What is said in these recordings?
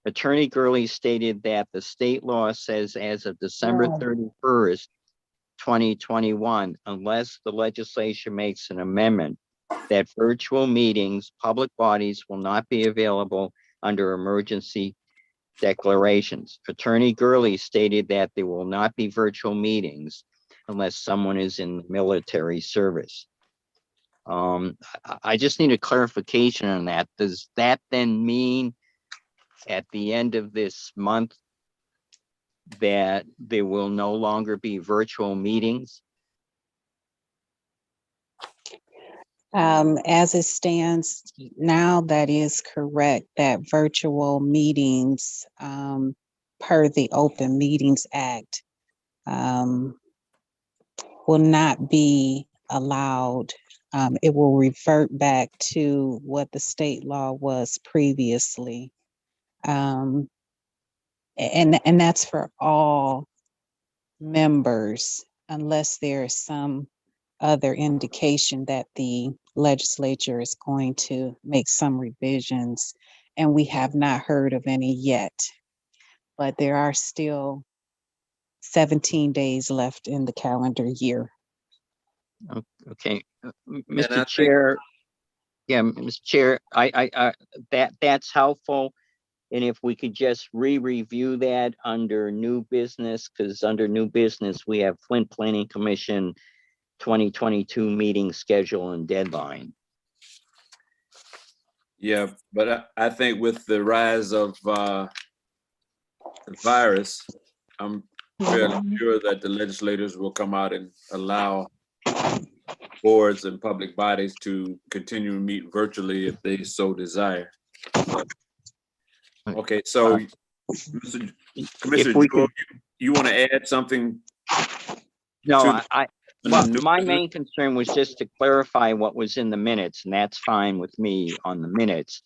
Attorney Gurley stated that the state law says as of December 31st, 2021, unless the legislature makes an amendment, that virtual meetings, public bodies will not be available under emergency declarations. Attorney Gurley stated that there will not be virtual meetings unless someone is in military service. I just need a clarification on that. Does that then mean at the end of this month that there will no longer be virtual meetings? As it stands now, that is correct, that virtual meetings, per the Open Meetings Act, will not be allowed. It will revert back to what the state law was previously. And that's for all members, unless there is some other indication that the legislature is going to make some revisions, and we have not heard of any yet. But there are still 17 days left in the calendar year. Okay, Mr. Chair. Yeah, Mr. Chair, that's helpful. And if we could just re-review that under new business, because under new business, we have Flint Planning Commission 2022 meeting schedule and deadline. Yeah, but I think with the rise of the virus, I'm fairly sure that the legislators will come out and allow boards and public bodies to continue to meet virtually if they so desire. Okay, so Commissioner Jewell, you want to add something? No, well, my main concern was just to clarify what was in the minutes, and that's fine with me on the minutes.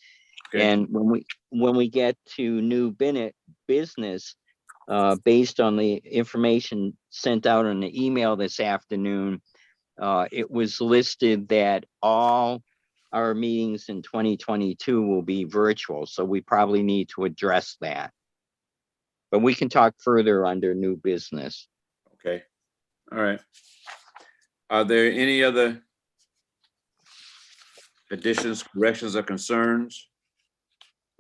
Okay. And when we get to new business, based on the information sent out in the email this afternoon, it was listed that all our meetings in 2022 will be virtual, so we probably need to address that. But we can talk further under new business. Okay, all right. Are there any other additions, corrections, or concerns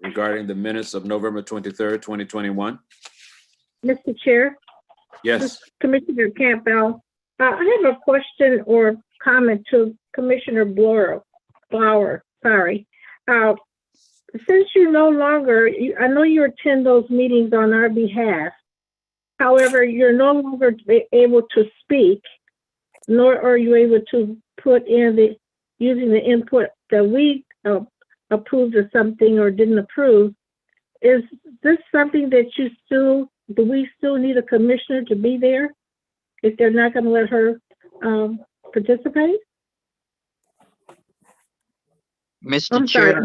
regarding the minutes of November 23rd, 2021? Mr. Chair? Yes. Commissioner Campbell, I have a question or comment to Commissioner Blower, sorry. Since you no longer, I know you attend those meetings on our behalf. However, you're no longer able to speak, nor are you able to put in using the input that we approved of something or didn't approve. Is this something that do we still need a commissioner to be there if they're not going to let her participate? Mr. Chair,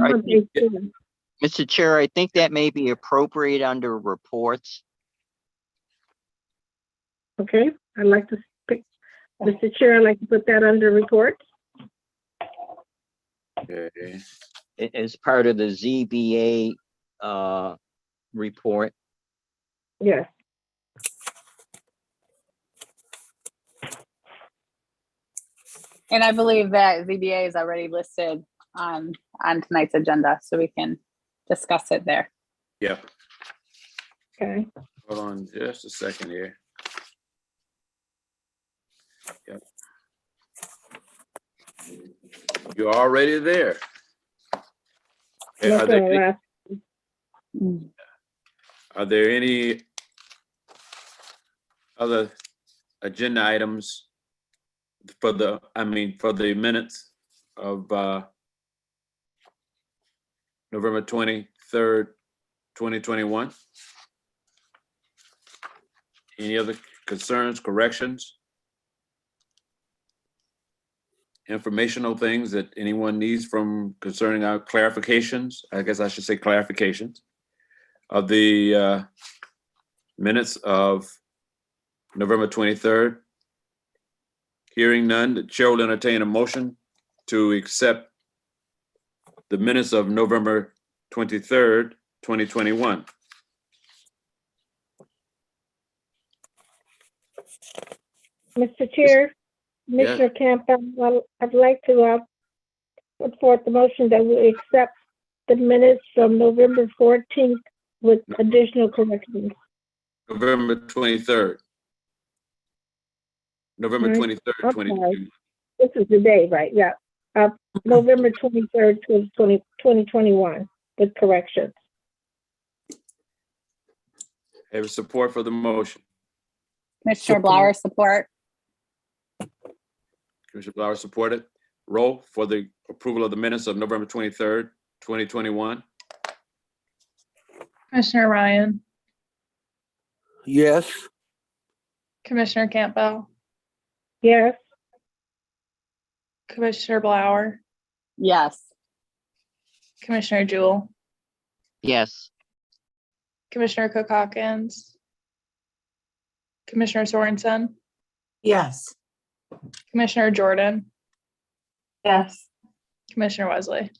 Mr. Chair, I think that may be appropriate under reports. Okay, I'd like to pick, Mr. Chair, I'd like to put that under reports. Okay. As part of the ZBA report. Yes. And I believe that ZBA is already listed on tonight's agenda, so we can discuss it there. Yep. Okay. Hold on just a second here. Yep. You're already there. Okay, are there any other agenda items for the minutes of November 23rd, 2021? Any other concerns, corrections, informational things that anyone needs from concerning our clarifications? I guess I should say clarifications of the minutes of November 23rd. Hearing none, the chair will entertain a motion to accept the minutes of November 23rd, 2021. Mr. Chair, Yes. Commissioner Campbell, well, I'd like to put forth the motion that we accept the minutes from November 14th with additional corrections. November 23rd. November Right. 23rd, I'm 2022. This is the day, right? Yeah. November 23rd, 2021 with corrections. Have support for the motion. Commissioner Blauer, support. Commissioner Blauer supported. Roll for the approval of the minutes of November 23rd, 2021. Commissioner Ryan, Yes. Commissioner Campbell, Yes. Commissioner Blauer, Yes. Commissioner Jewell, Yes. Commissioner Cook Hawkins, Commissioner Sorensen, Yes. Commissioner Jordan, Yes. Commissioner Wesley.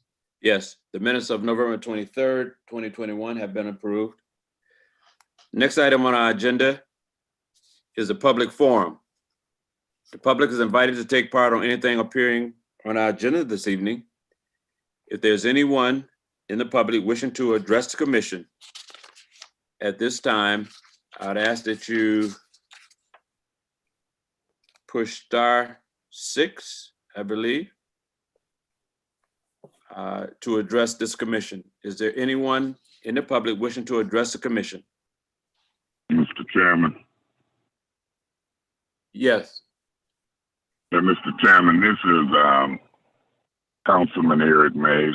Yes, the minutes of November 23rd, 2021 have been approved. Next item on our agenda is a public forum. The public is invited to take part on anything appearing on our agenda this evening. If there's anyone in the public wishing to address the commission at this time, I'd ask that you push *6, I believe, to address this commission. Is there anyone in the public wishing to address the commission? Mr. Chairman. Yes. Mr. Chairman, this is Councilman Eric Mays,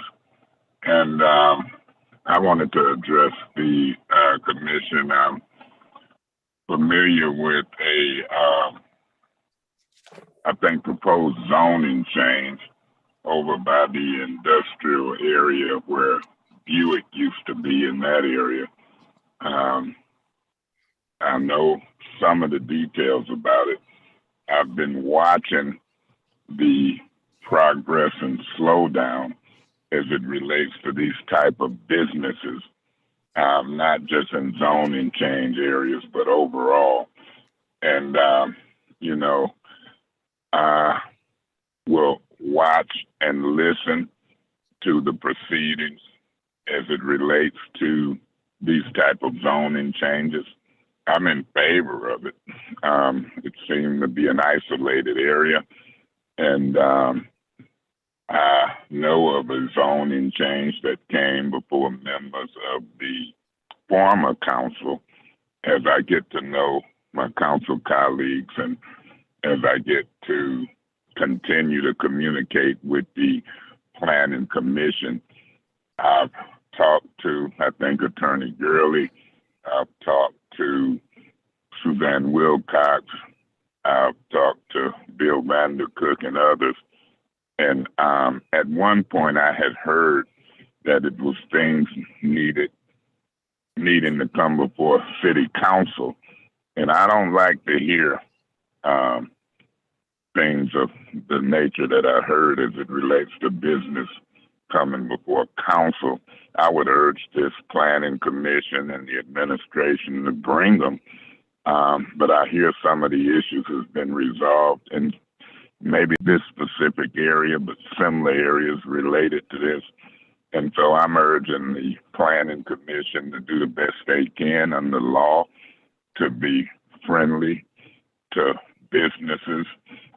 and I wanted to address the commission. I'm familiar with I think, proposed zoning change over by the industrial area where Buick used to be in that area. I know some of the details about it. I've been watching the progress and slowdown as it relates to these type of businesses, not just in zoning change areas, but overall. And, I will watch and listen to the proceedings as it relates to these type of zoning changes. I'm in favor of it. It seemed to be an isolated area, and I know of a zoning change that came before members of the former council. As I get to know my council colleagues and as I get to continue to communicate with the Planning Commission, I've talked to, I think, Attorney Gurley. I've talked to Suzanne Wilcox. I've talked to Bill Vandercook and others. And at one point, I had heard that it was things needing to come before City Council. And I don't like to hear things of the nature that I heard as it relates to business coming before council. I would urge this Planning Commission and the administration to bring them. But I hear some of the issues has been resolved in maybe this specific area, but similar areas related to this. And so I'm urging the Planning Commission to do the best they can under law to be friendly to businesses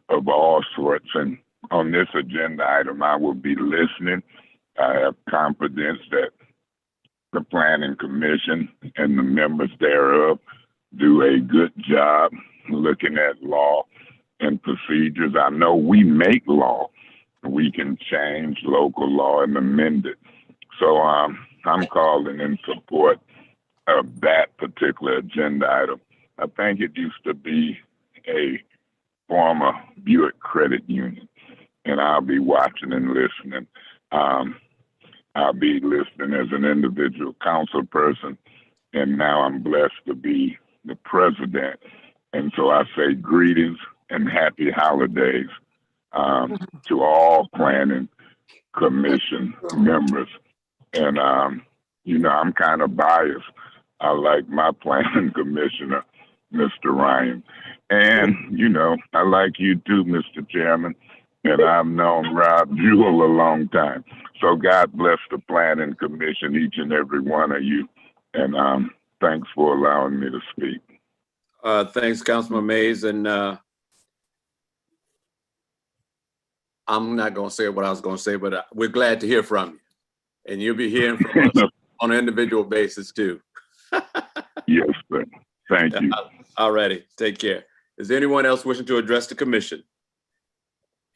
of all sorts. And on this agenda item, I will be listening. I have confidence that the Planning Commission and the members thereof do a good job looking at law and procedures. I know we make law. We can change local law and amend it. So I'm calling in support of that particular agenda item. I think it used to be a former Buick Credit Union, and I'll be watching and listening. I'll be listening as an individual council person, and now I'm blessed to be the president. And so I say greetings and happy holidays to all Planning Commission members. And, I'm kind of biased. I like my Planning Commissioner Mr. Ryan. And, you know, I like you too, Mr. Chairman. And I've known Rob Jewell a long time. So God bless the Planning Commission, each and every one of you. And thanks for allowing me to speak. Thanks, Councilman Mays. And I'm not going to say what I was going to say, but we're glad to hear from you. And you'll be hearing from us on an individual basis too. Yes, sir. Thank you. All righty. Take care. Is there anyone else wishing to address the commission?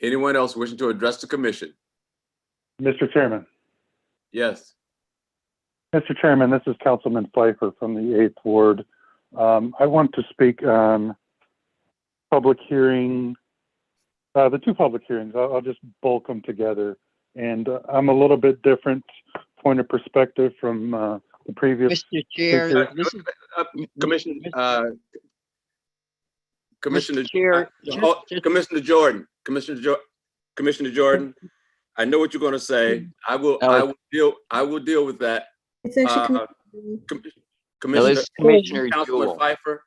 Anyone else wishing to address the commission? Mr. Chairman. Yes. Mr. Chairman, this is Councilman Pfeiffer from the 8th Ward. I want to speak on public hearing, the two public hearings. I'll just bulk them together. And I'm a little bit different point of perspective from the previous. Mr. Chair, speaker. this is. Commissioner Chair, Commissioner Jordan, Commissioner Jordan, I know what you're going to say. I will deal with that. It's actually Commissioner Councilman Jewell. Pfeiffer.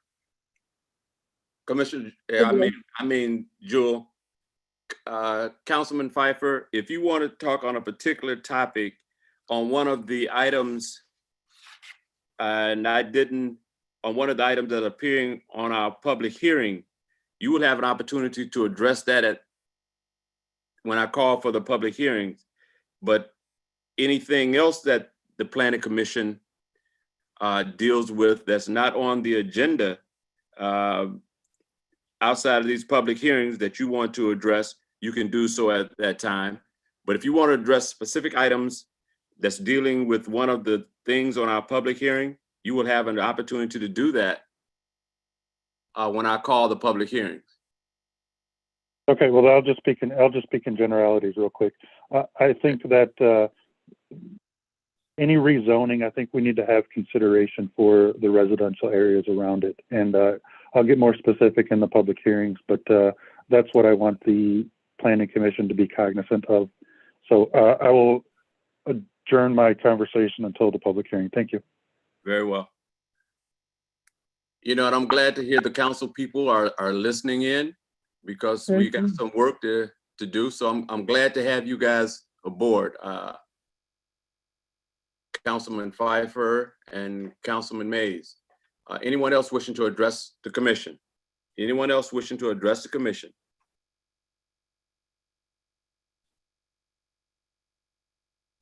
Commissioner, yeah, I mean Jewell. Councilman Pfeiffer, if you want to talk on a particular topic on one of the items, and I didn't, on one of the items that are appearing on our public hearing, you will have an opportunity to address that when I call for the public hearings. But anything else that the Planning Commission deals with that's not on the agenda outside of these public hearings that you want to address, you can do so at that time. But if you want to address specific items that's dealing with one of the things on our public hearing, you will have an opportunity to do that when I call the public hearings. Okay, well, I'll just speak in generalities real quick. I think that any rezoning, I think we need to have consideration for the residential areas around it. And I'll get more specific in the public hearings, but that's what I want the Planning Commission to be cognizant of. So I will adjourn my conversation until the public hearing. Thank you. Very well. You know, and I'm glad to hear the council people are listening in, because we got some work to do. So I'm glad to have you guys aboard. Councilman Pfeiffer and Councilman Mays. Anyone else wishing to address the commission? Anyone else wishing to address the commission?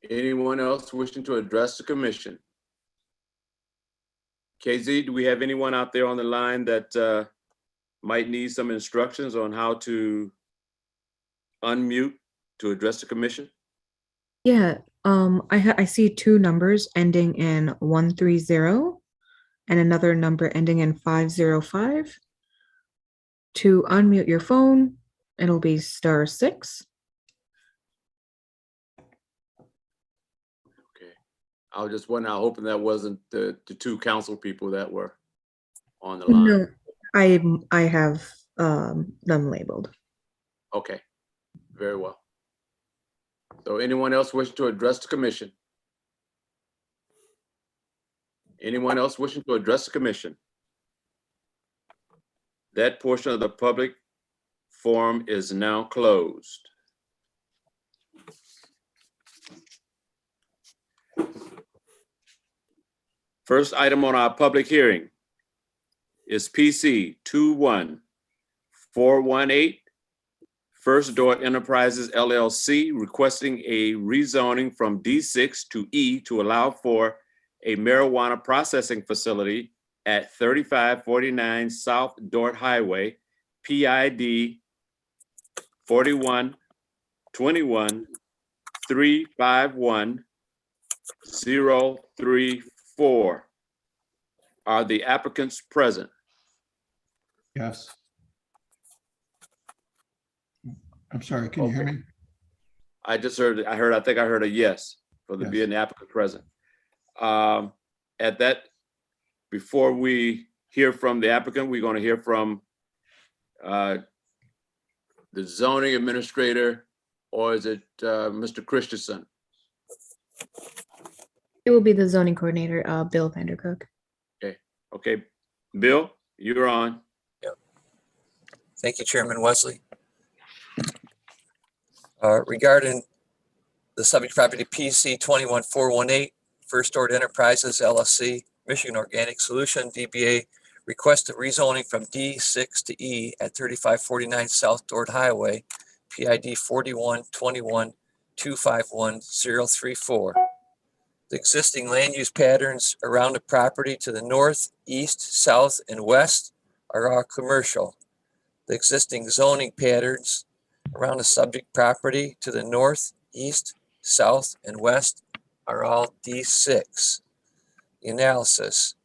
Anyone else wishing to address the commission? KZ, do we have anyone out there on the line that might need some instructions on how to unmute to address the commission? Yeah, I see two numbers ending in 130 and another number ending in 505. To unmute your phone, it'll be *6. Okay, I was just wondering, hoping that wasn't the two council people that were on the line. No, I have them labeled. Okay, very well. So anyone else wishing to address the commission? Anyone else wishing to address the commission? That portion of the public forum is now closed. First item on our public hearing is PC 21418, First Door Enterprises LLC, requesting a rezoning from D6 to E to allow for a marijuana processing facility at 3549 South Dort Highway, PID 4121 351 034. Are the applicants present? Yes. I'm sorry, can you hear me? I think I heard a yes for the Yes. being the applicant present. At that, before we hear from the applicant, we're going to hear from the zoning administrator, or is it Mr. Christensen? It will be the zoning coordinator, Bill Vandercook. Okay, Bill, You're on. Thank you, Chairman Wesley. Regarding the subject property PC 21418, First Order Enterprises LLC, Michigan Organic Solution, DBA, request of rezoning from D6 to E at 3549 South Dort Highway, PID 4121251034. The existing land use patterns around the property to the north, east, south, and west are all commercial. The existing zoning patterns around the subject property to the north, east, south, and west are all D6. The analysis.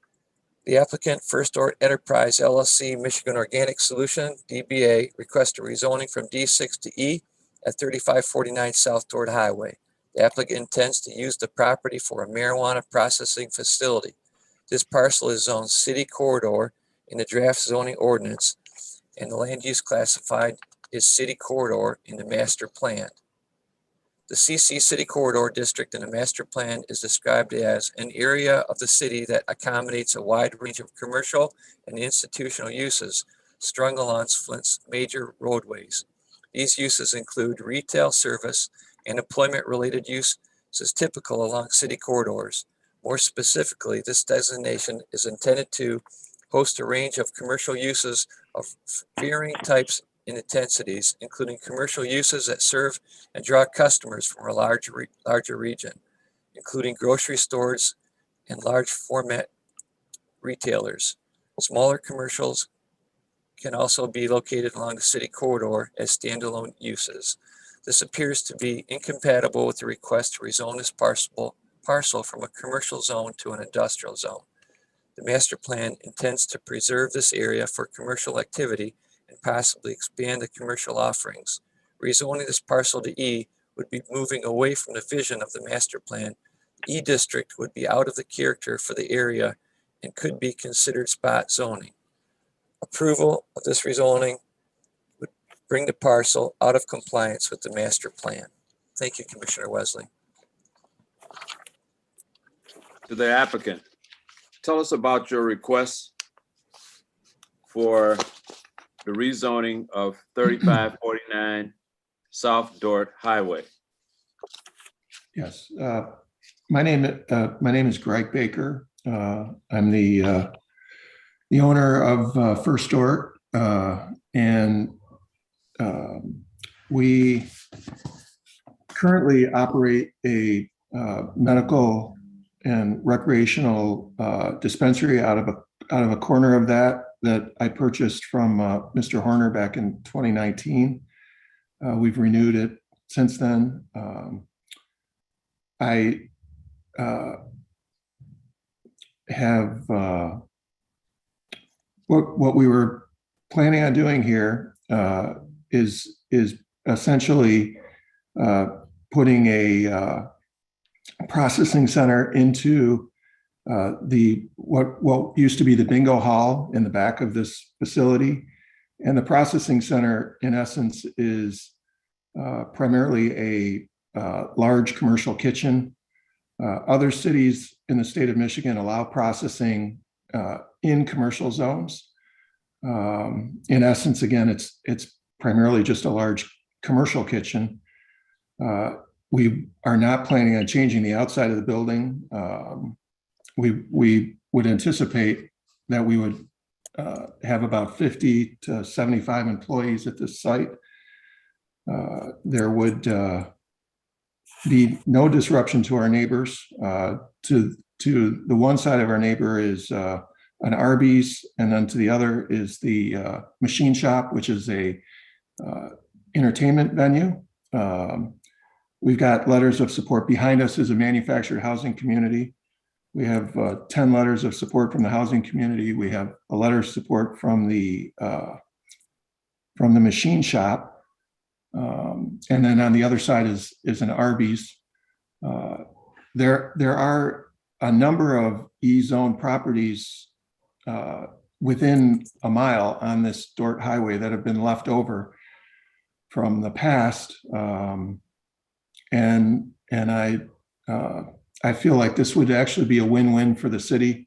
The applicant, First Order Enterprise LLC, Michigan Organic Solution, DBA, requests a rezoning from D6 to E at 3549 South Dort Highway. The applicant intends to use the property for a marijuana processing facility. This parcel is zoned city corridor in the draft zoning ordinance, and the land use classified is city corridor in the master plan. The CC City Corridor District in the master plan is described as an area of the city that accommodates a wide range of commercial and institutional uses strung along Flint's major roadways. These uses include retail, service, and employment-related uses typical along city corridors. More specifically, this designation is intended to host a range of commercial uses of varying types and intensities, including commercial uses that serve and draw customers from a larger region, including grocery stores and large format retailers. Smaller commercials can also be located along the city corridor as standalone uses. This appears to be incompatible with the request to rezone this parcel from a commercial zone to an industrial zone. The master plan intends to preserve this area for commercial activity and possibly expand the commercial offerings. Rezoning this parcel to E would be moving away from the vision of the master plan. The E district would be out of the character for the area and could be considered spot zoning. Approval of this rezoning would bring the parcel out of compliance with the master plan. Thank you, Commissioner Wesley. To the applicant, tell us about your request for the rezoning of 3549 South Dort Highway. Yes, my name is Greg Baker. I'm the owner of First Dort, and we currently operate a medical and recreational dispensary out of a corner of that I purchased from Mr. Horner back in 2019. We've renewed it since then. I have what we were planning on doing here is essentially putting a processing center into what used to be the bingo hall in the back of this facility. And the processing center, in essence, is primarily a large commercial kitchen. Other cities in the state of Michigan allow processing in commercial zones. In essence, again, it's primarily just a large commercial kitchen. We are not planning on changing the outside of the building. We would anticipate that we would have about 50 to 75 employees at this site. There would be no disruption to our neighbors. To the one side of our neighbor is an Arby's, and then to the other is the Machine Shop, which is a entertainment venue. We've got letters of support. Behind us is a manufactured housing community. We have 10 letters of support from the housing community. We have a letter of support from the Machine Shop. And then on the other side is an Arby's. There are a number of E-zone properties within a mile on this Dort Highway that have been left over from the past. And I feel like this would actually be a win-win for the city.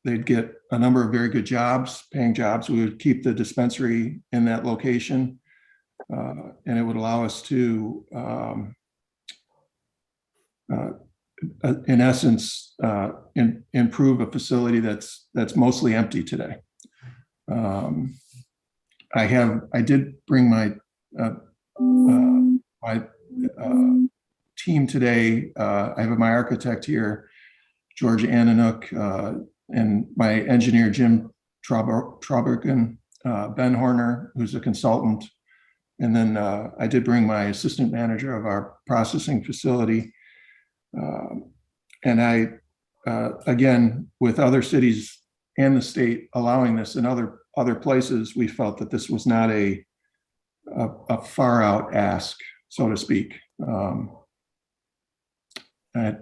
they'd get a number of very good jobs, paying jobs. We would keep the dispensary in that location. And it would allow us to, in essence, improve a facility that's mostly empty today. I did bring my team today. I have my architect here, George Ananuk, and my engineer, Jim Traubergen, Ben Horner, who's a consultant. And then I did bring my assistant manager of our processing facility. And I, again, with other cities and the state allowing this in other places, we felt that this was not a far out ask, so to speak. Like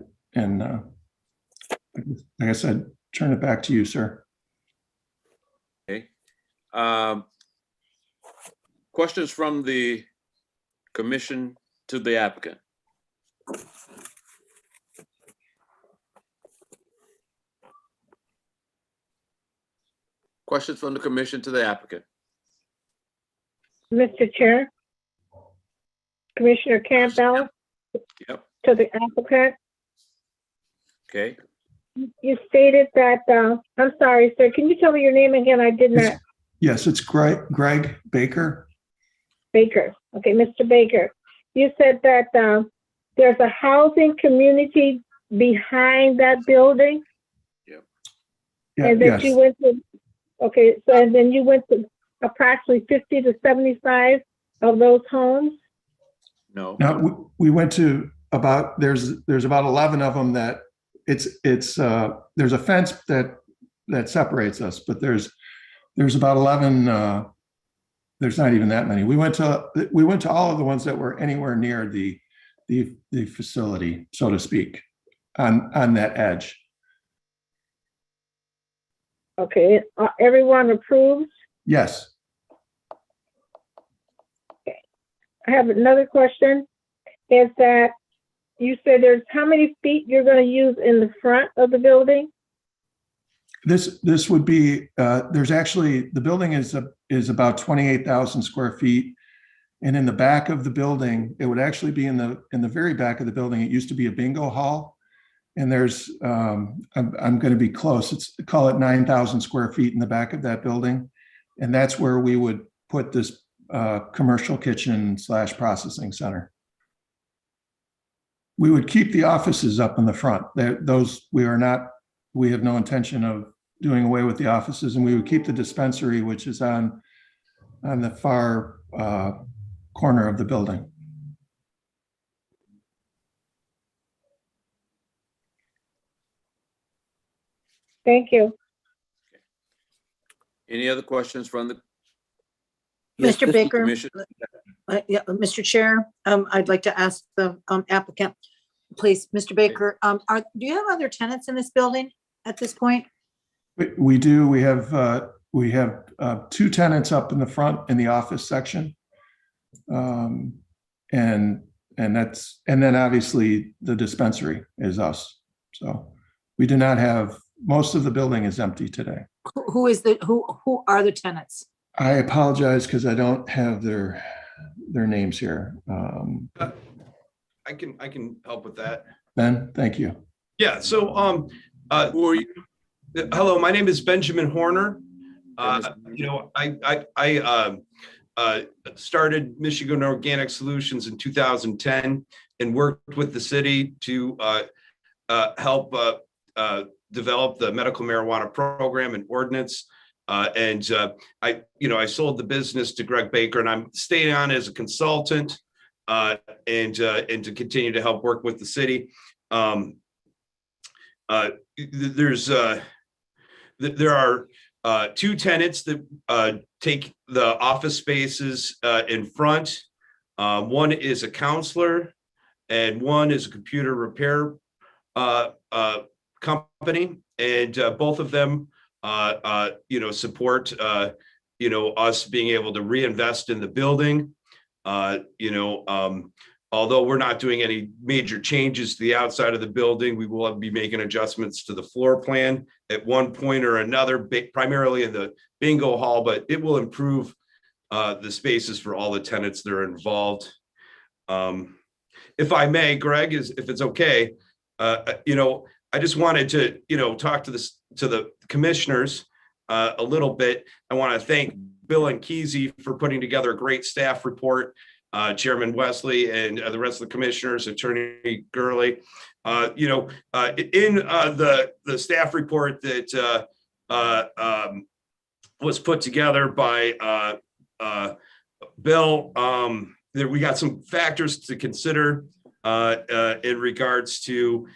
I said, turn it back to you, sir. Okay. Questions from the commission to the applicant? Questions from the commission to the applicant? Mr. Chair, Commissioner Campbell, Yep. to the applicant, Okay. you stated that, I'm sorry, sir, can you tell me your name again? I did not. Yes, it's Greg Baker. Baker. Okay, Mr. Baker, you said that there's a housing community behind that building? Yeah, And that yes. you went to, okay, so and then you went to approximately 50 to 75 of those homes? No. Now, we went to about, there's about 11 of them that it's there's a fence that separates us, but there's about 11, there's not even that many. We went to all of the ones that were anywhere near the facility, so to speak, on that edge. Okay, everyone approves? Yes. I have another question, is that you said there's how many feet you're going to use in the front of the building? This would be, there's actually, the building is about 28,000 square feet. And in the back of the building, it would actually be in the very back of the building. It used to be a bingo hall. And there's, I'm going to be close. Call it 9,000 square feet in the back of that building. And that's where we would put this commercial kitchen / processing center. We would keep the offices up in the front. We have no intention of doing away with the offices, and we would keep the dispensary, which is on the far corner of the building. Thank you. Any other questions from the Mr. Baker, commission? yeah, Mr. Chair, I'd like to ask the applicant, please, Mr. Baker, do you have other tenants in this building at this point? We do. We have 2 tenants up in the front in the office section. And then obviously the dispensary is us. So we do not have, most of the building is empty today. Who are the tenants? I apologize because I don't have their names here. I can help with that. Ben, thank you. Yeah, so Who are you? hello, my name is Benjamin Horner. I started Michigan Organic Solutions in 2010 and worked with the city to help develop the medical marijuana program and ordinance. I sold the business to Greg Baker, and I'm staying on as a consultant and to continue to help work with the city. There are 2 tenants that take the office spaces in front. One is a counselor, and one is a computer repair company, and both of them support us being able to reinvest in the building. although we're not doing any major changes to the outside of the building, we will be making adjustments to the floor plan at one point or another, primarily in the bingo hall, but it will improve the spaces for all the tenants that are involved. If I may, Greg, if it's okay, I just wanted to, talk to the commissioners a little bit. I want to thank Bill and Kesey for putting together a great staff report, Chairman Wesley and the rest of the commissioners, Attorney Gurley. In the staff report that was put together by Bill, we got some factors to consider in regards to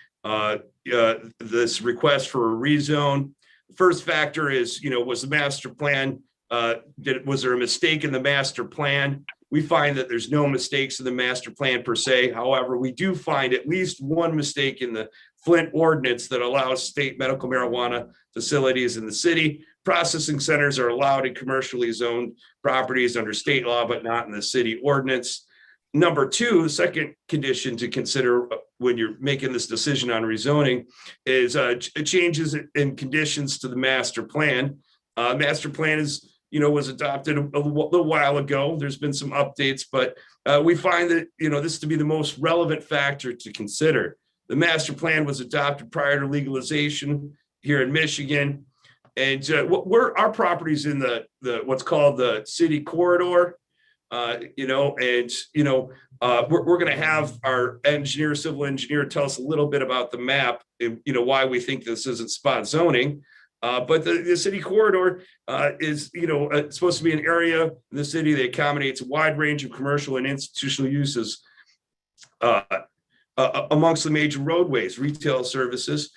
this request for a rezone. First factor is, was the master plan, was there a mistake in the master plan? We find that there's no mistakes in the master plan per se. However, we do find at least one mistake in the Flint ordinance that allows state medical marijuana facilities in the city. Processing centers are allowed in commercially zoned properties under state law, but not in the city ordinance. Number two, the second condition to consider when you're making this decision on rezoning is changes in conditions to the master plan. Master plan is, was adopted a little while ago. There's been some updates, but we find that, this to be the most relevant factor to consider. The master plan was adopted prior to legalization here in Michigan. And our property's in the what's called the city corridor. We're going to have our civil engineer tell us a little bit about the map and, why we think this isn't spot zoning. But the city corridor is, it's supposed to be an area in the city that accommodates a wide range of commercial and institutional uses amongst the major roadways, retail services.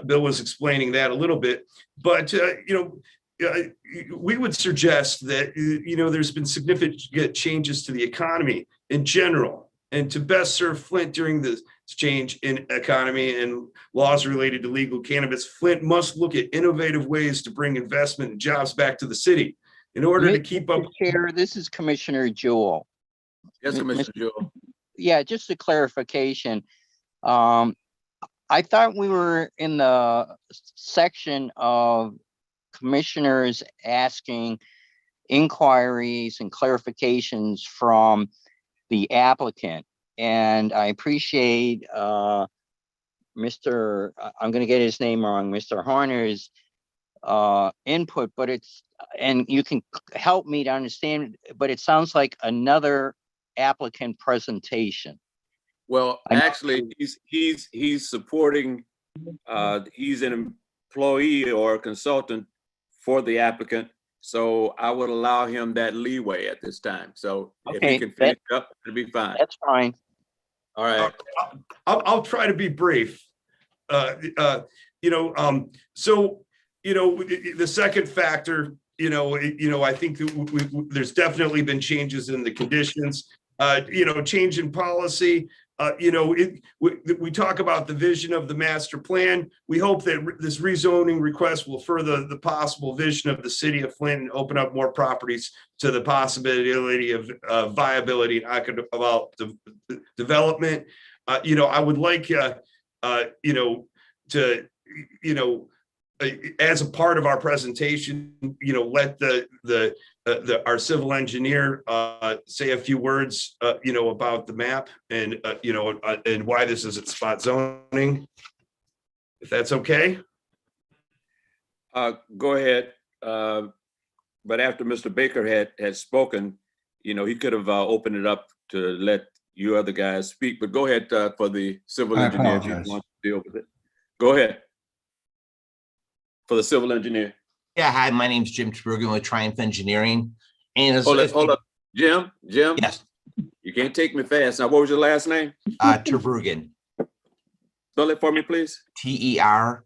Bill was explaining that a little bit, but, we would suggest that, there's been significant changes to the economy in general, and to best serve Flint during this change in economy and laws related to legal cannabis, Flint must look at innovative ways to bring investment and jobs back to the city in order to keep up. Chair, this is Commissioner Jewell. Yes, Commissioner Jewell. Yeah, just a clarification. I thought we were in the section of commissioners asking inquiries and clarifications from the applicant. And I appreciate I'm going to get his name wrong, Mr. Horner's input, but and you can help me to understand, but it sounds like another applicant presentation. Well, actually, he's supporting, he's an employee or a consultant for the applicant. So I would allow him that leeway at this time. So if he can finish up, it'll be fine. That's fine. All right. I'll try to be brief. The second factor, I think that there's definitely been changes in the conditions, change in policy. We talk about the vision of the master plan. We hope that this rezoning request will further the possible vision of the city of Flint and open up more properties to the possibility of viability and about development. I would like, as a part of our presentation, let our civil engineer say a few words, about the map and, and why this isn't spot zoning, if that's okay. Go ahead. But after Mr. Baker had spoken, he could have opened it up to let you other guys speak, but go ahead for the civil engineer if you want to deal with it. Go ahead. For the civil engineer. Yeah, hi, my name's Jim Terugin with Triumph Engineering. And hold up. Jim? Yes. You can't take me fast. Now, what was your last name? Terugin. Spell it for me, please. TERBRUEGGEN.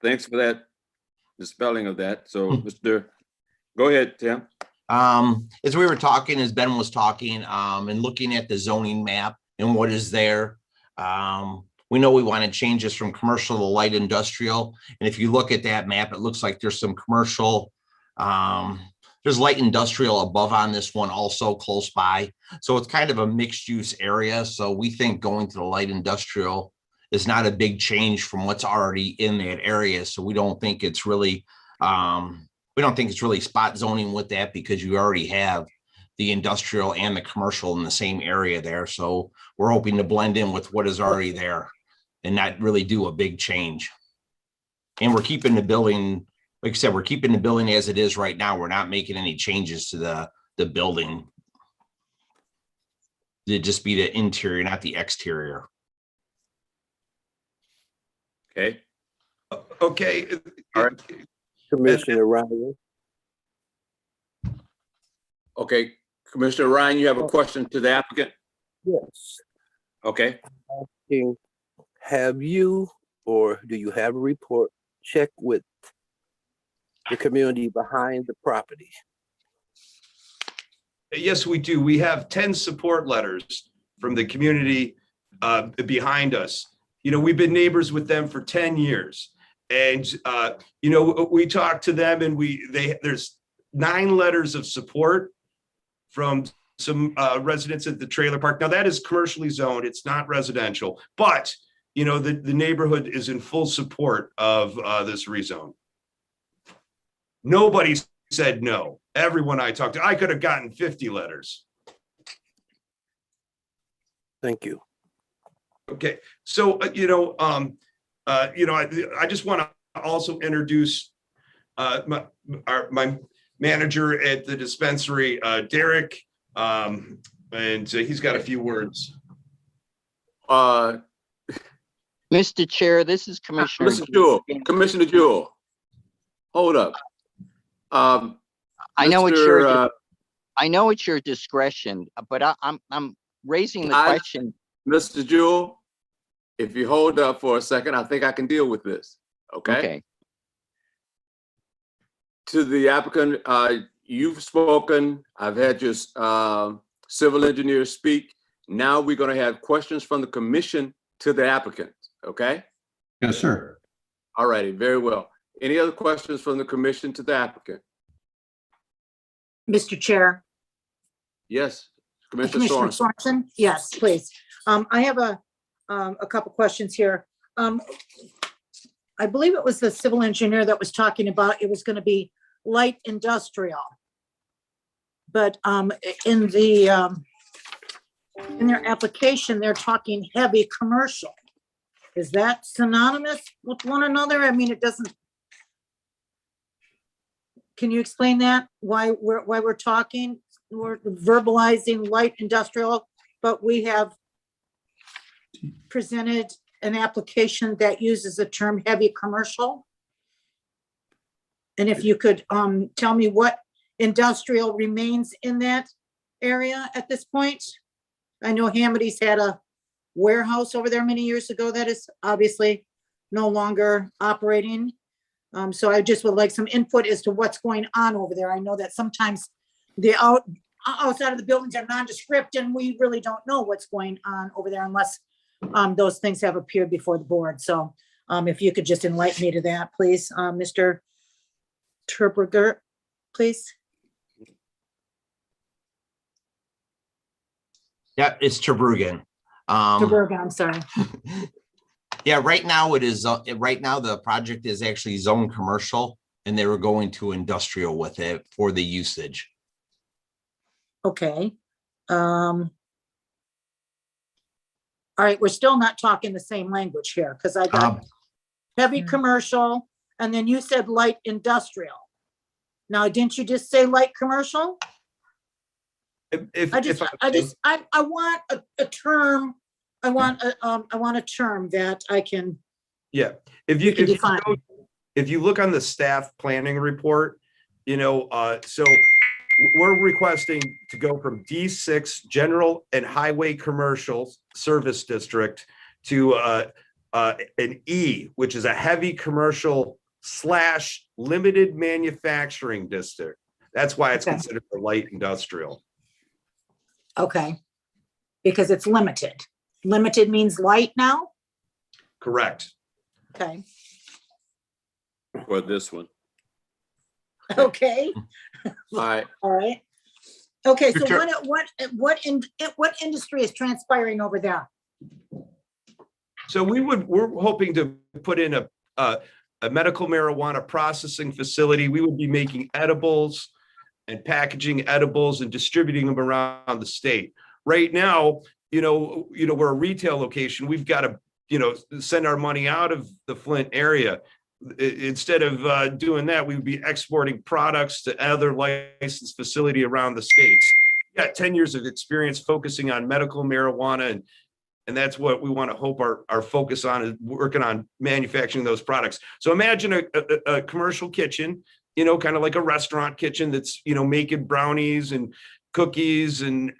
Thanks for that, the spelling of that. So, go ahead, Tim. As we were talking, as Ben was talking, and looking at the zoning map and what is there, We know we want to change this from commercial to light industrial. And if you look at that map, it looks like there's some commercial, there's light industrial above on this one also close by. So it's kind of a mixed use area. So we think going to the light industrial is not a big change from what's already in that area. So we don't think it's really, spot zoning with that, because you already have the industrial and the commercial in the same area there. So we're hoping to blend in with what is already there and not really do a big change. And we're keeping the building, like I said, we're keeping the building as it is right now. We're not making any changes to the building. It'd just be the interior, not the exterior. Okay. Okay. All right. Commissioner Ryan. Okay, Commissioner Ryan, you have a question to the applicant? Yes. Okay. Have you, or do you have a report check with the community behind the property? Yes, we do. We have 10 support letters from the community behind us. You know, we've been neighbors with them for 10 years. And, you know, we talked to them, and there's 9 letters of support from some residents at the trailer park. Now, that is commercially zoned. It's not residential, but, you know, the neighborhood is in full support of this rezone. Nobody said no. Everyone I talked to, I could have gotten 50 letters. Thank you. Okay, so, you know, I just want to also introduce my manager at the dispensary, Derek, and he's got a few words. Mr. Chair, this is Commissioner. Commissioner Jewell, hold up. I know it's your discretion, but I'm raising the question. Mr. Jewell, if you hold up for a second, I think I can deal with this. Okay. To the applicant, you've spoken. I've had your civil engineer speak. Now we're going to have questions from the commission to the applicant. Okay. Yes, sir. All righty. Very well. Any other questions from the commission to the applicant? Mr. Chair. Yes, Commissioner Sorensen. Yes, please. I have a couple questions here. I believe it was the civil engineer that was talking about it was going to be light industrial, but in their application they're talking heavy commercial. Is that synonymous with one another? I mean, it doesn't. Can you explain that? Why we're talking? We're verbalizing light industrial, but we have presented an application that uses the term heavy commercial. And if you could tell me what industrial remains in that area at this point. I know Hamidy's had a warehouse over there many years ago that is obviously no longer operating. So I just would like some input as to what's going on over there. I know that sometimes the outside of the buildings are nondescript and we really don't know what's going on over there unless those things have appeared before the board. So if you could just enlighten me to that, please, Mr. Terberger, please. Yeah, it's Terbergen. Terbergen, I'm sorry. Yeah, right now it is, right now the project is actually zone commercial and they were going to industrial with it for the usage. Okay. All right, we're still not talking the same language here because I got heavy commercial and then you said light industrial. Now, didn't you just say light commercial? I want a term. I want a term that I can. Yeah, if you look on the staff planning report, you know, so we're requesting to go from D6 general and highway commercial service district to an E, which is a heavy commercial / limited manufacturing district. That's why it's considered a light industrial. Okay, because it's limited. Limited means light now? Correct. Okay, For this one. okay, All right. all right. Okay, so Sure. what industry is transpiring over there? So we're hoping to put in a medical marijuana processing facility. We would be making edibles and packaging edibles and distributing them around the state. Right now, we're a retail location. We've got to, send our money out of the Flint area. Instead of doing that, we would be exporting products to other licensed facility around the states. We got 10 years of experience focusing on medical marijuana, and that's what we want to hope our focus on is working on manufacturing those products. So imagine a commercial kitchen, kind of like a restaurant kitchen that's, making brownies and cookies and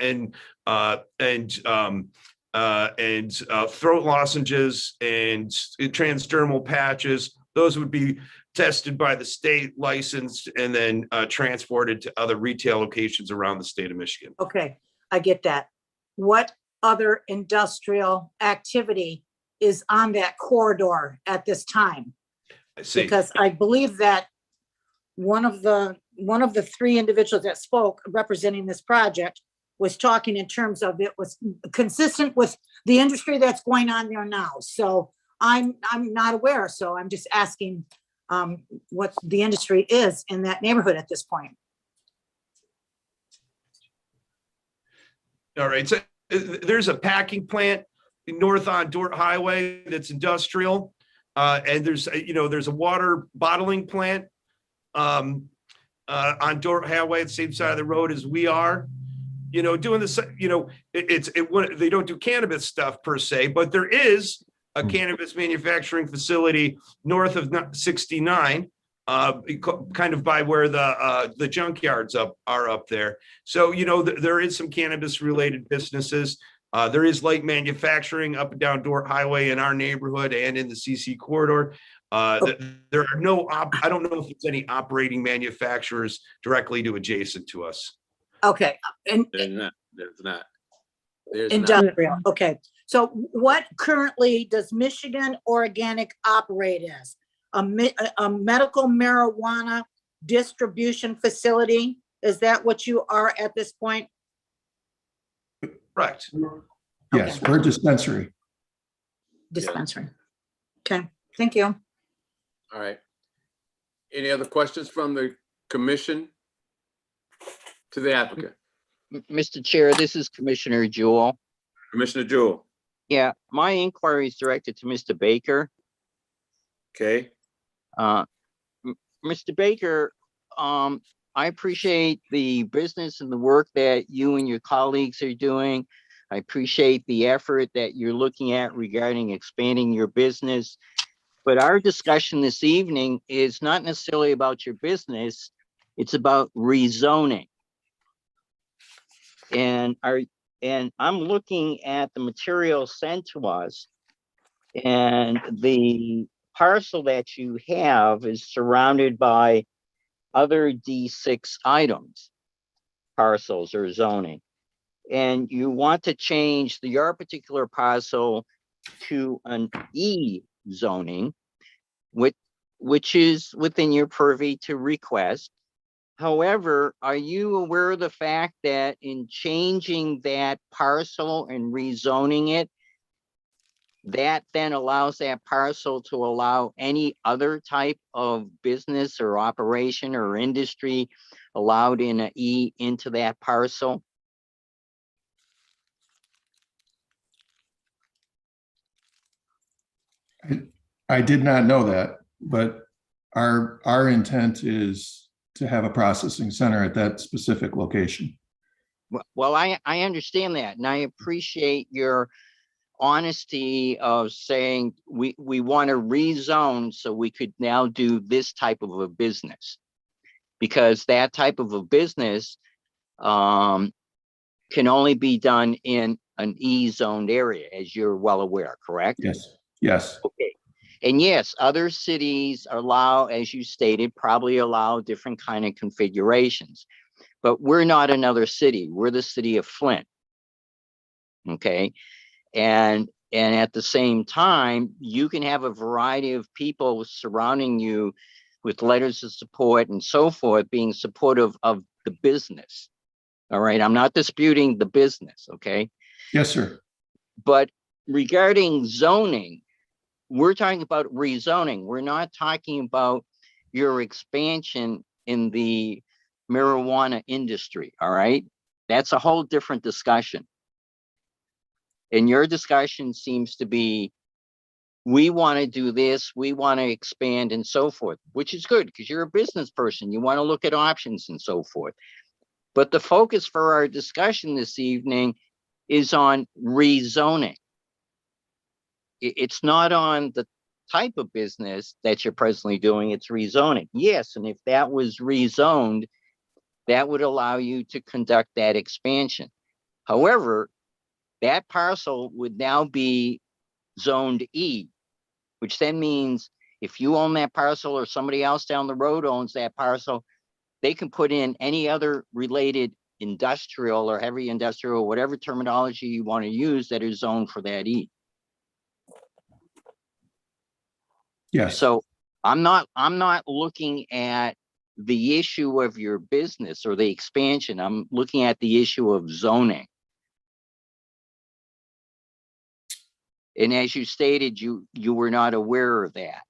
throat lozenges and transdermal patches. Those would be tested by the state, licensed, and then transported to other retail locations around the state of Michigan. Okay, I get that. What other industrial activity is on that corridor at this time? I see. Because I believe that one of the three individuals that spoke representing this project was talking in terms of it was consistent with the industry that's going on there now. So I'm not aware, so I'm just asking what the industry is in that neighborhood at this point. All right, so there's a packing plant north on Dort Highway that's industrial. And there's a water bottling plant on Dort Highway, the same side of the road as we are. Doing this, they don't do cannabis stuff per se, but there is a cannabis manufacturing facility north of 69, kind of by where the junkyards are up there. So, there is some cannabis related businesses. There is light manufacturing up and down Dort Highway in our neighborhood and in the CC corridor. There are I don't know if there's any operating manufacturers directly to adjacent to us. Okay, and There's not. industrial, okay. So what currently does Michigan Organic operate as? A medical marijuana distribution facility? Is that what you are at this point? Correct. Yes, we're dispensary. Dispensary. Okay, thank you. All right. Any other questions from the commission to the applicant? Mr. Chair, this is Commissioner Jewell. Commissioner Jewell. Yeah, my inquiry is directed to Mr. Baker. Okay. Mr. Baker, I appreciate the business and the work that you and your colleagues are doing. I appreciate the effort that you're looking at regarding expanding your business. But our discussion this evening is not necessarily about your business. It's about rezoning. And I'm looking at the material sent to us, and the parcel that you have is surrounded by other D6 items, parcels or zoning. And you want to change your particular parcel to an E zoning, which is within your purview to request. However, are you aware of the fact that in changing that parcel and rezoning it, that then allows that parcel to allow any other type of business or operation or industry allowed in an E into that parcel? I did not know that, but our intent is to have a processing center at that specific location. Well, I understand that, and I appreciate your honesty of saying we want to rezone so we could now do this type of a business, because that type of a business can only be done in an E-zoned area, as you're well aware, correct? Yes, yes. Okay. And yes, other cities allow, as you stated, probably allow different kind of configurations, but we're not another city. We're the city of Flint. Okay. And And at the same time, you can have a variety of people surrounding you with letters of support and so forth, being supportive of the business. All right, I'm not disputing the business, okay? Yes, sir. But regarding zoning, we're talking about rezoning. We're not talking about your expansion in the marijuana industry, all right? That's a whole different discussion. And your discussion seems to be, we want to do this, we want to expand and so forth, which is good because you're a business person. You want to look at options and so forth. But the focus for our discussion this evening is on rezoning. It's not on the type of business that you're presently doing, it's rezoning. Yes, and if that was rezoned, that would allow you to conduct that expansion. However, that parcel would now be zoned E, which then means if you own that parcel or somebody else down the road owns that parcel, they can put in any other related industrial or heavy industrial, whatever terminology you want to use, that is zoned for that E. Yes. So I'm not looking at the issue of your business or the expansion. I'm looking at the issue of zoning. And as you stated, you were not aware of that.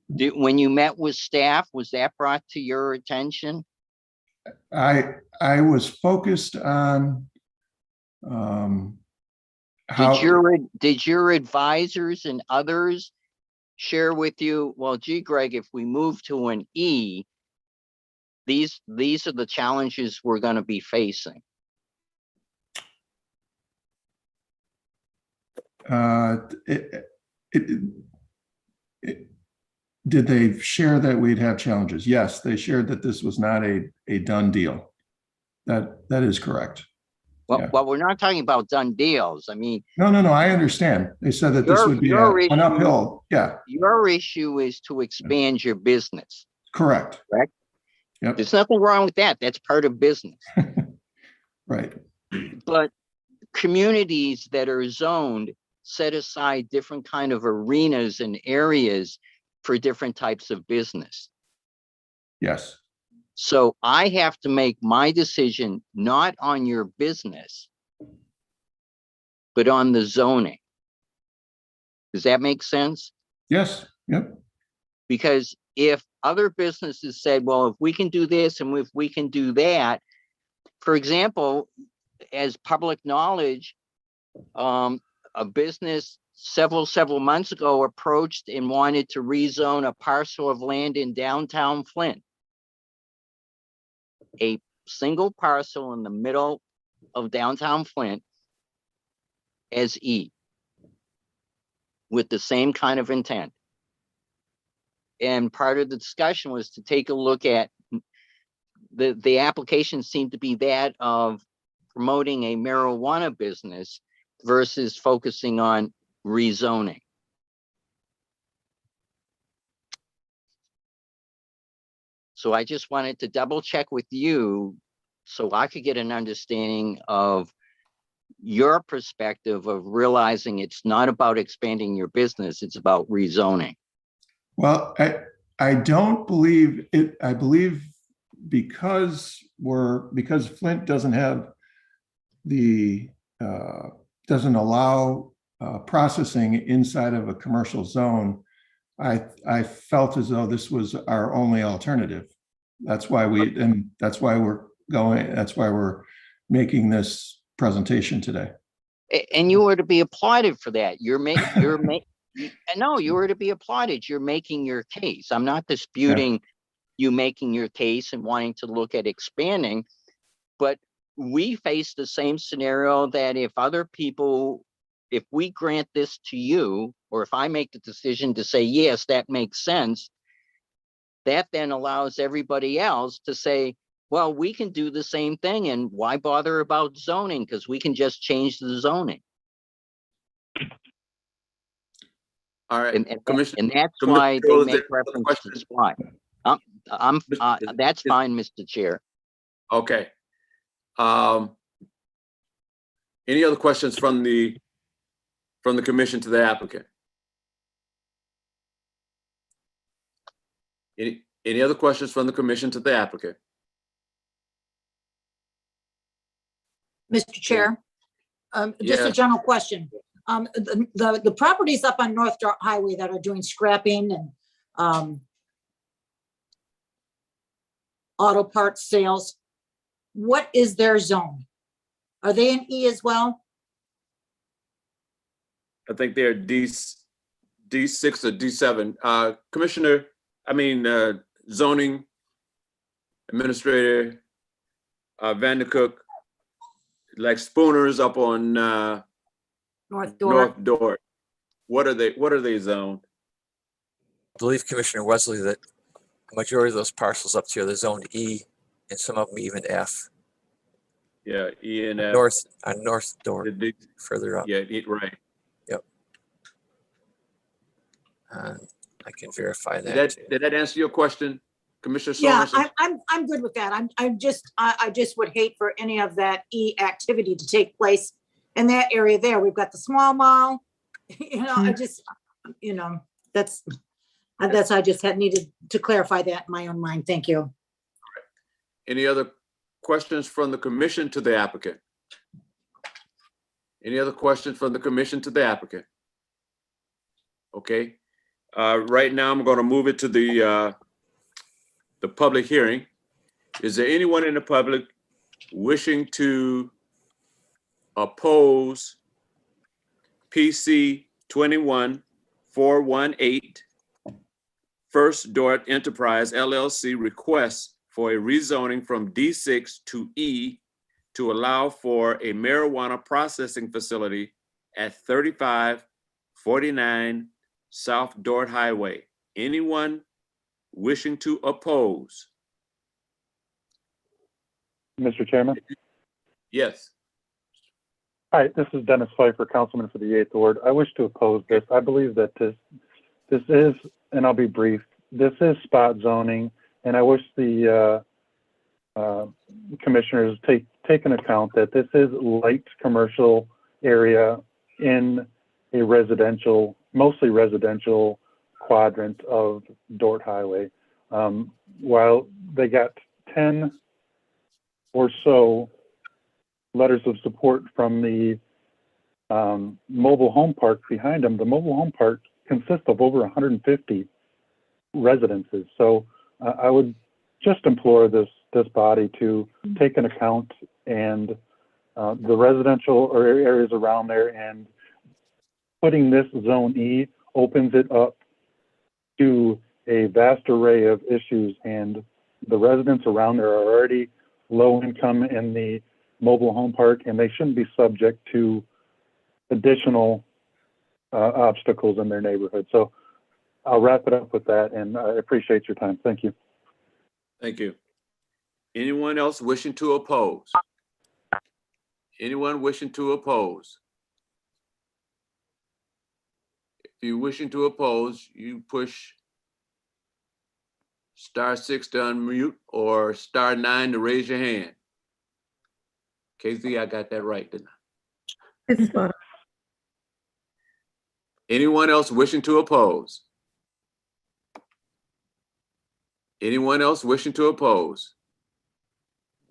When you met with staff, was that brought to your attention? I was focused on how. Did your advisors and others share with you, well, gee, Greg, if we move to an E, these are the challenges we're going to be facing? Did they share that we'd have challenges? Yes, they shared that this was not a done deal. That is correct. Well, Yeah. well, we're not talking about done deals. I mean, No, I understand. They said that this would be an uphill. Yeah. Your issue is to expand your business. Correct. Correct. Yep. There's nothing wrong with that. That's part of business. Right. But communities that are zoned set aside different kind of arenas and areas for different types of business. Yes. So I have to make my decision not on your business, but on the zoning. Does that make sense? Yes. Yep. Because if other businesses said, well, if we can do this and if we can do that, for example, as public knowledge, a business several months ago approached and wanted to rezone a parcel of land in downtown Flint. A single parcel in the middle of downtown Flint as E, with the same kind of intent. And part of the discussion was to take a look at the application seemed to be that of promoting a marijuana business versus focusing on rezoning. So I just wanted to double check with you so I could get an understanding of your perspective of realizing it's not about expanding your business, it's about rezoning. Well, I don't believe it. I believe because Flint doesn't have the doesn't allow processing inside of a commercial zone. I felt as though this was our only alternative. That's why we're making this presentation today. And you were to be applauded for that. You were to be applauded. You're making your case. I'm not disputing you making your case and wanting to look at expanding, but we face the same scenario that if we grant this to you, or if I make the decision to say, yes, that makes sense, that then allows everybody else to say, well, we can do the same thing. And why bother about zoning? Because we can just change the zoning. All right. And that's why they make reference to supply. That's fine, Mr. Chair. Okay. Any other questions from the from the commission to the applicant? Any other questions from the commission to the applicant? Mr. Chair, just a Yes. general question. The properties up on North Dart Highway that are doing scrapping and auto parts sales, what is their zone? Are they in E as well? I think they're D6 or D7. Commissioner, zoning administrator, Vandercook, like Spooner's up on North Dart? North Dort. What are they zoned? I believe Commissioner Wesley that the majority of those parcels up here, they're zoned E and some of them even F. Yeah, E and F. North Door, further up. Yeah, right. Yep. I can verify that. Did that answer your question, Commissioner Yeah, Sorensen? I'm good with that. I just would hate for any of that E activity to take place in that area there. We've got the small mall, I just, that's, I just had needed to clarify that in my own mind. Thank you. Any other questions from the commission to the applicant? Any other questions from the commission to the applicant? Okay, right now I'm going to move it to the public hearing. Is there anyone in the public wishing to oppose PC 21418 First Dort Enterprise LLC requests for a rezoning from D6 to E to allow for a marijuana processing facility at 3549 South Dort Highway? Anyone wishing to oppose? Mr. Chairman? Yes. Hi, this is Dennis Pfeiffer, Councilman for the 8th Ward. I wish to oppose this. I believe that this is, and I'll be brief, this is spot zoning, and I wish the commissioners take into account that this is light commercial area in a residential, mostly residential quadrant of Dort Highway. While they got 10 or so letters of support from the mobile home park behind them, the mobile home park consists of over 150 residences. So I would just implore this body to take into account and the residential or areas around there, and putting this zone E opens it up to a vast array of issues, and the residents around there are already low income in the mobile home park, and they shouldn't be subject to additional obstacles in their neighborhood. So I'll wrap it up with that, and I appreciate your time. Thank you. Thank you. Anyone else wishing to oppose? Anyone wishing to oppose? If you're wishing to oppose, you push *6 to unmute or *9 to raise your hand. KZ, I got that right, didn't I? Anyone else wishing to oppose? Anyone else wishing to oppose?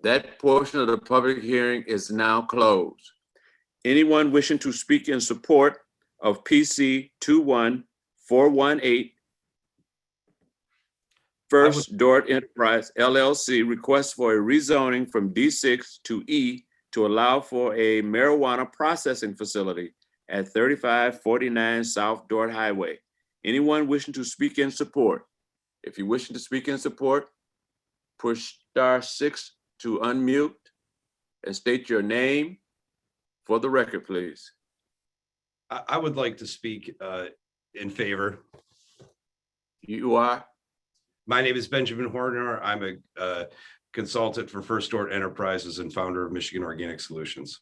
That portion of the public hearing is now closed. Anyone wishing to speak in support of PC 21418 First Dort Enterprise LLC requests for a rezoning from D6 to E to allow for a marijuana processing facility at 3549 South Dort Highway. Anyone wishing to speak in support? If you're wishing to speak in support, push *6 to unmute and state your name for the record, please. I would like to speak in favor. You are? My name is Benjamin Horner. I'm a consultant for First Dort Enterprises and founder of Michigan Organic Solutions.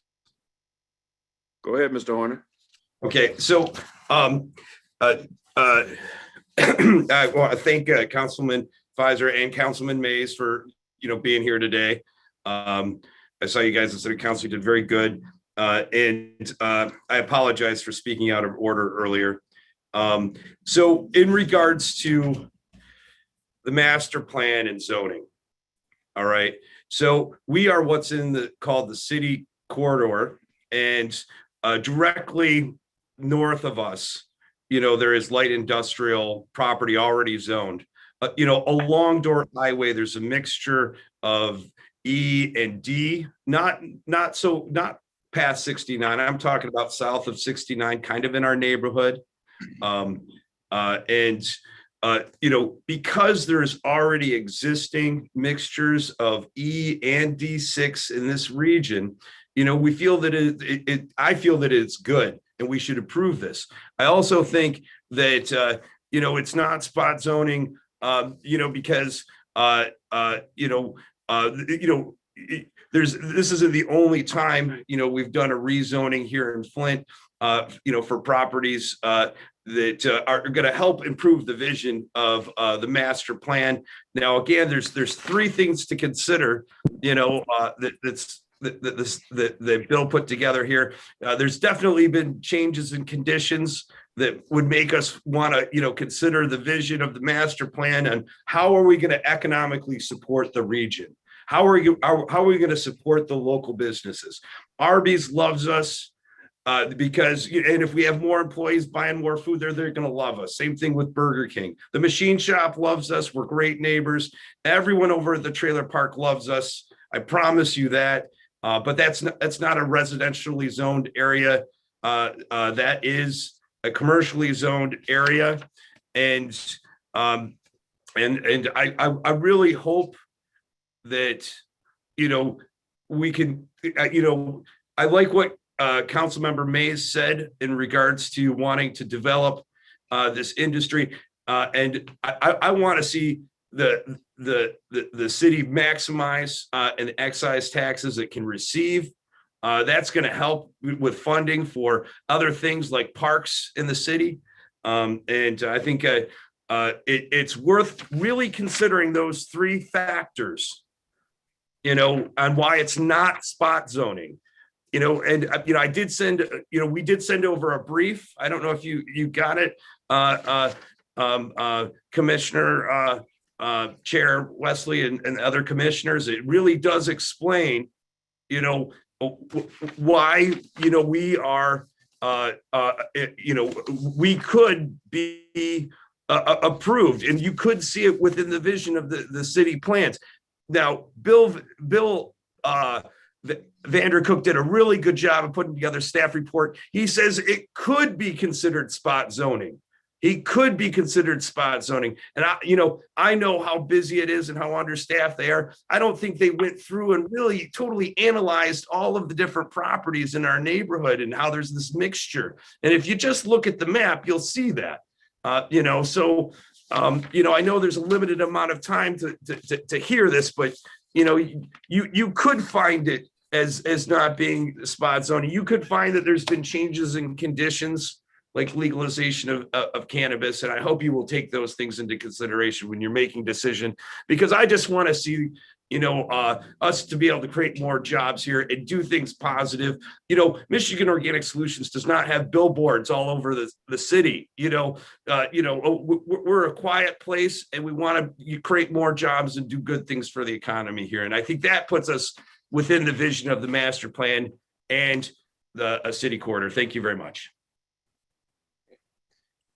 Go ahead, Mr. Horner. Okay, so I want to thank Councilman Pfizer and Councilman Mays for being here today. I saw you guys at City Council, you did very good. I apologize for speaking out of order earlier. So in regards to the master plan and zoning, all right. So we are what's called the city corridor, and directly north of us, there is light industrial property already zoned. Along Dorr Highway, there's a mixture of E and D, not past 69. I'm talking about south of 69, kind of in our neighborhood. Because there's already existing mixtures of E and D6 in this region, we feel that I feel that it's good and we should approve this. I also think that, it's not spot zoning, because, this isn't the only time, we've done a rezoning here in Flint, for properties, that are going to help improve the vision of the master plan. Now, again, there's three things to consider, that Bill put together here. There's definitely been changes in conditions that would make us want to, consider the vision of the master plan and how are we going to economically support the region? How are we going to support the local businesses? Arby's loves us. Because, and if we have more employees buying more food, they're going to love us. Same thing with Burger King. The machine shop loves us. We're great neighbors. Everyone over at the trailer park loves us. I promise you that. But that's not a residentially zoned area. That is a commercially zoned area. And I really hope that, we can, I like what Councilmember Mays said in regards to wanting to develop this industry, and I want to see the city maximize and excise taxes it can receive. That's going to help with funding for other things like parks in the city, and I think it's worth really considering those three factors, on why it's not spot zoning. I did send, we did send over a brief. I don't know if you got it, Commissioner Chair Wesley and other commissioners. It really does explain, why, we are, we could be approved, and you could see it within the vision of the city plans. Now, Bill Vandercook did a really good job of putting together a staff report. He says it could be considered spot zoning. It could be considered spot zoning. And I know how busy it is and how understaffed they are. I don't think they went through and really totally analyzed all of the different properties in our neighborhood and how there's this mixture. And if you just look at the map, you'll see that, I know there's a limited amount of time to hear this, but you could find it as not being spot zoning. You could find that there's been changes in conditions like legalization of cannabis. And I hope you will take those things into consideration when you're making decision, because I just want to see, us to be able to create more jobs here and do things positive. Michigan Organic Solutions does not have billboards all over the city. We're a quiet place and we want to create more jobs and do good things for the economy here. And I think that puts us within the vision of the master plan and the city corridor. Thank you very much.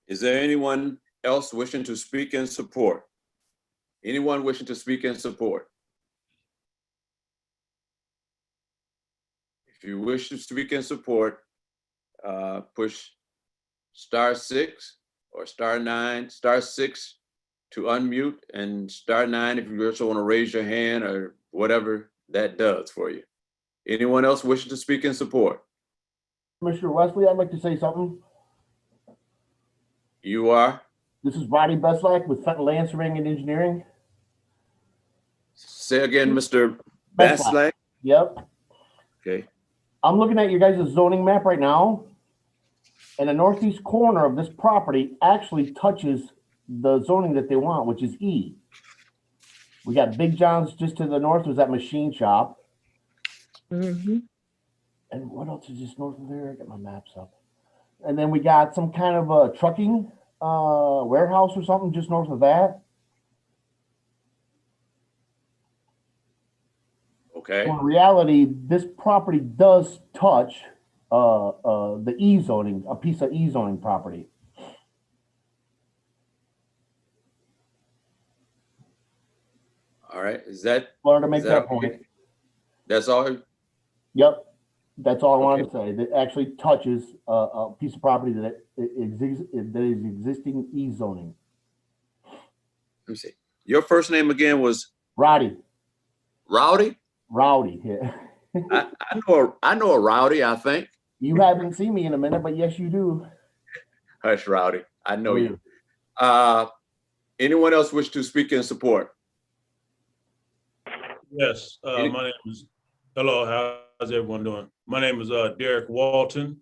Is there anyone else wishing to speak in support? Anyone wishing to speak in support? If you wish to speak in support, push *6 or *9, *6 to unmute, and *9 if you also want to raise your hand or whatever that does for you. Anyone else wishing to speak in support? Commissioner Wesley, I'd like to say something. You are? This is Roddy Beslack with Fenton Land Surveying and Engineering. Say again, Mr. Beslack? Yep. Okay. I'm looking at your guys' zoning map right now, and the northeast corner of this property actually touches the zoning that they want, which is E. We got Big John's just to the north, was that machine shop. And what else is just north of there? I got my maps up. And then we got some kind of a trucking warehouse or something just north of that. Okay, So in reality, this property does touch the E zoning, a piece of E zoning property. all right, is that, Wanted to make is that that okay? point. That's all? Yep, that's all I wanted to say. That actually touches a piece of property that exists, that is existing E zoning. Let me see. Your first name again was Roddy. Rowdy? Rowdy, yeah. I know a Rowdy, I think. You haven't seen me in a minute, but yes, you do. Hush, Rowdy. I know Oh, you. Anyone else wish to speak in support? Yes, my name is, hello, how's everyone doing? My name is Derek Walton,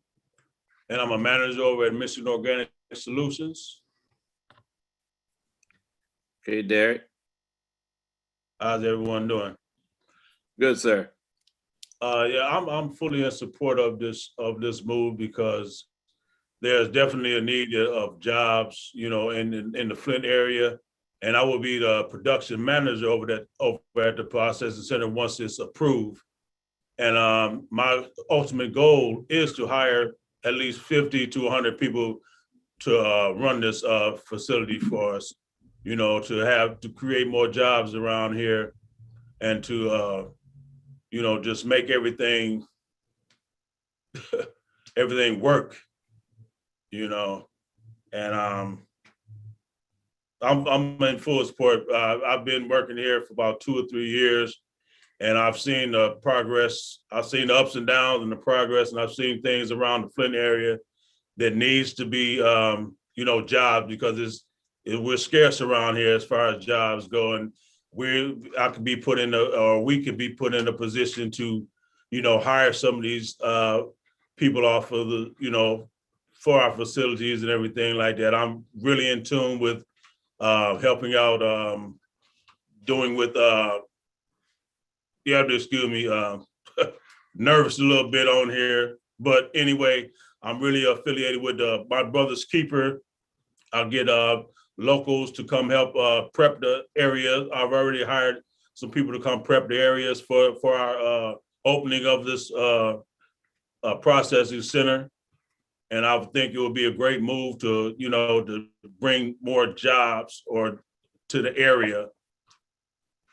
and I'm a manager over at Michigan Organic Solutions. Okay, Derek. How's everyone doing? Good, sir. Yeah, I'm fully in support of this move because there's definitely a need of jobs, you know, in the Flint area. And I will be the production manager over at the processing center once it's approved. And my ultimate goal is to hire at least 50 to 100 people to run this facility for us, you know, to create more jobs around here and to, you know, just make everything work, you know. And I'm in full support. I've been working here for about 2 or 3 years, and I've seen the progress. I've seen the ups and downs and the progress, and I've seen things around the Flint area that needs to be, you know, jobs, because we're scarce around here as far as jobs go, and we could be put in a position to, you know, hire some of these people off of the, you know, for our facilities and everything like that. I'm really in tune with helping out, doing with, you have to excuse me, nervous a little bit on here. But anyway, I'm really affiliated with my brother's keeper. I'll get locals to come help prep the area. I've already hired some people to come prep the areas for our opening of this processing center. And I think it would be a great move to, you know, to bring more jobs to the area,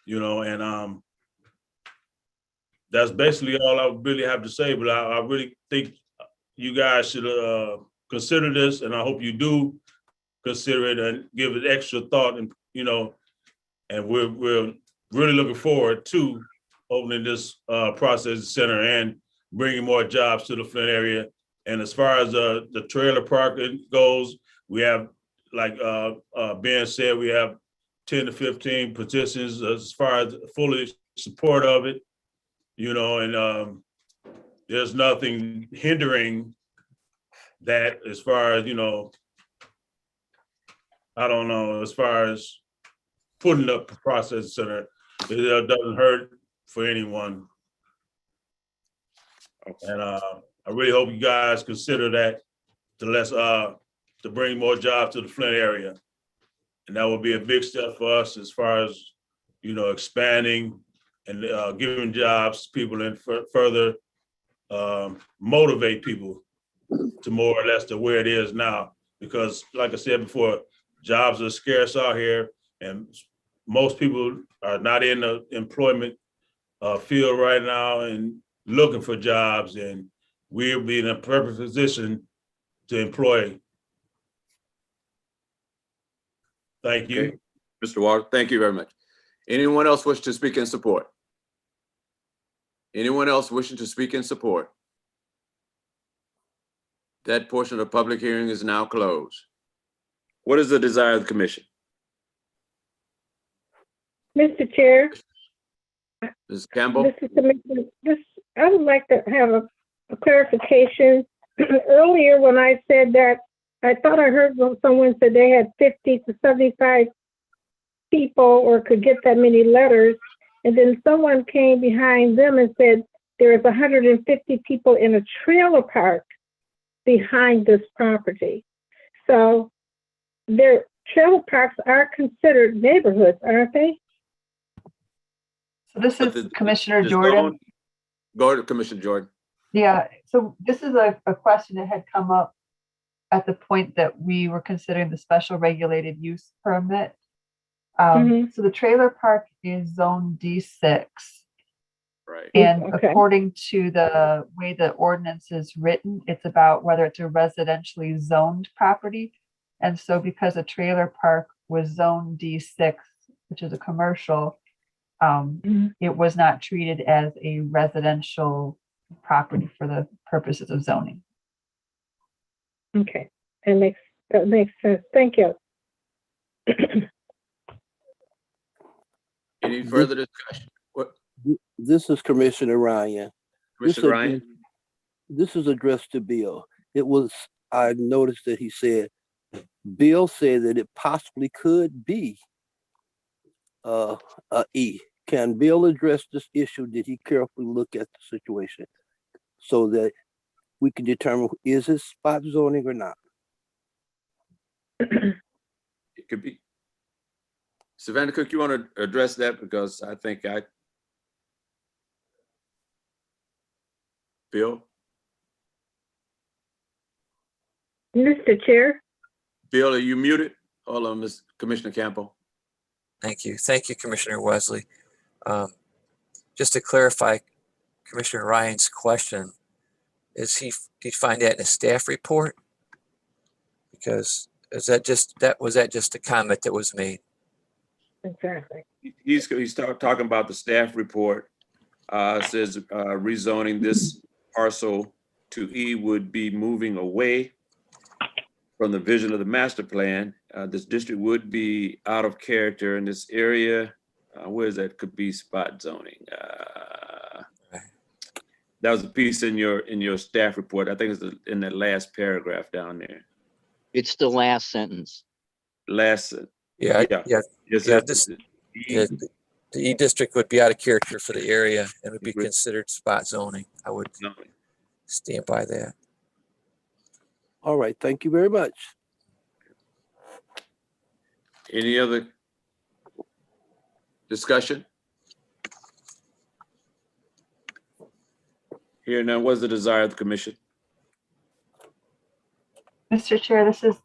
you know, and that's basically all I really have to say. But I really think you guys should consider this, and I hope you do consider it and give it extra thought, and, you know, and we're really looking forward to opening this processing center and bringing more jobs to the Flint area. And as far as the trailer park goes, we have, like Ben said, we have 10 to 15 petitions as far as fully support of it, you know, and there's nothing hindering that as far as, you know, I don't know, as far as putting up the processing center, it doesn't hurt for anyone. And I really hope you guys consider that to bring more jobs to the Flint area. And that would be a big step for us as far as, you know, expanding and giving jobs to people and further motivate people to more or less to where it is now. Because like I said before, jobs are scarce out here, and most people are not in the employment field right now and looking for jobs, and we'll be in a perfect position to employ. Thank you. Okay. Mr. Walker, thank you very much. Anyone else wish to speak in support? Anyone else wishing to speak in support? That portion of the public hearing is now closed. What is the desire of the commission? Mr. Chair. Ms. Campbell? This is Commissioner. I would like to have a clarification. Earlier, when I said that, I thought I heard someone said they had 50 to 75 people or could get that many letters. And then someone came behind them and said there is 150 people in a trailer park behind this property. So their trailer parks are considered neighborhoods, aren't they? So this But is Commissioner the Jordan. zone- Go to Commissioner Jordan. Yeah, so this is a question that had come up at the point that we were considering the special regulated use permit. So the trailer park is zone D6. Right. And Okay. according to the way the ordinance is written, it's about whether it's a residentially zoned property. And so because a trailer park was zone D6, which is a commercial, it was not treated as a residential property for the purposes of zoning. Okay, that makes sense. Thank you. Any further discussion? What, This is Commissioner Ryan. Commissioner Ryan? This is addressed to Bill. I noticed that he said, Bill said that it possibly could be a E. Can Bill address this issue? Did he carefully look at the situation so that we can determine is it spot zoning or not? It could be. Savannah Cook, you want to address that? Because I think Bill? Mr. Chair? Bill, are you muted? Hold on, Ms. Commissioner Campbell. Thank you. Thank you, Commissioner Wesley. Just to clarify Commissioner Ryan's question, did he find that in a staff report? Because was that just a comment that was made? Exactly. He's talking about the staff report. Says rezoning this parcel to E would be moving away from the vision of the master plan. This district would be out of character in this area. Where is that? Could be spot zoning. That was a piece in your staff report. I think it's in that last paragraph down there. It's the last sentence. Last. Yeah. Is Yeah, that the E district would be out of character for the area and would be considered spot zoning. I would stand by that. All right, thank you very much. Any other discussion? Here now, what's the desire of the commission? Mr. Chair, this is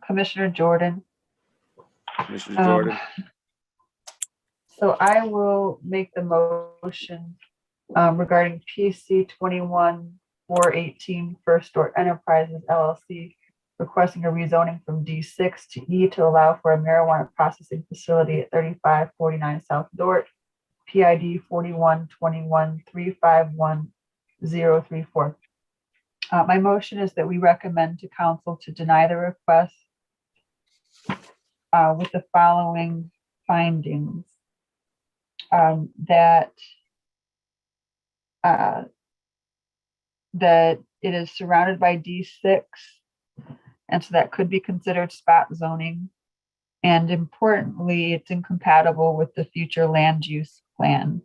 Commissioner Jordan. Commissioner Jordan? So I will make the motion regarding PC 21-418 First Store Enterprises LLC, requesting a rezoning from D6 to E to allow for a marijuana processing facility at 3549 South Dort, PID 4121351034. My motion is that we recommend to council to deny the request with the following findings. That it is surrounded by D6, and so that could be considered spot zoning. And importantly, it's incompatible with the future land use plan.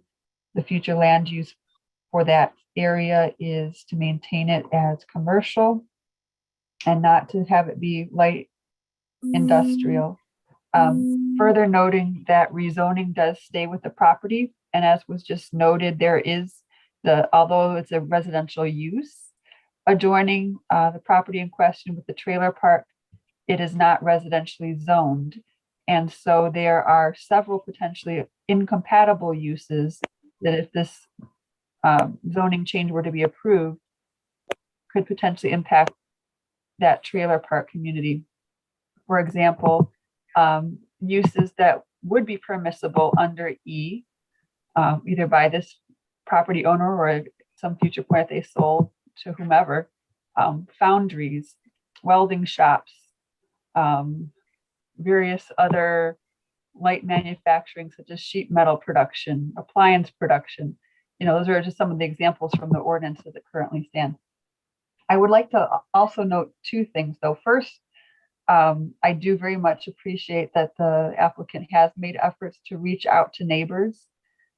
The future land use for that area is to maintain it as commercial and not to have it be light industrial. Further noting that rezoning does stay with the property, and as was just noted, there is although it's a residential use adjoining the property in question with the trailer park, it is not residentially zoned. And so there are several potentially incompatible uses that if this zoning change were to be approved, could potentially impact that trailer park community. For example, uses that would be permissible under E, either by this property owner or at some future point they sold to whomever, foundries, welding shops, various other light manufacturing such as sheet metal production, appliance production. Those are just some of the examples from the ordinances that currently stand. I would like to also note two things though. First, I do very much appreciate that the applicant has made efforts to reach out to neighbors.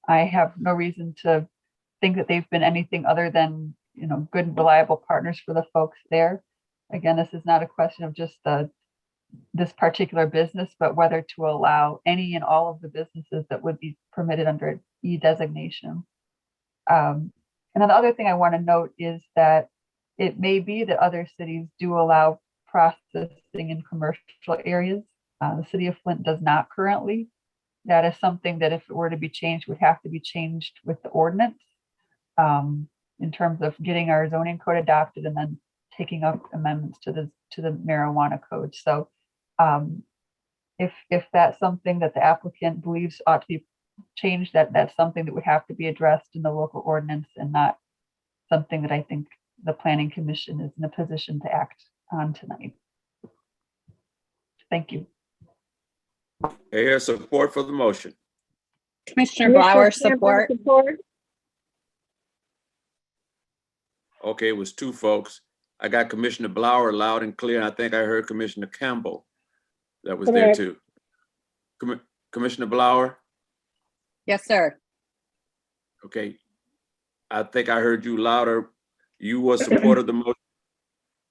I have no reason to think that they've been anything other than, good and reliable partners for the folks there. Again, this is not a question of just this particular business, but whether to allow any and all of the businesses that would be permitted under E designation. And then the other thing I want to note is that it may be that other cities do allow processing in commercial areas. The city of Flint does not currently. That is something that if it were to be changed, would have to be changed with the ordinance in terms of getting our zoning code adopted and then taking up amendments to the marijuana code. So if that's something that the applicant believes ought to be changed, that's something that would have to be addressed in the local ordinance and not something that I think the planning commission is in a position to act on tonight. Thank you. Here's support for the motion. Commissioner Blauer, Campbell, support. Okay, it was two folks. I got Commissioner Blauer loud and clear, and I think I heard Commissioner Campbell that was there Correct. too. Commissioner Blauer, Yes, sir. okay. I think I heard you louder. You were support of the motion.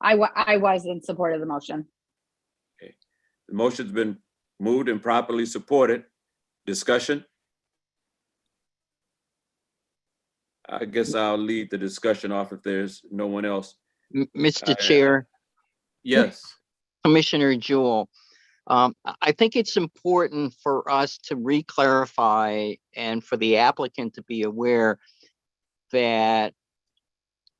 I was in support of the motion. The motion's been moved and properly supported. Discussion? I guess I'll lead the discussion off if there's no one else. Mr. Chair, Yes. Commissioner Jewell, I think it's important for us to re-clarify and for the applicant to be aware that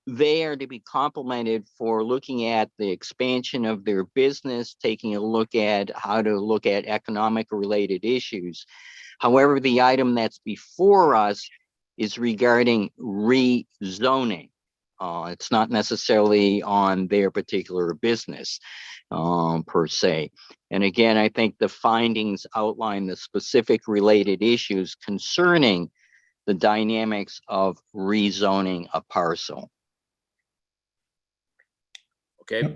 they are to be complimented for looking at the expansion of their business, taking a look at how to look at economic related issues. However, the item that's before us is regarding rezoning. It's not necessarily on their particular business per se. And again, I think the findings outline the specific related issues concerning the dynamics of rezoning a parcel. Okay.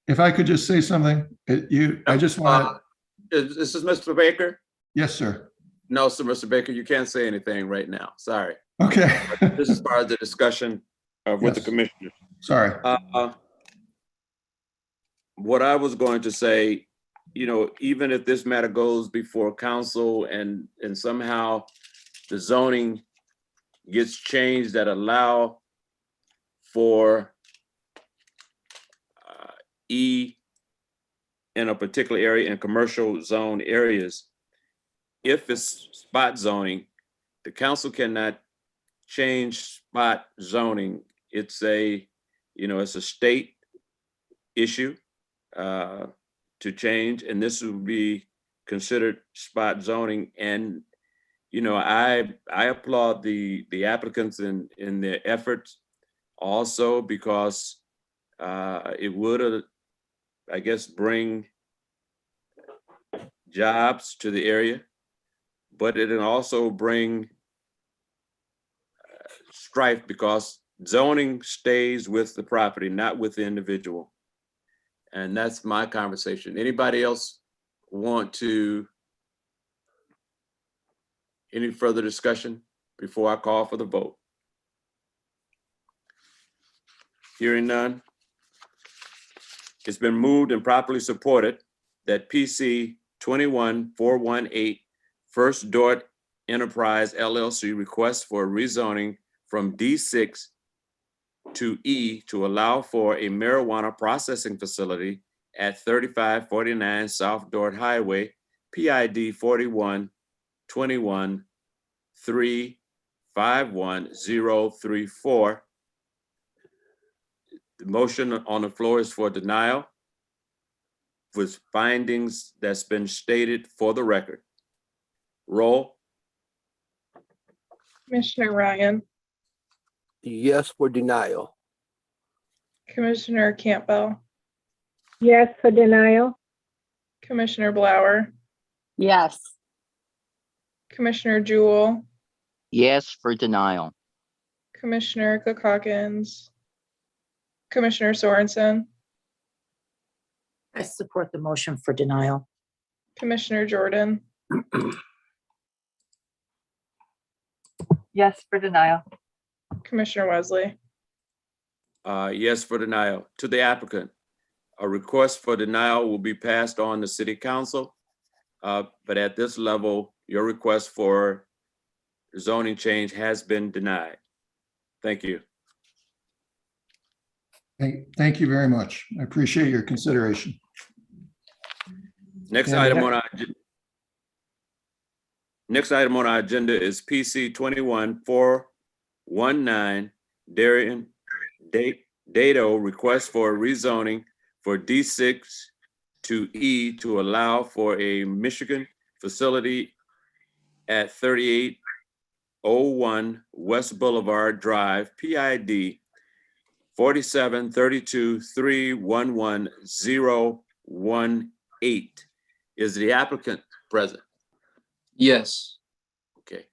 If I could just say something, I just want to, This is Mr. Baker? yes, sir. No, sir, Mr. Baker, you can't say anything right now. Sorry. Okay. This is part of the discussion with the Yes. commissioner. Sorry. What I was going to say, even if this matter goes before council and somehow the zoning gets changed that allow for E in a particular area in commercial zone areas, if it's spot zoning, the council cannot change spot zoning. It's a state issue to change, and this would be considered spot zoning. And I applaud the applicants in their efforts also, because it would, I guess, bring jobs to the area, but it'll also bring strife, because zoning stays with the property, not with the individual. And that's my conversation. Anybody else want to, any further discussion before I call for the vote? Hearing none. It's been moved and properly supported that PC 21418 First Dort Enterprise LLC requests for rezoning from D6 to E to allow for a marijuana processing facility at 3549 South Dort Highway, PID 4121 351034. The motion on the floor is for denial with findings that's been stated for the record. Roll. Commissioner Ryan, Yes for denial. Commissioner Campbell, Yes for denial. Commissioner Blauer, Yes. Commissioner Jewell, Yes for denial. Commissioner Cook Hawkins, Commissioner Sorensen, I support the motion for denial. Commissioner Jordan, Yes for denial. Commissioner Wesley, Yes for denial. To the applicant, a request for denial will be passed on to city council. But at this level, your request for zoning change has been denied. Thank you. Thank you very much. I appreciate your consideration. Next Yeah, item yeah. on our agenda is PC 21419, Darien Dado request for rezoning for D6 to E to allow for a Michigan facility at 3801 West Boulevard Drive, PID 4732311018. Is the applicant present? Yes. Okay.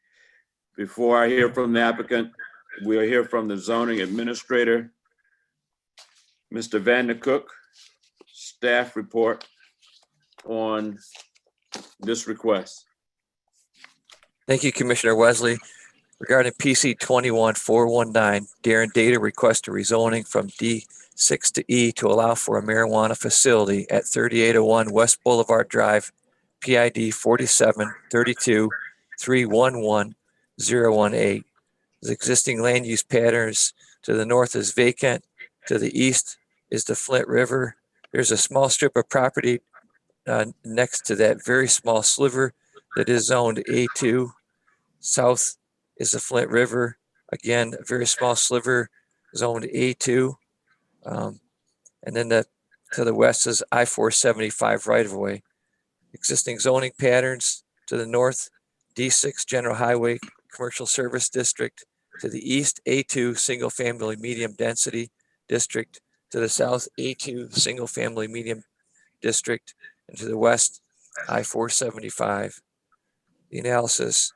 Before I hear from the applicant, we'll hear from the zoning administrator, Mr. Vandercook, staff report on this request. Thank you, Commissioner Wesley. Regarding PC 21419, Darren Data request a rezoning from D6 to E to allow for a marijuana facility at 3801 West Boulevard Drive, PID 4732311018. The existing land use patterns to the north is vacant. To the east is the Flint River. There's a small strip of property next to that very small sliver that is zoned A2. South is the Flint River. Again, a very small sliver zoned A2. And then to the west is I-475 right of way. Existing zoning patterns to the north, D6 General Highway Commercial Service District. To the east, A2 Single Family Medium Density District. To the south, A2 Single Family Medium District. And to the west, I-475. The analysis.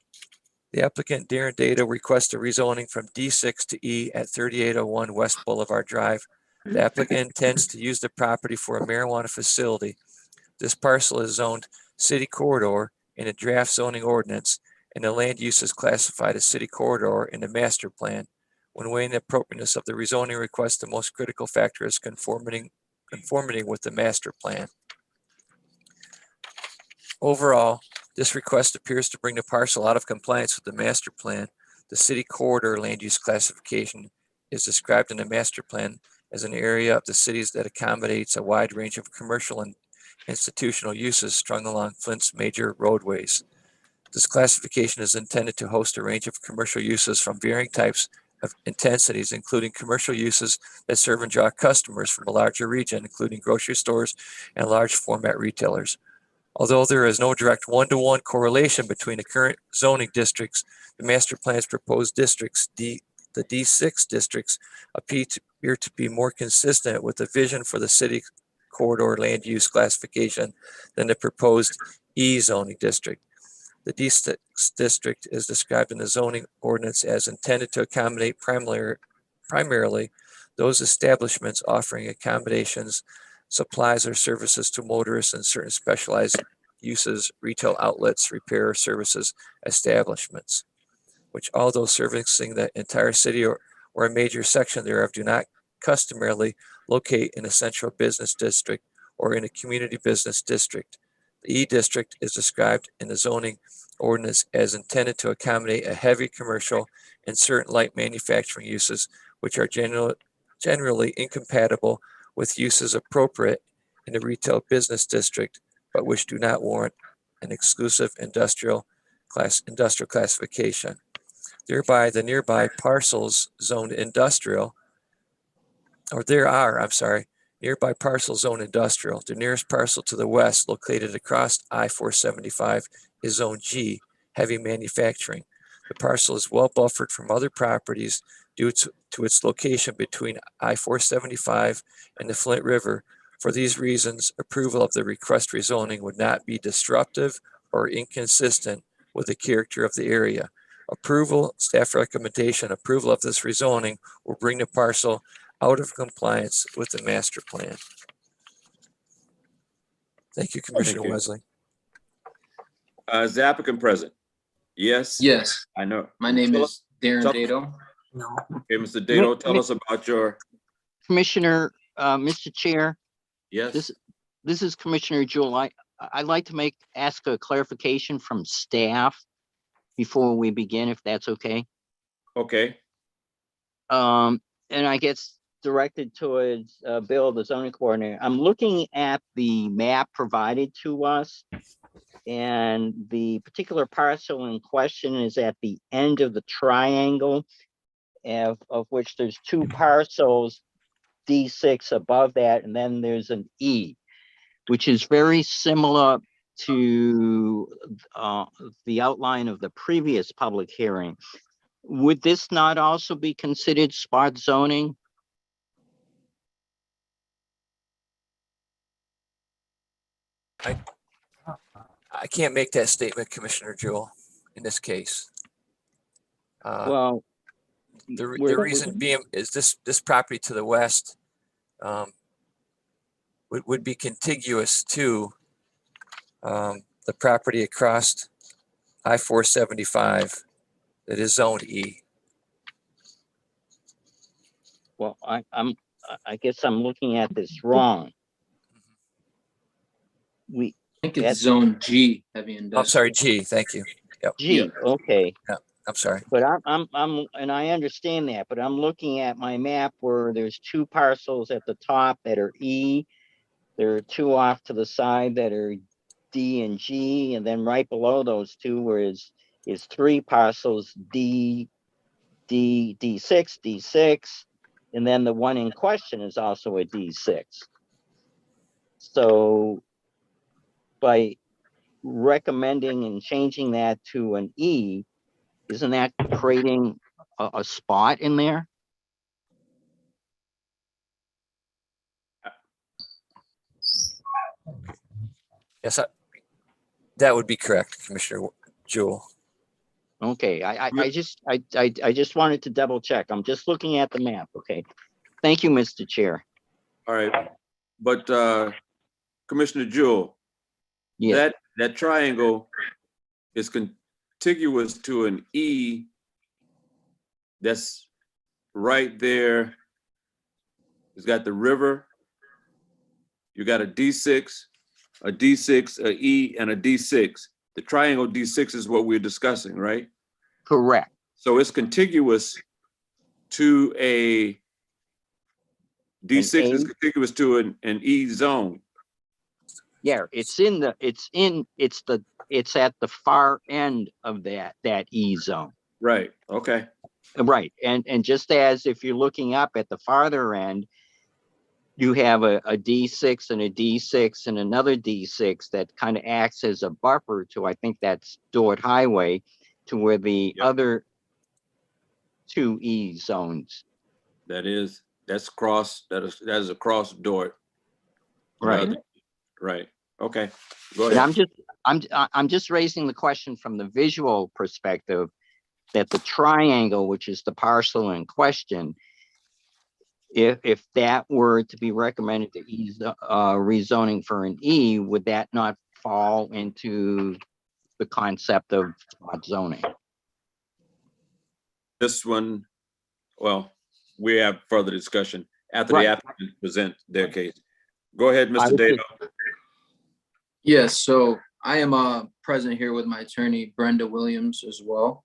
The applicant, Darren Data, requests a rezoning from D6 to E at 3801 West Boulevard Drive. The applicant intends to use the property for a marijuana facility. This parcel is zoned city corridor in a draft zoning ordinance, and the land use is classified as city corridor in the master plan. When weighing the appropriateness of the rezoning request, the most critical factor is conformity with the master plan. Overall, this request appears to bring the parcel out of compliance with the master plan. The city corridor land use classification is described in the master plan as an area of the cities that accommodates a wide range of commercial and institutional uses strung along Flint's major roadways. This classification is intended to host a range of commercial uses from varying types of intensities, including commercial uses that serve and draw customers from a larger region, including grocery stores and large format retailers. Although there is no direct one-to-one correlation between the current zoning districts, the master plan's proposed districts, the D6 districts, appear to be more consistent with the vision for the city corridor land use classification than the proposed E zoning district. The D6 district is described in the zoning ordinance as intended to accommodate primarily those establishments offering accommodations, supplies or services to motorists, and certain specialized uses, retail outlets, repair services, establishments, which although servicing the entire city or a major section thereof do not customarily locate in a central business district or in a community business district. The E district is described in the zoning ordinance as intended to accommodate a heavy commercial and certain light manufacturing uses, which are generally incompatible with uses appropriate in the retail business district, but which do not warrant an exclusive industrial classification. Thereby, the nearby parcels zoned industrial, nearby parcel zone industrial. The nearest parcel to the west, located across I-475, is Zone G, heavy manufacturing. The parcel is well buffered from other properties due to its location between I-475 and the Flint River. For these reasons, approval of the request rezoning would not be disruptive or inconsistent with the character of the area. Staff recommendation, approval of this rezoning will bring the parcel out of compliance with the master plan. Thank you, Commissioner Wesley. Is the applicant present? Yes. Yes. I know. My name is Darren So- Dado. Okay, Mr. Dado, tell us about your, Commissioner, Mr. Chair, yes, this is Commissioner Jewell. I'd like to ask a clarification from staff before we begin, if that's okay. okay, And I guess directed towards Bill, the zoning coordinator. I'm looking at the map provided to us. And the particular parcel in question is at the end of the triangle, of which there's two parcels, D6 above that, and then there's an E, which is very similar to the outline of the previous public hearing. Would this not also be considered spot zoning? I can't make that statement, Commissioner Jewell, in this case. Well, The we're- reason being is this property to the west would be contiguous to the property across I-475 that is zoned E. well, I guess I'm looking at this wrong. I think it's zone G, heavy industrial. I'm sorry, G, thank you. Yep. G, okay. Yeah, I'm sorry. But and I understand that, but I'm looking at my map where there's two parcels at the top that are E. There are two off to the side that are D and G, and then right below those two is three parcels, D6, D6, and then the one in question is also a D6. So by recommending and changing that to an E, isn't that creating a spot in there? Yes, that would be correct, Commissioner Jewell. Okay, I just wanted to double check. I'm just looking at the map, okay? Thank you, Mr. Chair. all right. But Commissioner Jewell, Yeah, that triangle is contiguous to an E that's right there. It's got the river. You got a D6, a D6, a E, and a D6. The triangle D6 is what we're discussing, right? correct. So it's contiguous to a D6 is A? contiguous to an E zone. Yeah, it's at the far end of that E zone. Right, okay. Right, and just as if you're looking up at the farther end, you have a D6 and a D6 and another D6 that kind of acts as a buffer to, I think that's Dort Highway, to where the other two E zones. That is across Dort. Right. Right, okay, go And ahead. I'm just raising the question from the visual perspective that the triangle, which is the parcel in question, if that were to be recommended to ease rezoning for an E, would that not fall into the concept of spot zoning? This one, well, we have further discussion after Right. the applicant present their case. Go ahead, I Mr. would Dado. Yes, so I am present here with my attorney Brenda Williams as well.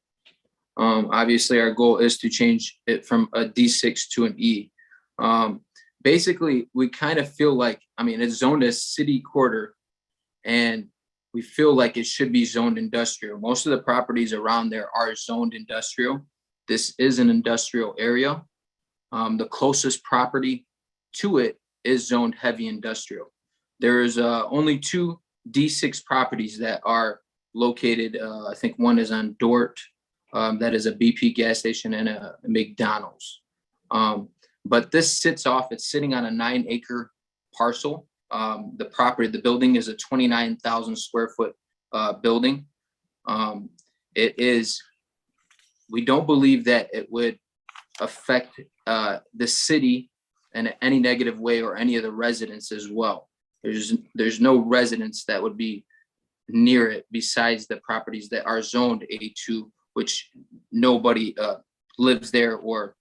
Obviously, our goal is to change it from a D6 to an E. Basically, we kind of feel like, I mean, it's zoned as city quarter, and we feel like it should be zoned industrial. Most of the properties around there are zoned industrial. This is an industrial area. The closest property to it is zoned heavy industrial. There is only two D6 properties that are located. I think one is on Dort. That is a BP gas station and a McDonald's. But this it's sitting on a 9-acre parcel. The building is a 29,000 square foot building. We don't believe that it would affect the city in any negative way or any of the residents as well. There's no residents that would be near it besides the properties that are zoned A2 which nobody lives there or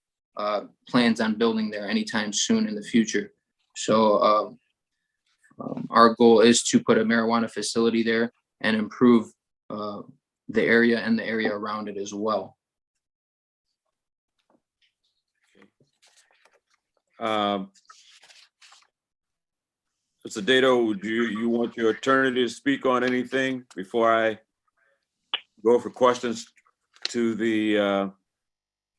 plans on building there anytime soon in the future. So our goal is to put a marijuana facility there and improve the area and the area around it as well. Mr. Dato, do you want your attorney to speak on anything before I go for questions to the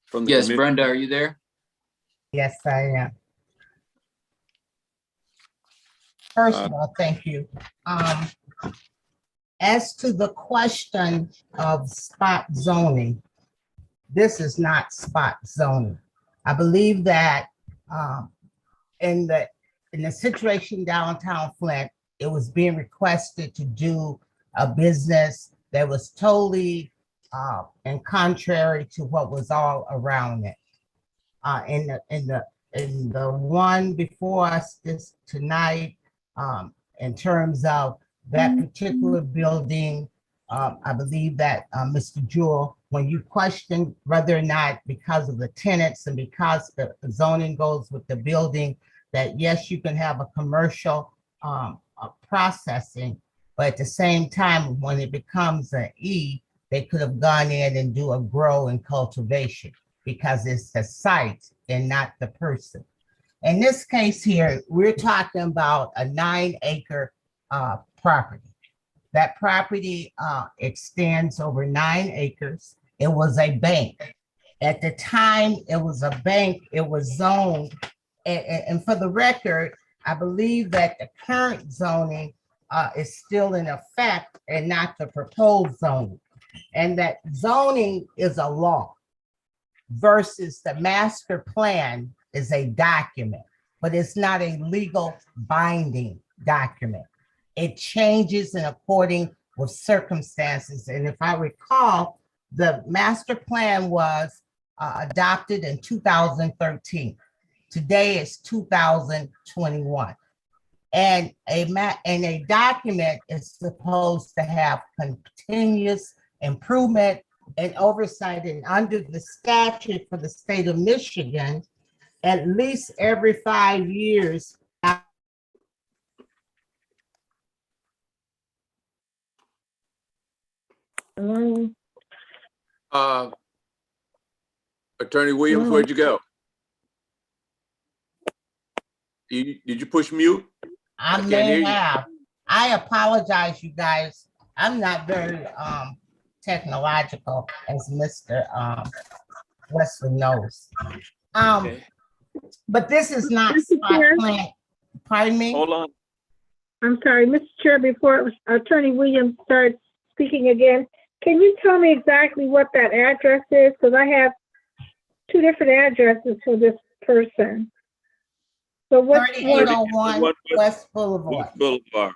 from the Yes, committee? Brenda, are you there? Yes, I am. First of all, thank you. As to the question of spot zoning, this is not spot zoning. I believe that in the situation downtown Flint, it was being requested to do a business that was totally and contrary to what was all around it. In the one before us this tonight, in terms of that particular building, I believe that Mr. Jewell, when you question whether or not because of the tenants and because the zoning goes with the building, that yes, you can have a commercial processing, but at the same time, when it becomes an E, they could have gone in and do a grow and cultivation because it's the site and not the person. In this case here, we're talking about a 9-acre property. That property extends over 9 acres. It was a bank. At the time it was a bank, it was zoned. And for the record, I believe that the current zoning is still in effect and not the proposed zoning. And that zoning is a law versus the master plan is a document, but it's not a legal binding document. It changes in according with circumstances. And if I recall, the master plan was adopted in 2013. Today is 2021. And a document is supposed to have continuous improvement and oversight. And under the statute for the state of Michigan, at least every 5 years. Attorney Williams, where'd you go? Did you push mute? I can't may hear you. have. I apologize, you guys. I'm not very technological, as Mr. Wesley knows. But this is not spot plan. Pardon me? Hold on. I'm sorry, Mr. Chair, before Attorney Williams starts speaking again, can you tell me exactly what that address is? Because I have 2 different addresses for this person. So what's 3801 West Boulevard. West Boulevard.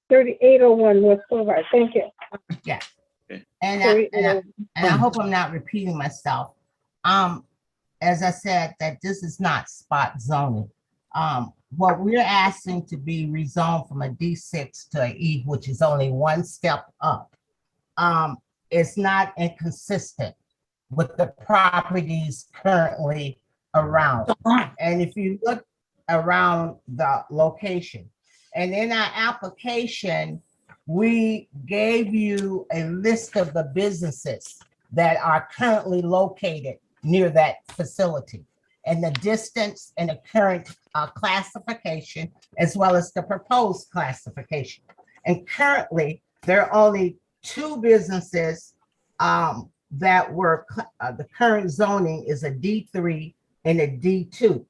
3801 West Boulevard. Thank you. Yeah. And I hope I'm not repeating myself. As I said, that this is not spot zoning. What we're asking to be rezoned from a D6 to an E, which is only 1 step up, is not inconsistent with the properties currently around. And if you look around the location, and in our application, we gave you a list of the businesses that are currently located near that facility and the distance and the current classification, as well as the proposed classification. And currently, there are only 2 businesses that were, the current zoning is a D3 and a D2.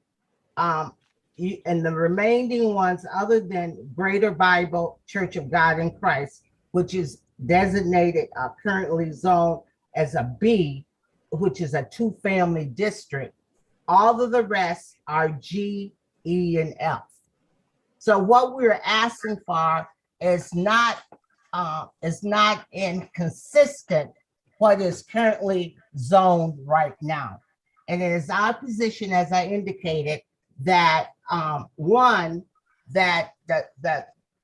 And the remaining ones, other than Greater Bible Church of God in Christ, which is designated currently zoned as a B, which is a 2-family district, all of the rest are G, E, and F. So what we're asking for is not inconsistent what is currently zoned right now. And it is our position, as I indicated, that one, that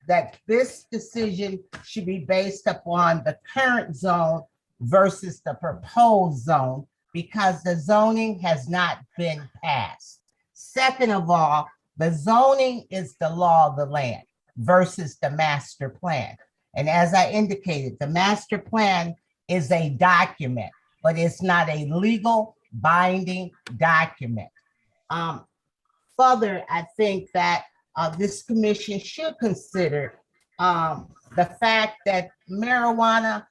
that this decision should be based upon the current zone versus the proposed zone because the zoning has not been passed. Second of all, the zoning is the law of the land versus the master plan. And as I indicated, the master plan is a document, but it's not a legal binding document. Further, I think that this commission should consider the fact that the Marijuana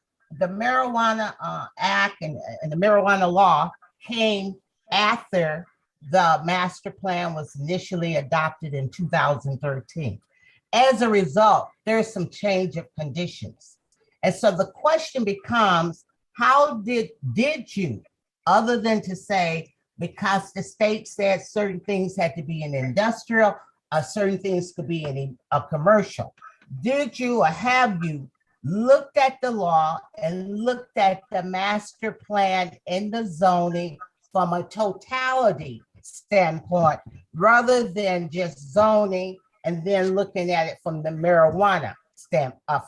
Act and the marijuana law came after the master plan was initially adopted in 2013. As a result, there's some change of conditions. And so the question becomes, how did you, other than to say, because the state said certain things had to be in industrial, certain things could be in a commercial, did you or have you looked at the law and looked at the master plan and the zoning from a totality standpoint, rather than just zoning and then looking at it from the marijuana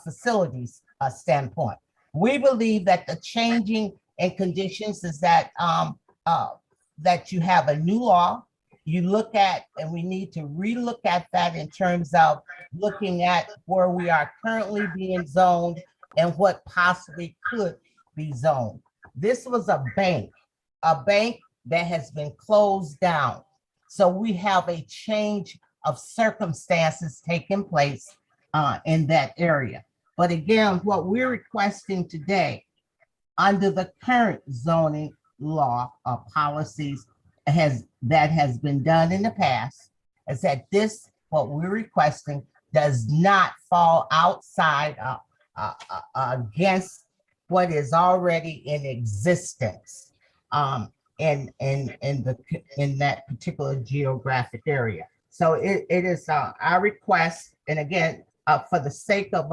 facilities standpoint? We believe that the changing in conditions is that that you have a new law, you look at, and we need to relook at that in terms of looking at where we are currently being zoned and what possibly could be zoned. This was a bank that has been closed down. So we have a change of circumstances taking place in that area. But again, what we're requesting today under the current zoning law or policies that has been done in the past is that what we're requesting does not fall outside against what is already in existence in that particular geographic area. So it is our request, and again, for the sake of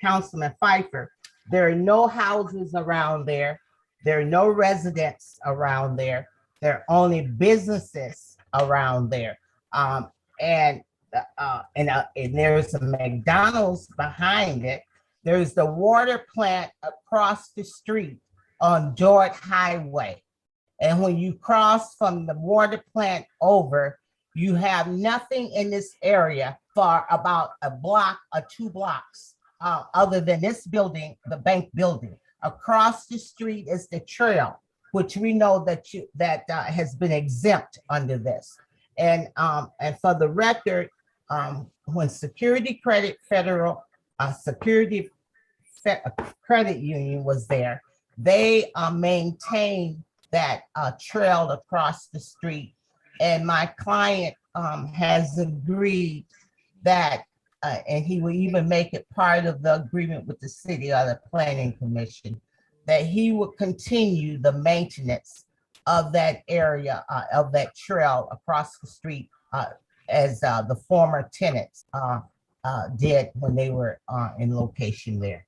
Councilman Pfeiffer, there are no houses around there. There are no residents around there. There are only businesses around there. And there's a McDonald's behind it. There's the water plant across the street on George Highway. And when you cross from the water plant over, you have nothing in this area for about a block or 2 blocks, other than this building, the bank building. Across the street is the trail, which we know that has been exempt under this. And for the record, when Security Credit Credit Union was there, they maintained that trail across the street. And my client has agreed that, and he will even make it part of the agreement with the city or the planning commission, that he will continue the maintenance of that area, of that trail across the street, as the former tenants did when they were in location there.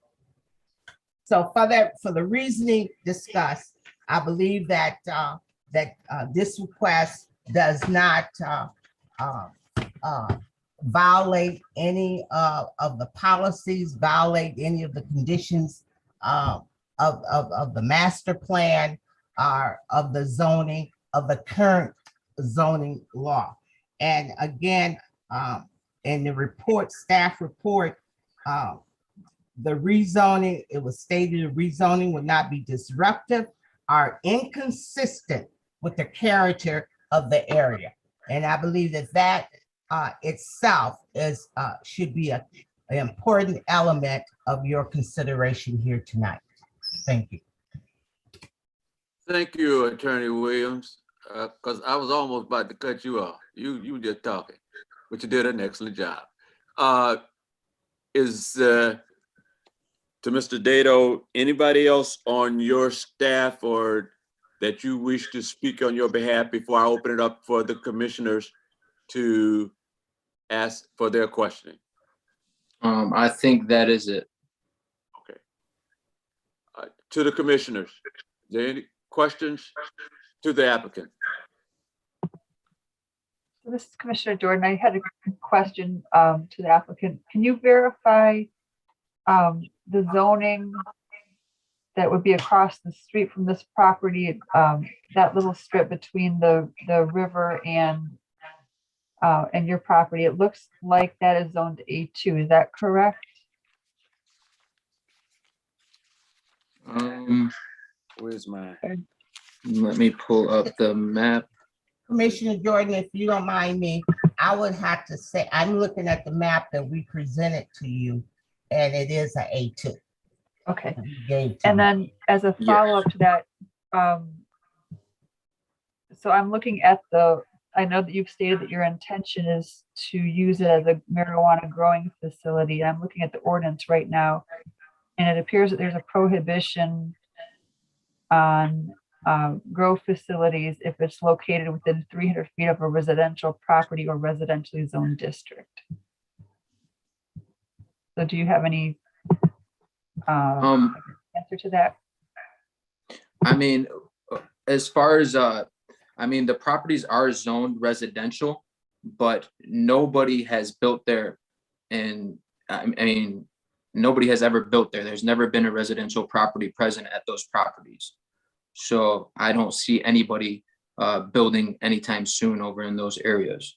So for the reasoning discussed, I believe that this request does not violate any of the policies, violate any of the conditions of the master plan, of the zoning, of the current zoning law. And again, in the report, staff report, the rezoning, it was stated the rezoning would not be disruptive or inconsistent with the character of the area. And I believe that itself is should be an important element of your consideration here tonight. Thank you. Thank you, Attorney Williams, because I was almost about to cut you off. You were just talking, but you did an excellent job. To Mr. Dato, anybody else on your staff or that you wish to speak on your behalf before I open it up for the commissioners to ask for their questioning? I think that is it. Okay. To the commissioners, is there any questions to the applicant? So this is Commissioner Jordan. I had a question to the applicant. Can you verify the zoning that would be across the street from this property, that little strip between the river and your property? It looks like that is zoned A2. Is that correct? Where's my? Let me pull up the map. Commissioner Jordan, if you don't mind me, I would have to say, I'm looking at the map that we presented to you, and it is a A2. Okay. And And then as a follow-up to that, so I'm looking at I know that you've stated that your intention is to use it as a marijuana growing facility. I'm looking at the ordinance right now, and it appears that there's a prohibition on grow facilities if it's located within 300 feet of a residential property or residentially zoned district. So do you have any answer to that? I mean, as far as I mean, the properties are zoned residential, but nobody has built there, and I mean, nobody has ever built there. There's never been a residential property present at those properties. So I don't see anybody building anytime soon over in those areas.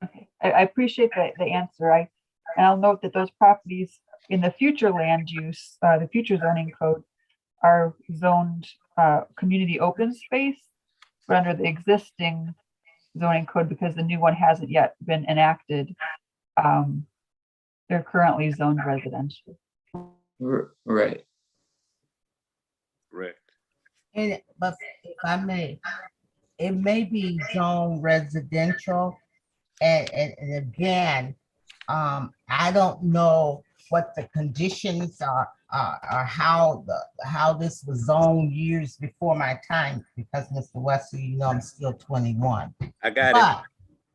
Okay, I appreciate the answer. And I'll note that those properties in the future land use, the future zoning code, are zoned community open space, but under the existing zoning code, because the new one hasn't yet been enacted, they're currently zoned residential. Right. Correct. But if I may, it may be zone residential, and again, I don't know what the conditions are, or how this was zoned years before my time, because Mr. Wesley, you know, I'm still 21. I got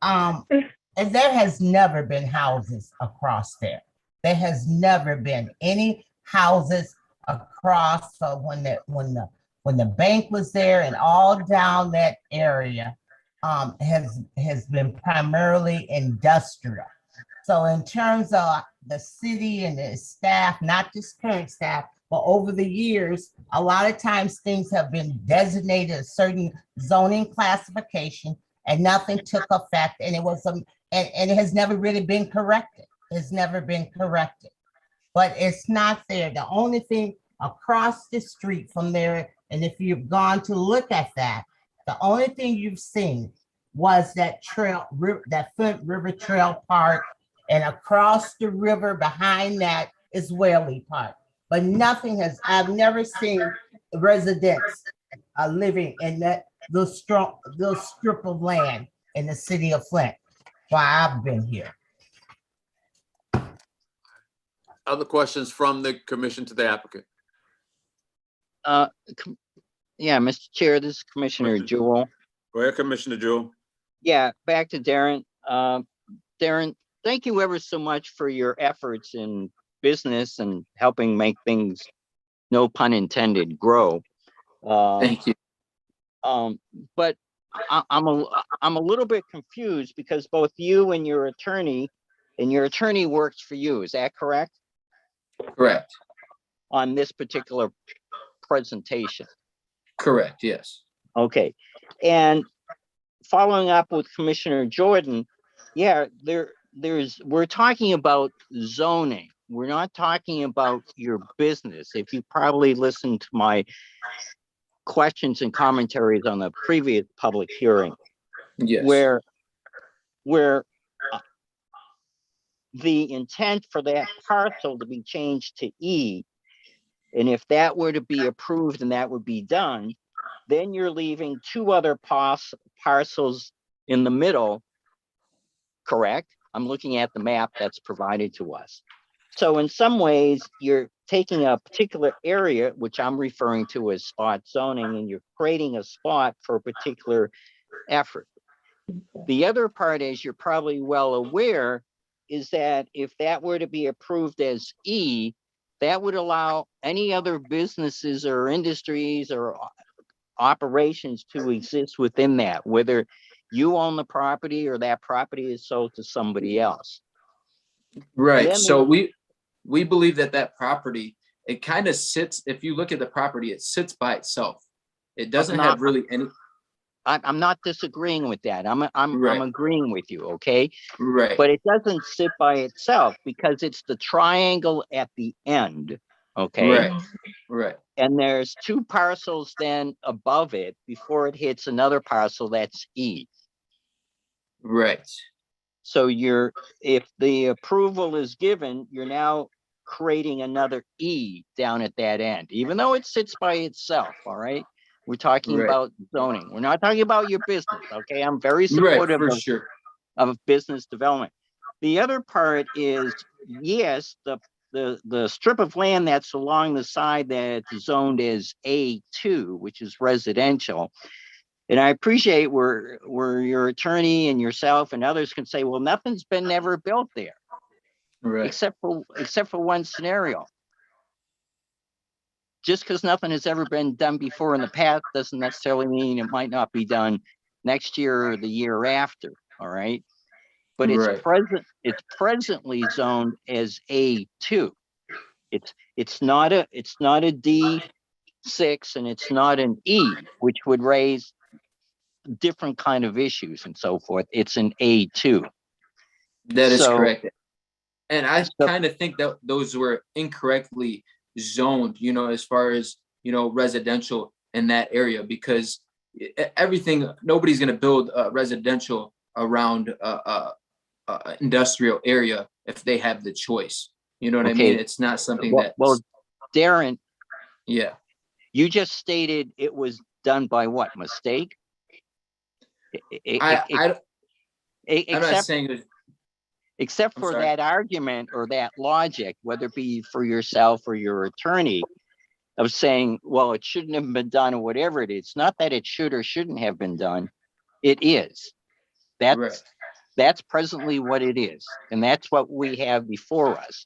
it. And there has never been houses across there. There has never been any houses across when the bank was there, and all down that area has been primarily industrial. So in terms of the city and the staff, not just current staff, but over the years, a lot of times things have been designated a certain zoning classification and nothing took effect, and it was and it has never really been corrected. It's never been corrected. But it's not there. The only thing across the street from there, and if you've gone to look at that, the only thing you've seen was that trail, that Flint River Trail Park, and across the river behind that is Whaley Park. But nothing has, I've never seen residents living in those strip of land in the city of Flint while I've been here. Other questions from the commission to the applicant? Yeah, Mr. Chair, this is Commissioner Jewell. Go ahead, Commissioner Jewell. Yeah, back to Darren. Darren, thank you ever so much for your efforts in business and helping make things, no pun intended, grow. Thank you. But I'm a little bit confused because both you and your attorney works for you. Is that correct? Correct. On this particular presentation. Correct. Yes. Okay. And following up with Commissioner Jordan, yeah, we're talking about zoning. We're not talking about your business. If you probably listened to my questions and commentaries on the previous public hearing, yes, where the intent for that parcel to be changed to E, and if that were to be approved and that would be done, then you're leaving two other parcels in the middle, correct? I'm looking at the map that's provided to us. So in some ways, you're taking a particular area, which I'm referring to as spot zoning, and you're creating a spot for a particular effort. The other part, as you're probably well aware, is that if that were to be approved as E, that would allow any other businesses or industries or operations to exist within that, whether you own the property or that property is sold to somebody else. Right. Then So we believe that that property, it kind of sits, if you look at the property, it sits by itself. It doesn't have really any. I'm not disagreeing with that. I'm Right. agreeing with you, okay? Right. But it doesn't sit by itself because it's the triangle at the end, okay? Right. Right. And there's two parcels then above it before it hits another parcel that's E. Right. So if the approval is given, you're now creating another E down at that end, even though it sits by itself, all right? We're talking Right. about zoning. We're not talking about your business, okay? I'm very Right, supportive for sure. of business development. The other part is, yes, the strip of land that's along the side that's zoned as A2, which is residential. And I appreciate where your attorney and yourself and others can say, well, nothing's been never built there. Right. Except for one scenario. Just because nothing has ever been done before in the past doesn't necessarily mean it might not be done next year or the year after, all right? But Right. it's presently zoned as A2. It's not a D6 and it's not an E, which would raise different kind of issues and so forth. It's an A2. That is So- correct. And I kind of think that those were incorrectly zoned, you know, as far as, you know, residential in that area, because nobody's going to build residential around industrial area if they have the choice. You know what I mean? It's not something well, Darren, yeah. you just stated it was done by what? Mistake? I'm not saying it. Except I'm for sorry. that argument or that logic, whether it be for yourself or your attorney, of saying, well, it shouldn't have been done or whatever it is. It's not that it should or shouldn't have been done. It is. That's presently what it is. And that's what we have before us.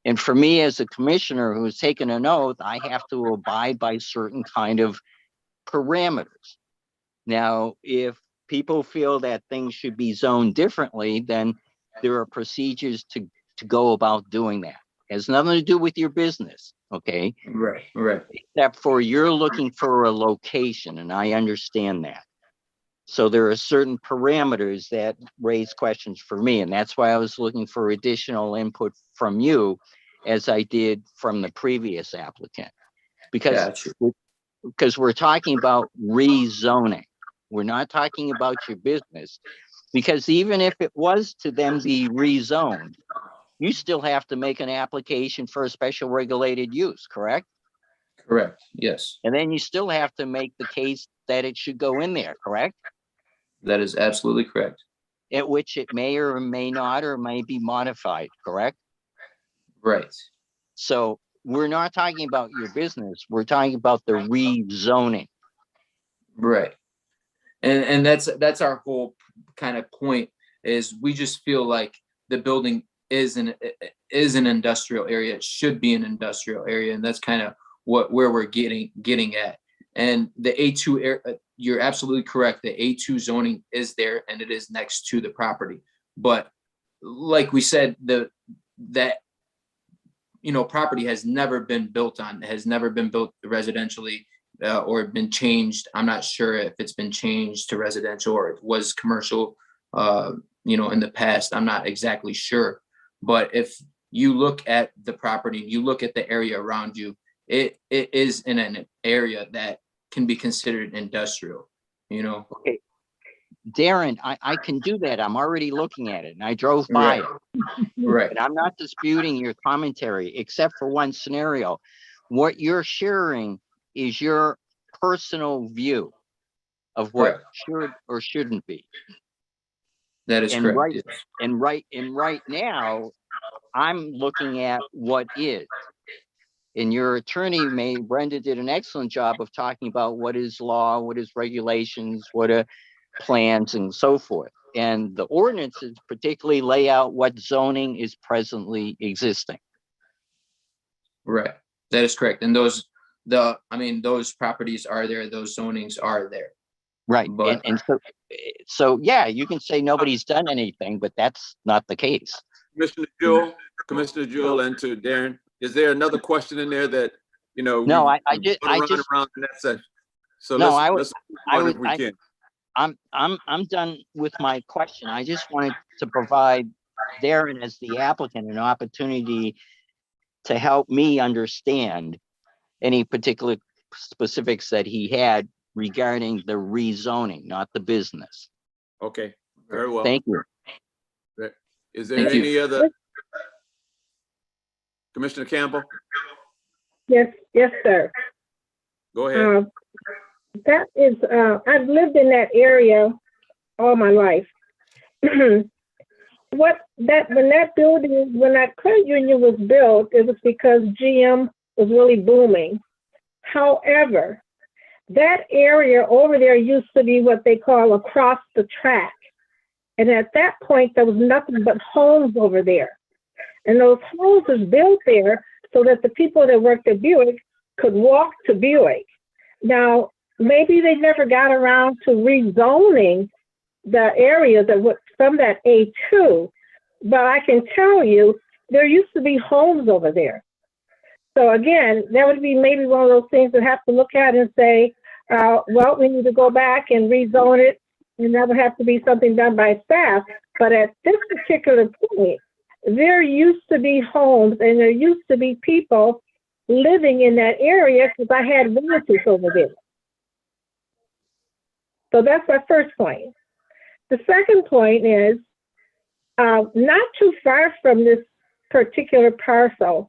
And for me as a commissioner who's taken an oath, I have to abide by certain kind of parameters. Now, if people feel that things should be zoned differently, then there are procedures to go about doing that. It has nothing to do with your business, okay? Right, right. Except for you're looking for a location, and I understand that. So there are certain parameters that raise questions for me, and that's why I was looking for additional input from you, as I did from the previous applicant. Because we're talking about rezoning. We're not talking about your business. Because even if it was to then be rezoned, you still have to make an application for a special regulated use, correct? Correct, yes. And then you still have to make the case that it should go in there, correct? That is absolutely correct. At which it may or may not, or may be modified, correct? Right. So we're not talking about your business. We're talking about the rezoning. Right. And that's our whole kind of point, is we just feel like the building is an industrial area. It should be an industrial area. And that's kind of where we're getting at. And the A2 area, you're absolutely correct. The A2 zoning is there and it is next to the property. But like we said, that property has never been built on, has never been built residentially or been changed. I'm not sure if it's been changed to residential or it was commercial, in the past. I'm not exactly sure. But if you look at the property, you look at the area around you, it is in an area that can be considered industrial, Okay. Darren, I can do that. I'm already looking at it and I drove by it. Right. And I'm not disputing your commentary, except for one scenario. What you're sharing is your personal view of what should or shouldn't be. That is correct. Right now, I'm looking at what is. And your attorney, Brenda, did an excellent job of talking about what is law, what is regulations, what are plans, and so forth. And the ordinances particularly lay out what zoning is presently existing. Right. That is correct. And those properties are there, those zonings are there. Right. But And So yeah, you can say nobody's done anything, but that's not the case. Commissioner Jewell, and to Darren, is there another question in there that, you know? No, I we've just, put around in that section. So no, let's move on if we can. I'm done with my question. I just wanted to provide Darren as the applicant an opportunity to help me understand any particular specifics that he had regarding the rezoning, not the business. Okay, very well. Thank you. Is there any other? Commissioner Campbell? Yes, sir. Go ahead. That is, I've lived in that area all my life. When that credit union was built, it was because GM was really booming. However, that area over there used to be what they call across the track. And at that point, there was nothing but homes over there. And those homes was built there so that the people that worked at Buick could walk to Buick. Now, maybe they never got around to rezoning the area that was from that A2, but I can tell you there used to be homes over there. So again, that would be maybe one of those things that have to look at and say, well, we need to go back and rezone it, and that would have to be something done by staff. But at this particular point, there used to be homes and there used to be people living in that area because I had relatives over there. So that's my first point. The second point is not too far from this particular parcel,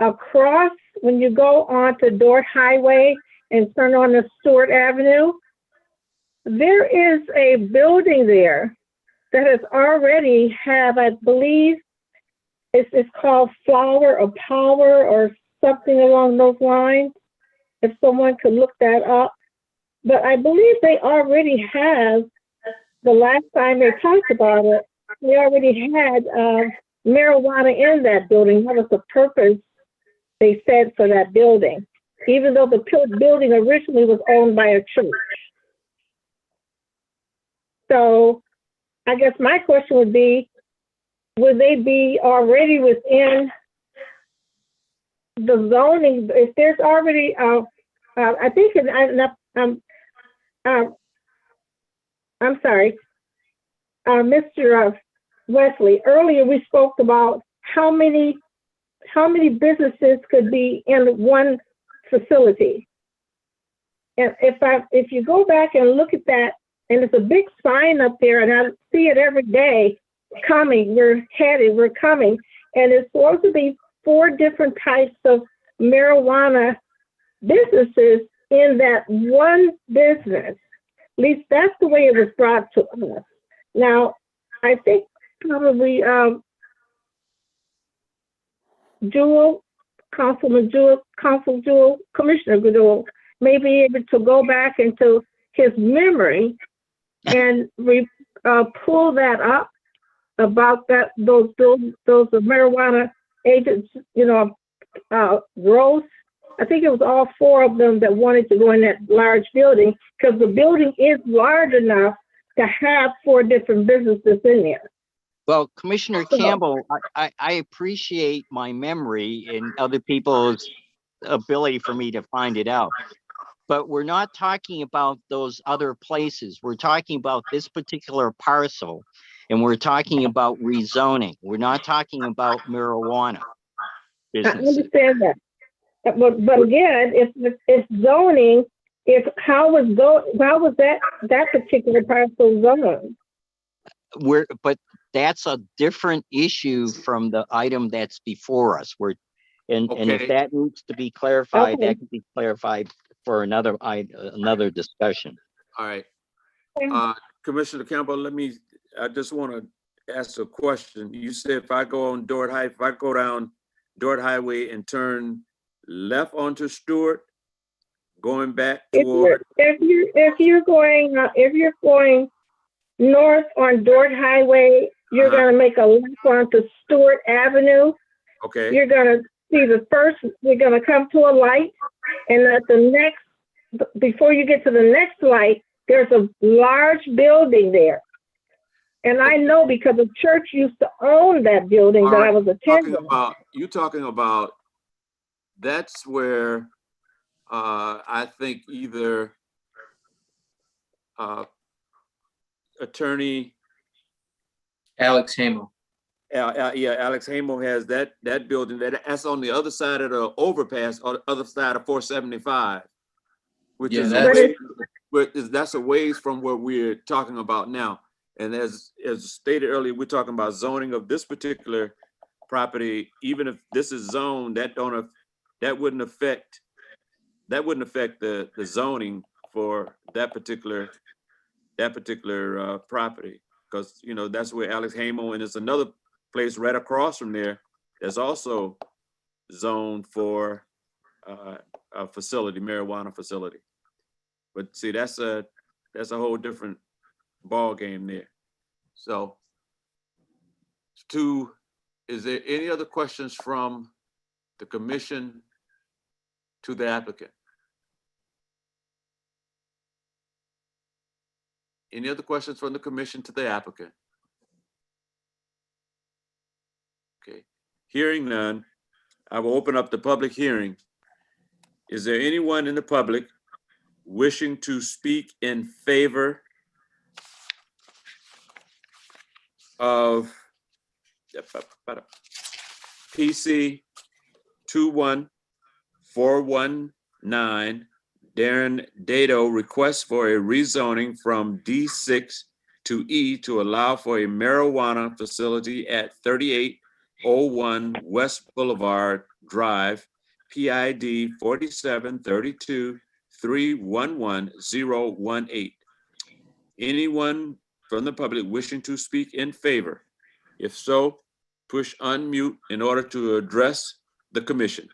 across when you go onto Dort Highway and turn on to Stewart Avenue, there is a building there that has already have, I believe, it's called Flower of Power or something along those lines, if someone could look that up. But I believe they already have, the last time they talked about it, they already had marijuana in that building. That was the purpose they said for that building, even though the building originally was owned by a church. So I guess my question would be, would they be already within the zoning? If there's already, I think, I'm sorry, Mr. Wesley, earlier we spoke about how many businesses could be in one facility. And if you go back and look at that, and it's a big sign up there, and I see it every day, coming, we're headed, we're coming. And it's supposed to be 4 different types of marijuana businesses in that one business. At least that's the way it was brought to us. Now, I think probably Councilman Jewell, Commissioner Goodell may be able to go back into his memory and pull that up about those marijuana agents, gross. I think it was all 4 of them that wanted to go in that large building because the building is large enough to have 4 different businesses in there. Well, Commissioner Campbell, I appreciate my memory and other people's ability for me to find it out. But we're not talking about those other places. We're talking about this particular parcel, and we're talking about rezoning. We're not talking about marijuana business. I understand that. But again, if zoning, how was that particular parcel zoned? But that's a different issue from the item that's before us. And if that needs to be clarified, that can be clarified for another discussion. All right. Commissioner Campbell, I just want to ask a question. You said if I go down Dort Highway and turn left onto Stewart, going back toward. If you're going north on Dort Highway, you're going to make a left onto Stewart Avenue. Okay. You're going to see you're going to come to a light, and at the next, before you get to the next light, there's a large building there. And I know because the church used to own that building that I was attending. You're talking about, that's where I think either Attorney Alex Hamo. Yeah, Alex Hamo has that building. That's on the other side of the overpass, on the other side of 475, which Yeah, is that's a ways from where we're talking about now. And as stated earlier, we're talking about zoning of this particular property. Even if this is zoned, that wouldn't affect the zoning for that particular property, because that's where Alex Hamo, and it's another place right across from there that's also zoned for a facility, marijuana facility. But see, that's a whole different ball game there. So, is there any other questions from the commission to the applicant? Any other questions from the commission to the applicant? Okay, hearing none, I will open up the public hearing. Is there anyone in the public wishing to speak in favor of PC 21419, Darren Dado request for a rezoning from D6 to E to allow for a marijuana facility at 3801 West Boulevard Drive, PID 4732311018. Anyone from the public wishing to speak in favor? If so, push unmute in order to address the commission.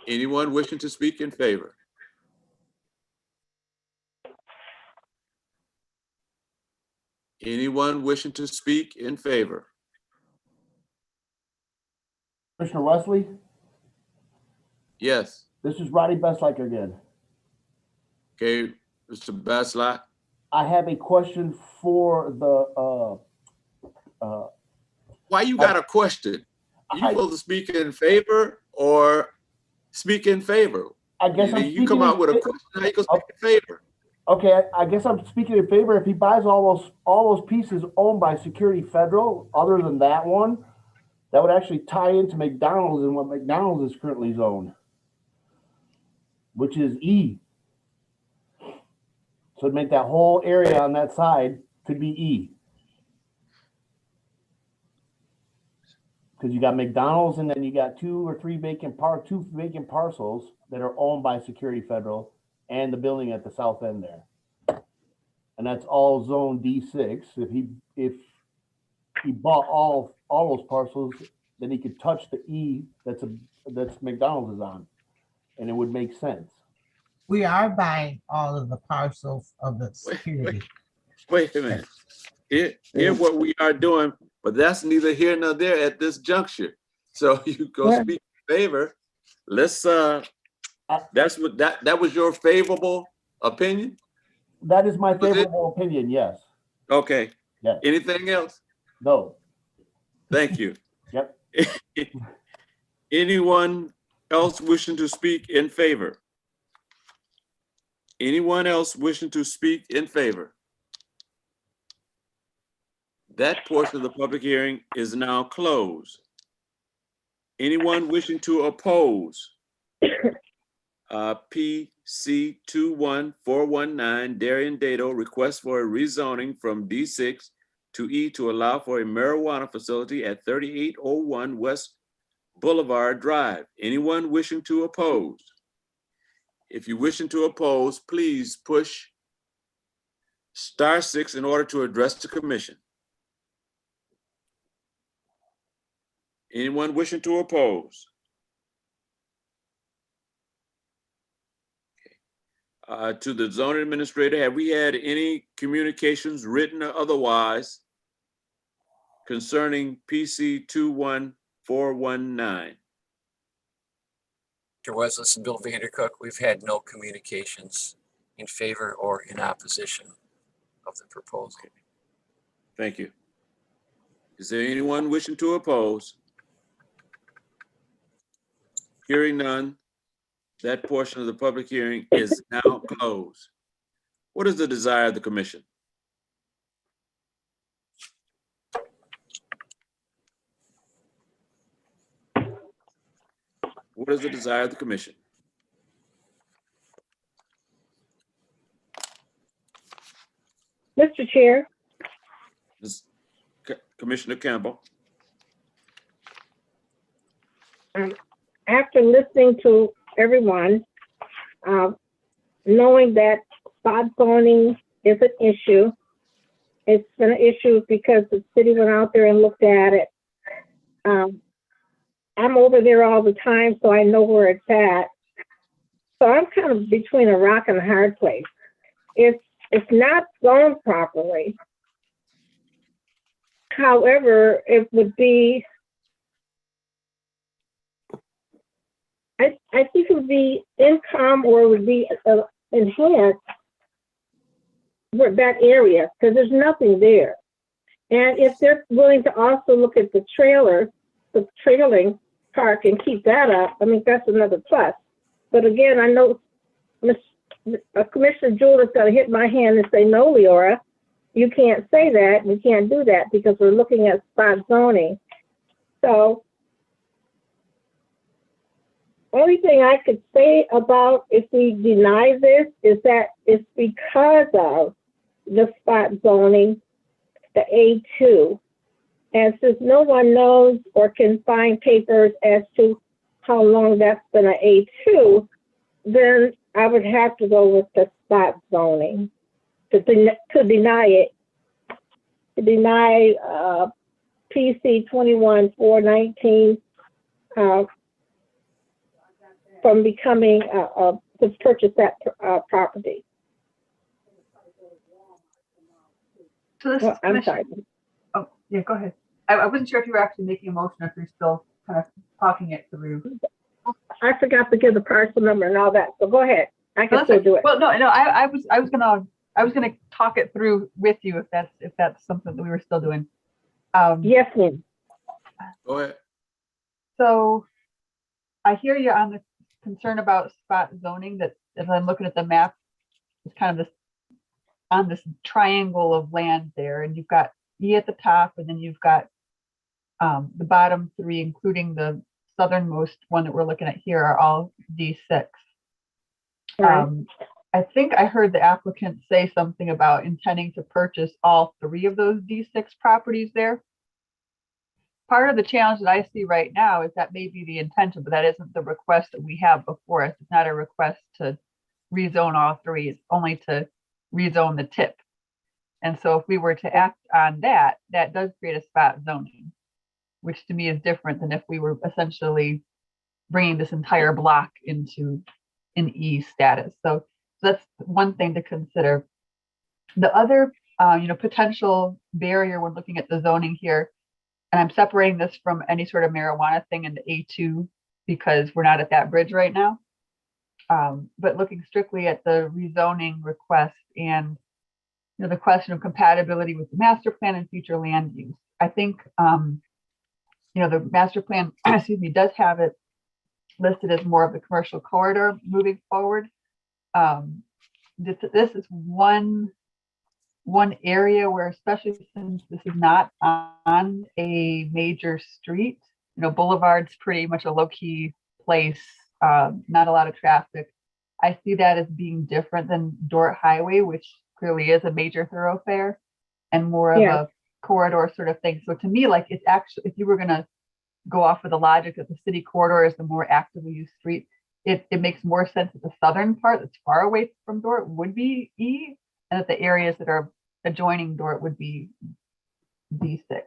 Anyone wishing to speak in favor? Anyone wishing to speak in favor? Commissioner Wesley, Yes. this is Roddy Bestliker again. Okay, Mr. Baslot. I have a question for the, Why you got a question? You supposed to speak in favor or speak in favor? I guess you come out with a question, how you gonna speak in favor? Okay, I guess I'm speaking in favor. If he buys all those pieces owned by Security Federal, other than that one, that would actually tie into McDonald's and what McDonald's is currently zoned, which is E. So it'd make that whole area on that side could be E. Because you got McDonald's and then you got two vacant parcels that are owned by Security Federal and the building at the south end there. And that's all zone D6. If he bought all those parcels, then he could touch the E that's McDonald's is on, and it would make sense. We are buying all of the parcels of the security. Wait a minute. Here's what we are doing, but that's neither here nor there at this juncture. So you go speak in favor. Let's that was your favorable opinion? That is my favorable opinion, yes. Okay. Yeah. Anything else? No. Thank you. Yep. Anyone else wishing to speak in favor? Anyone else wishing to speak in favor? That portion of the public hearing is now closed. Anyone wishing to oppose? PC 21419, Darren Dado request for a rezoning from D6 to E to allow for a marijuana facility at 3801 West Boulevard Drive. Anyone wishing to oppose? If you're wishing to oppose, please push *6 in order to address the commission. Anyone wishing to oppose? To the zoning administrator, have we had any communications, written or otherwise, concerning PC 21419? Dr. Weslis and Bill Vandercook, we've had no communications in favor or in opposition of the proposal. Thank you. Is there anyone wishing to oppose? Hearing none, that portion of the public hearing is now closed. What is the desire of the commission? What is the desire of the commission? Mr. Chair, Commissioner Campbell. after listening to everyone, knowing that spot zoning is an issue, it's been an issue because the city went out there and looked at it. I'm over there all the time, so I know where it's at. So I'm kind of between a rock and a hard place. It's not zoned properly. However, it would be, I think it would be income or it would be enhanced with that area because there's nothing there. And if they're willing to also look at the trailing park and keep that up, I mean, that's another plus. But again, I know Commissioner Jewell is going to hit my hand and say, no, Leora, you can't say that. You can't do that because we're looking at spot zoning. So only thing I could say about if we deny this is that it's because of the spot zoning, the A2. And since no one knows or can find papers as to how long that's been an A2, then I would have to go with the spot zoning to deny it, to deny PC 21-419 from becoming to purchase that property. So this Well, I'm sorry. Oh, yeah, go ahead. I wasn't sure if you were actually making a motion or if you're still kind of talking it through. I forgot to give the parcel number and all that, so go ahead. I can still do it. Well, no, I was gonna talk it through with you if that's something that we were still doing. Yes, ma'am. Go ahead. So I hear you on the concern about spot zoning, that as I'm looking at the map, it's kind of this on this triangle of land there, and you've got E at the top, and then you've got the bottom three, including the southernmost one that we're looking at here, are all D6. Right. I think I heard the applicant say something about intending to purchase all three of those D6 properties there. Part of the challenge that I see right now is that may be the intention, but that isn't the request that we have before us. It's not a request to rezone all three. It's only to rezone the tip. And so if we were to act on that, that does create a spot zoning, which to me is different than if we were essentially bringing this entire block into an E status. So that's one thing to consider. The other, potential barrier when looking at the zoning here, and I'm separating this from any sort of marijuana thing into A2 because we're not at that bridge right now. But looking strictly at the rezoning request and the question of compatibility with the master plan and future land use, I think the master plan, excuse me, does have it listed as more of the commercial corridor moving forward. This is one area where, especially since this is not on a major street, Boulevard's pretty much a low-key place, not a lot of traffic. I see that as being different than Dort Highway, which clearly is a major thoroughfare and more of a corridor sort of thing. So to me, like, it's actually, if you were going to go off of the logic that the city corridor is the more actively used street, it makes more sense that the southern part that's far away from Dort would be E, and that the areas that are adjoining Dort would be D6.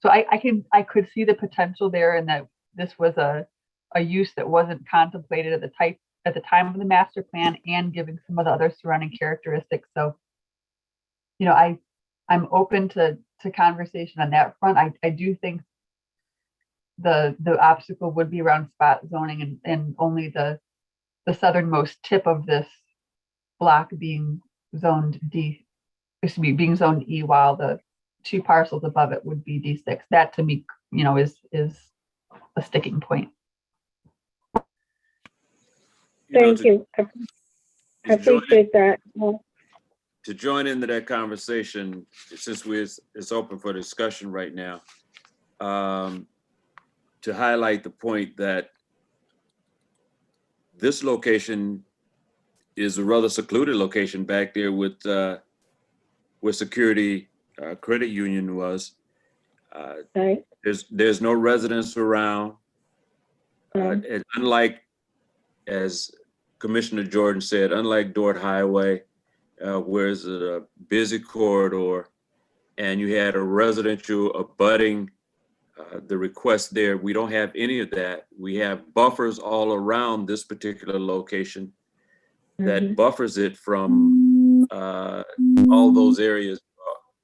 So I could see the potential there, and that this was a use that wasn't contemplated at the time of the master plan, and giving some of the other surrounding characteristics. So, I'm open to conversation on that front. I do think the obstacle would be around spot zoning and only the southernmost tip of this block being zoned being zoned E, while the 2 parcels above it would be D6. That to me, is a sticking point. Thank you. I appreciate that. To join into that conversation, since it's open for discussion right now, to highlight the point that this location is a rather secluded location back there with where Security Credit Union was. Right. There's no residents around. And unlike, as Commissioner Jordan said, unlike Dort Highway, where it's a busy corridor, and you had a residential abutting the request there, we don't have any of that. We have buffers all around this particular location that buffers it from all those areas,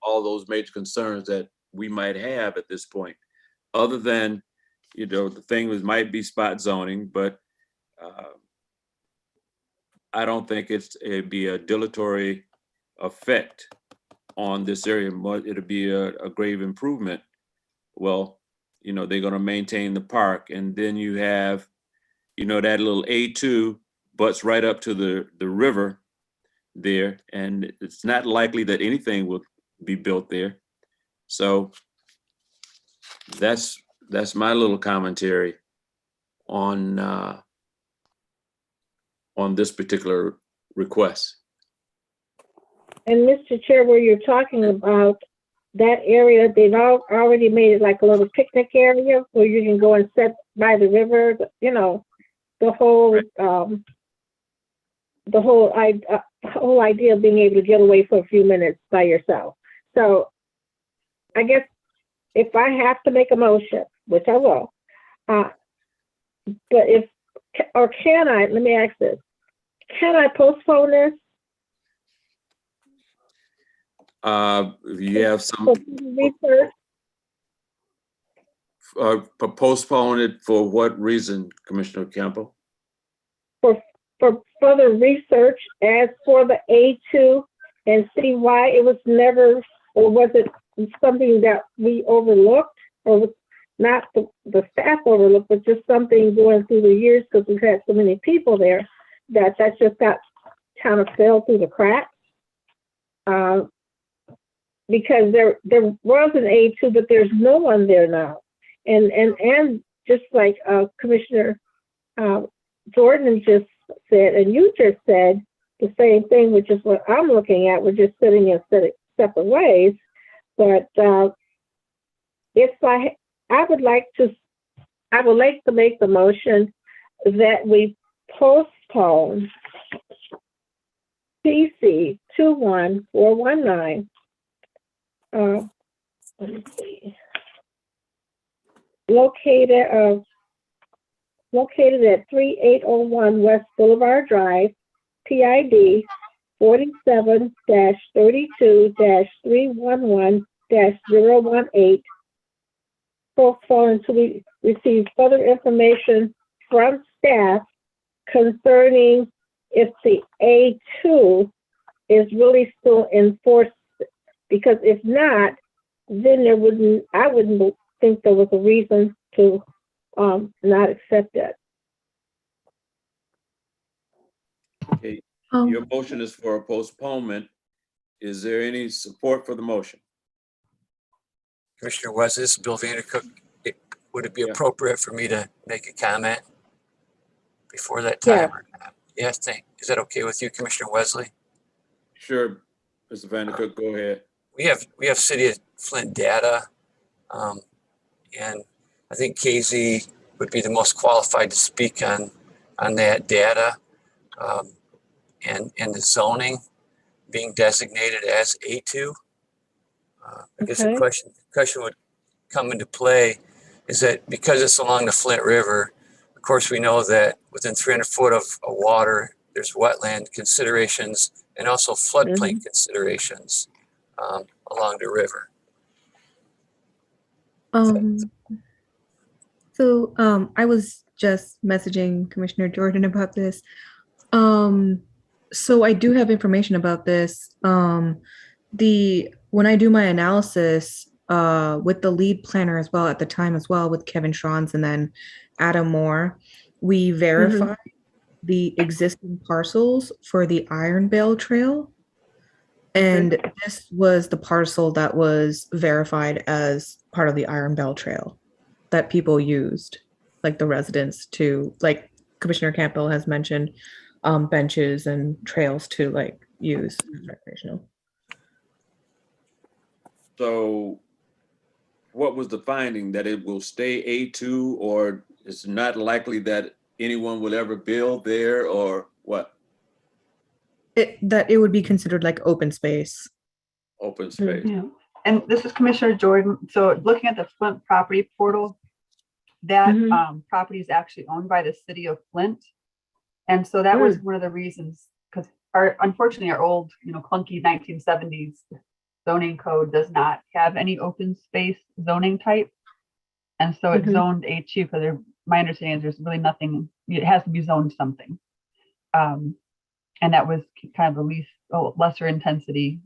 all those major concerns that we might have at this point. Other than, the thing might be spot zoning, but I don't think it'd be a dilatory effect on this area. It'll be a grave improvement. Well, they're going to maintain the park, and then you have, that little A2 butts right up to the river there, and it's not likely that anything will be built there. So that's my little commentary on this particular request. And Mr. Chair, where you're talking about that area, they've already made it like a little picnic area where you can go and sit by the river, the whole idea of being able to get away for a few minutes by yourself. So I guess if I have to make a motion, which I will, but can I, let me ask this, can I postpone this? You have some research? Postpone it for what reason, Commissioner Campbell? For further research as for the A2 and see why it was never, or was it something that we overlooked, or was not the staff overlooked, but just something going through the years because we've had so many people there that just got kind of fell through the cracks. Because there was an A2, but there's no one there now. And just like Commissioner Jordan just said, and you just said the same thing, which is what I'm looking at. We're just sitting in separate ways. But if I would like to make the motion that we postpone PC 21419. Let me see. Located at 3801 West Boulevard Drive, PID 47-32-311-018. Postponed until we receive further information from staff concerning if the A2 is really still enforced. Because if not, then I wouldn't think there was a reason to not accept it. Okay. Your motion is for a postponement. Is there any support for the motion? Commissioner Wes, this is Bill Vandercook. Would it be appropriate for me to make a comment before that time? Yes, is that okay with you, Commissioner Wesley? Sure, Mr. Vandercook, go ahead. We have City of Flint data, and I think KZ would be the most qualified to speak on that data, and the zoning being designated as A2. I guess the question would come into play is that because it's along the Flint River, of course we know that within 300 foot of water, there's wetland considerations and also floodplain considerations along the river. So I was just messaging Commissioner Jordan about this. So I do have information about this. When I do my analysis with the lead planner as well at the time as well with Kevin Schranz and then Adam Moore, we verified the existing parcels for the Iron Bale Trail. And this was the parcel that was verified as part of the Iron Bell Trail that people used, like the residents to, like Commissioner Campbell has mentioned, benches and trails to like use recreational. So what was the finding, that it will stay A2, or it's not likely that anyone will ever build there, or what? That it would be considered like open space. Open space. Yeah. And this is Commissioner Jordan. So looking at the Flint property portal, that property is actually owned by the city of Flint. And so that was one of the reasons, because unfortunately our old, clunky 1970s zoning code does not have any open space zoning type. And so it's zoned A2 because my understanding is there's really nothing, it has to be zoned something. And that was kind of the lesser intensity,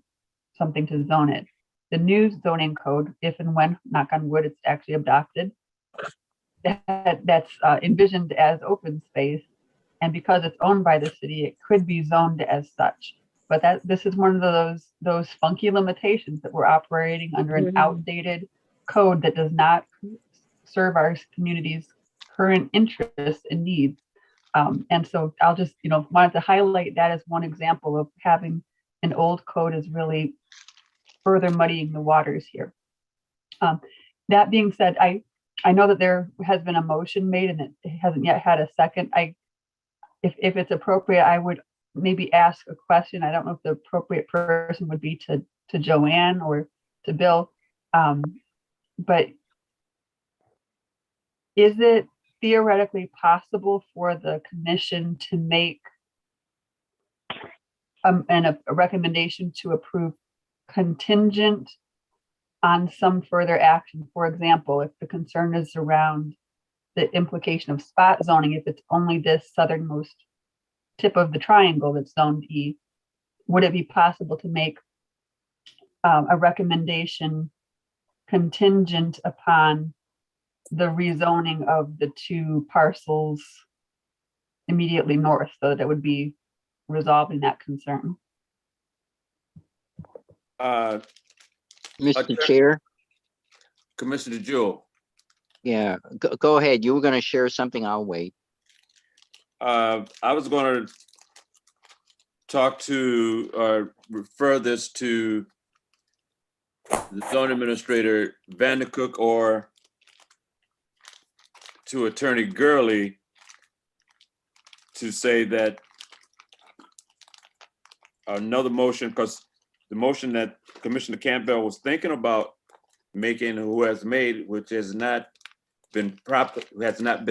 something to zone it. The new zoning code, if and when, knock on wood, it's actually adopted, that's envisioned as open space. And because it's owned by the city, it could be zoned as such. But this is one of those funky limitations that we're operating under an outdated code that does not serve our community's current interests and needs. And so I'll just, wanted to highlight that as one example of having an old code is really further muddying the waters here. That being said, I know that there has been a motion made and it hasn't yet had a second. If it's appropriate, I would maybe ask a question. I don't know if the appropriate person would be to Joanne or to Bill, but is it theoretically possible for the commission to make a recommendation to approve contingent on some further action? For example, if the concern is around the implication of spot zoning, if it's only this southernmost tip of the triangle that's zoned E, would it be possible to make a recommendation contingent upon the rezoning of the two parcels immediately north, so that it would be resolving that concern? Mr. Chair? Commissioner Jewell. Yeah, go ahead. You were going to share something. I'll wait. I was going to talk to, refer this to the zone administrator Vandercook or to Attorney Gurley to say that another motion, because the motion that Commissioner Campbell was thinking about making, who has made, which has not been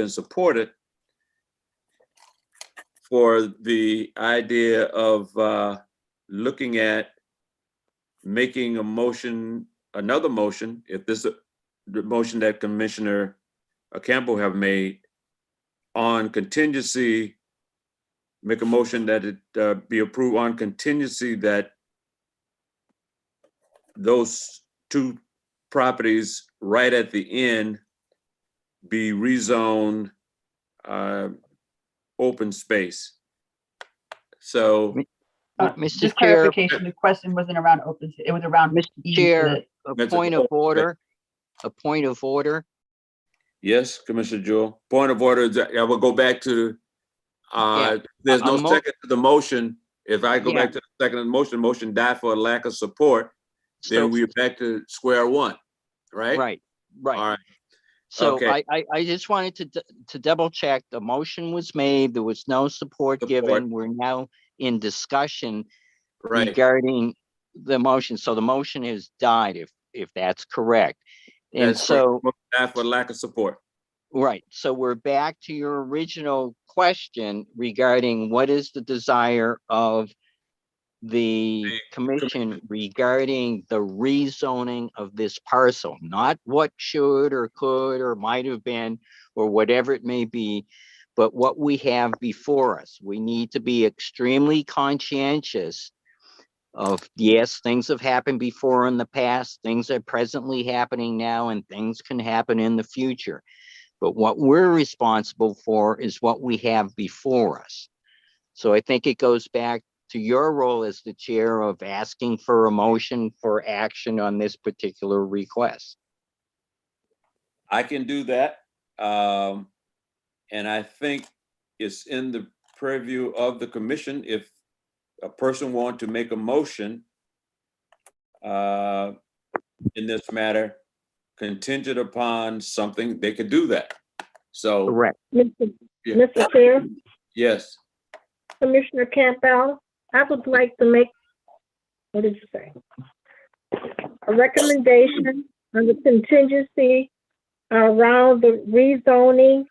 supported, for the idea of looking at making a motion, another motion, if this the motion that Commissioner Campbell have made on contingency, make a motion that it be approved on contingency that those two properties right at the end be rezoned open space. So, Mr. Just Chair, clarification, the question wasn't around open, it was around Mr. E Chair, that- a point of order. A point of order. yes, Commissioner Jewell. Point of order, I will go back to, there's no second to the motion. If I go back to the second of the motion died for a lack of support, then we're back to square one, right? Right. All right. So Okay. I just wanted to double check. The motion was made. There was no support given. We're now in discussion regarding the motion. So the motion has died, if that's correct. And That's so correct. Died for lack of support. right. So we're back to your original question regarding what is the desire of the commission regarding the rezoning of this parcel, not what should or could or might have been, or whatever it may be, but what we have before us. We need to be extremely conscientious of, yes, things have happened before in the past, things are presently happening now, and things can happen in the future. But what we're responsible for is what we have before us. So I think it goes back to your role as the chair of asking for a motion for action on this particular request. I can do that. And I think it's in the purview of the commission. If a person want to make a motion in this matter, contingent upon something, they could do that. So. Correct. Mr. Chair, Yes. Commissioner Campbell, I would like to make, what did you say? A recommendation on the contingency around the rezoning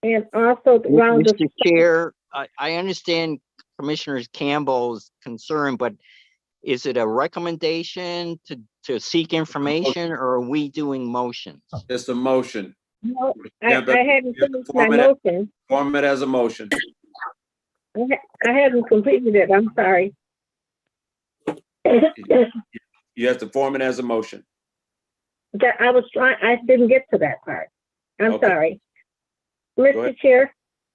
and also around Mr. the. Chair, I understand Commissioner Campbell's concern, but is it a recommendation to seek information, or are we doing motions? It's a motion. No, I hadn't finished my motion. Form it as a motion. I hadn't completed it, I'm sorry. You have to form it as a motion. That I was trying, I didn't get to that part. I'm Okay. sorry. Go Mr. ahead. Chair,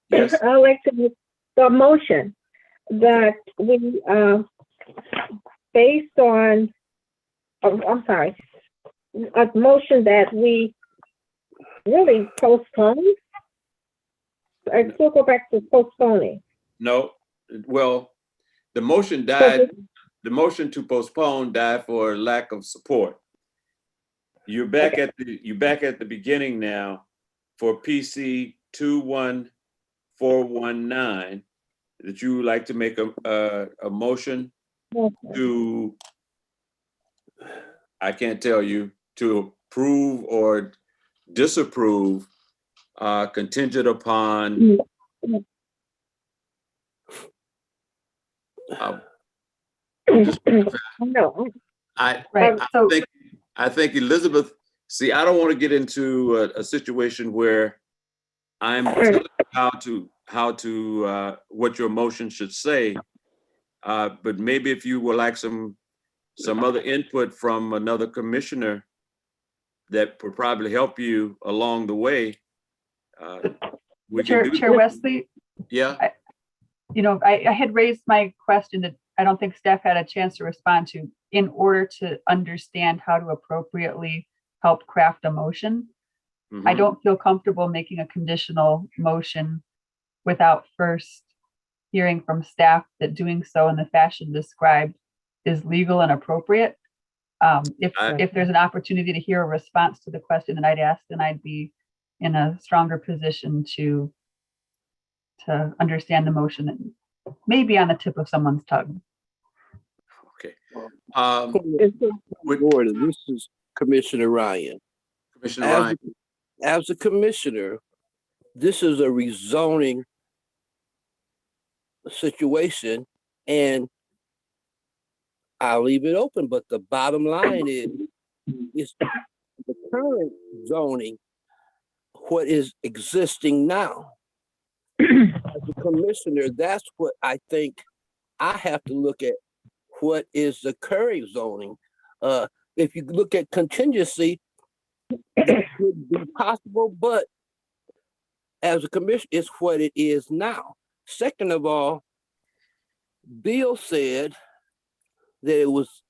Yes. I'd like to make the motion that we, based on, I'm sorry, a motion that we really postpone. I still go back to postponing. No, well, the motion died, the motion to postpone died for lack of support. You're back at the beginning now for PC 21419, that you would like to make a motion to, I can't tell you, to approve or disapprove contingent upon No. I think Elizabeth, see, I don't want to get into a situation where I'm telling you how to what your motion should say. But maybe if you would like some other input from another commissioner that would probably help you along the way. We can do Chair that. Wesley, Yeah. I had raised my question that I don't think staff had a chance to respond to in order to understand how to appropriately help craft a motion. I don't feel comfortable making a conditional motion without first hearing from staff that doing so in the fashion described is legal and appropriate. If there's an opportunity to hear a response to the question that I'd asked, then I'd be in a stronger position to understand the motion that may be on the tip of someone's tongue. Okay. This is Commissioner Ryan. Commissioner Ryan. As a commissioner, this is a rezoning situation, and I'll leave it open, but the bottom line is the current zoning, what is existing now. As a commissioner, that's what I think I have to look at. What is the current zoning? If you look at contingency, that could be possible, but as a commission, it's what it is now. Second of all, Bill said that it was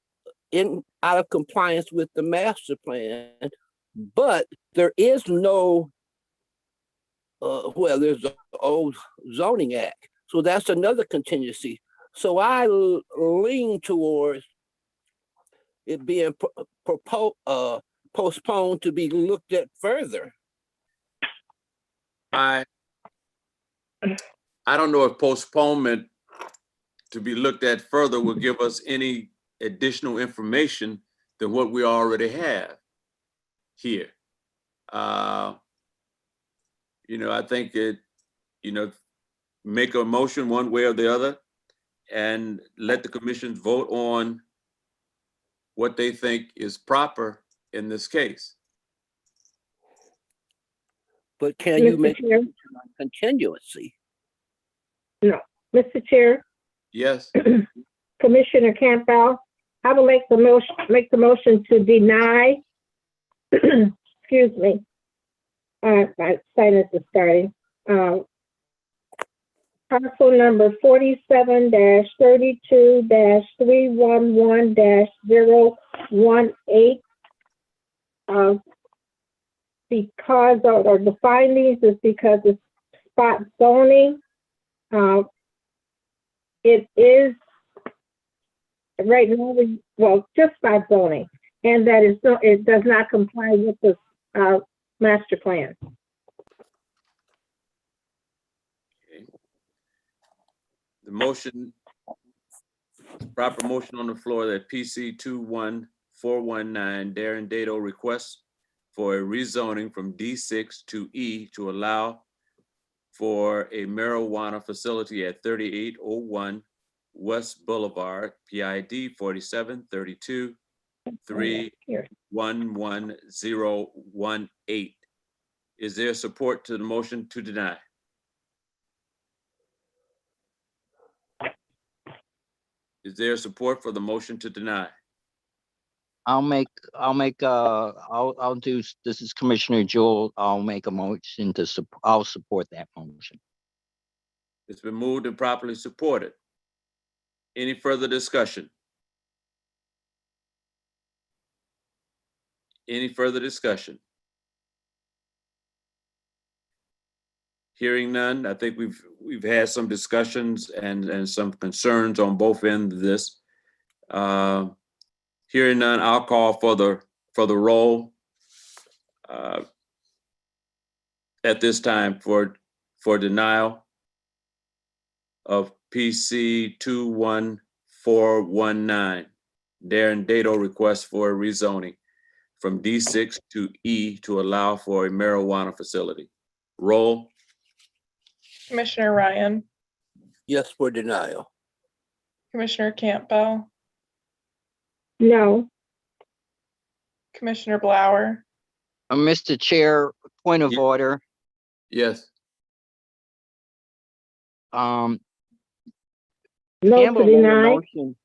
out of compliance with the master plan, but there is no, there's the old zoning act. So that's another contingency. So I lean towards it being postponed to be looked at further. I don't know if postponement to be looked at further will give us any additional information than what we already have here. I think it, make a motion one way or the other. and let the commission vote on what they think is proper in this case. But can you Mr. make Chair? contingency? No. Mr. Chair, Yes, Commissioner Campbell, I will make the motion to deny. Excuse me. My sinus is starting. Parcel number 47-32-311-018. Because of, or the findings is because it's spot zoning. It is right now, well, just spot zoning, and that is so it does not comply with the master plan. the motion, proper motion on the floor that PC 21419 Darren Dado requests for a rezoning from D6 to E to allow for a marijuana facility at 3801 West Boulevard, PID 4732 311018. Is there support to the motion to deny? Is there support for the motion to deny? I'll do, this is Commissioner Jewell. I'll make a motion to I'll support that motion. It's been moved and properly supported. Any further discussion? Any further discussion? Hearing none, I think we've had some discussions and some concerns on both ends of this. Hearing none, I'll call for the roll at this time for denial of PC 21419. Darren Dado requests for a rezoning from D6 to E to allow for a marijuana facility. Roll. Commissioner Ryan, Yes for denial. Commissioner Campbell, No. Commissioner Blower, Mr. Chair, point of order. Yes. No Campbell to made a deny. motion.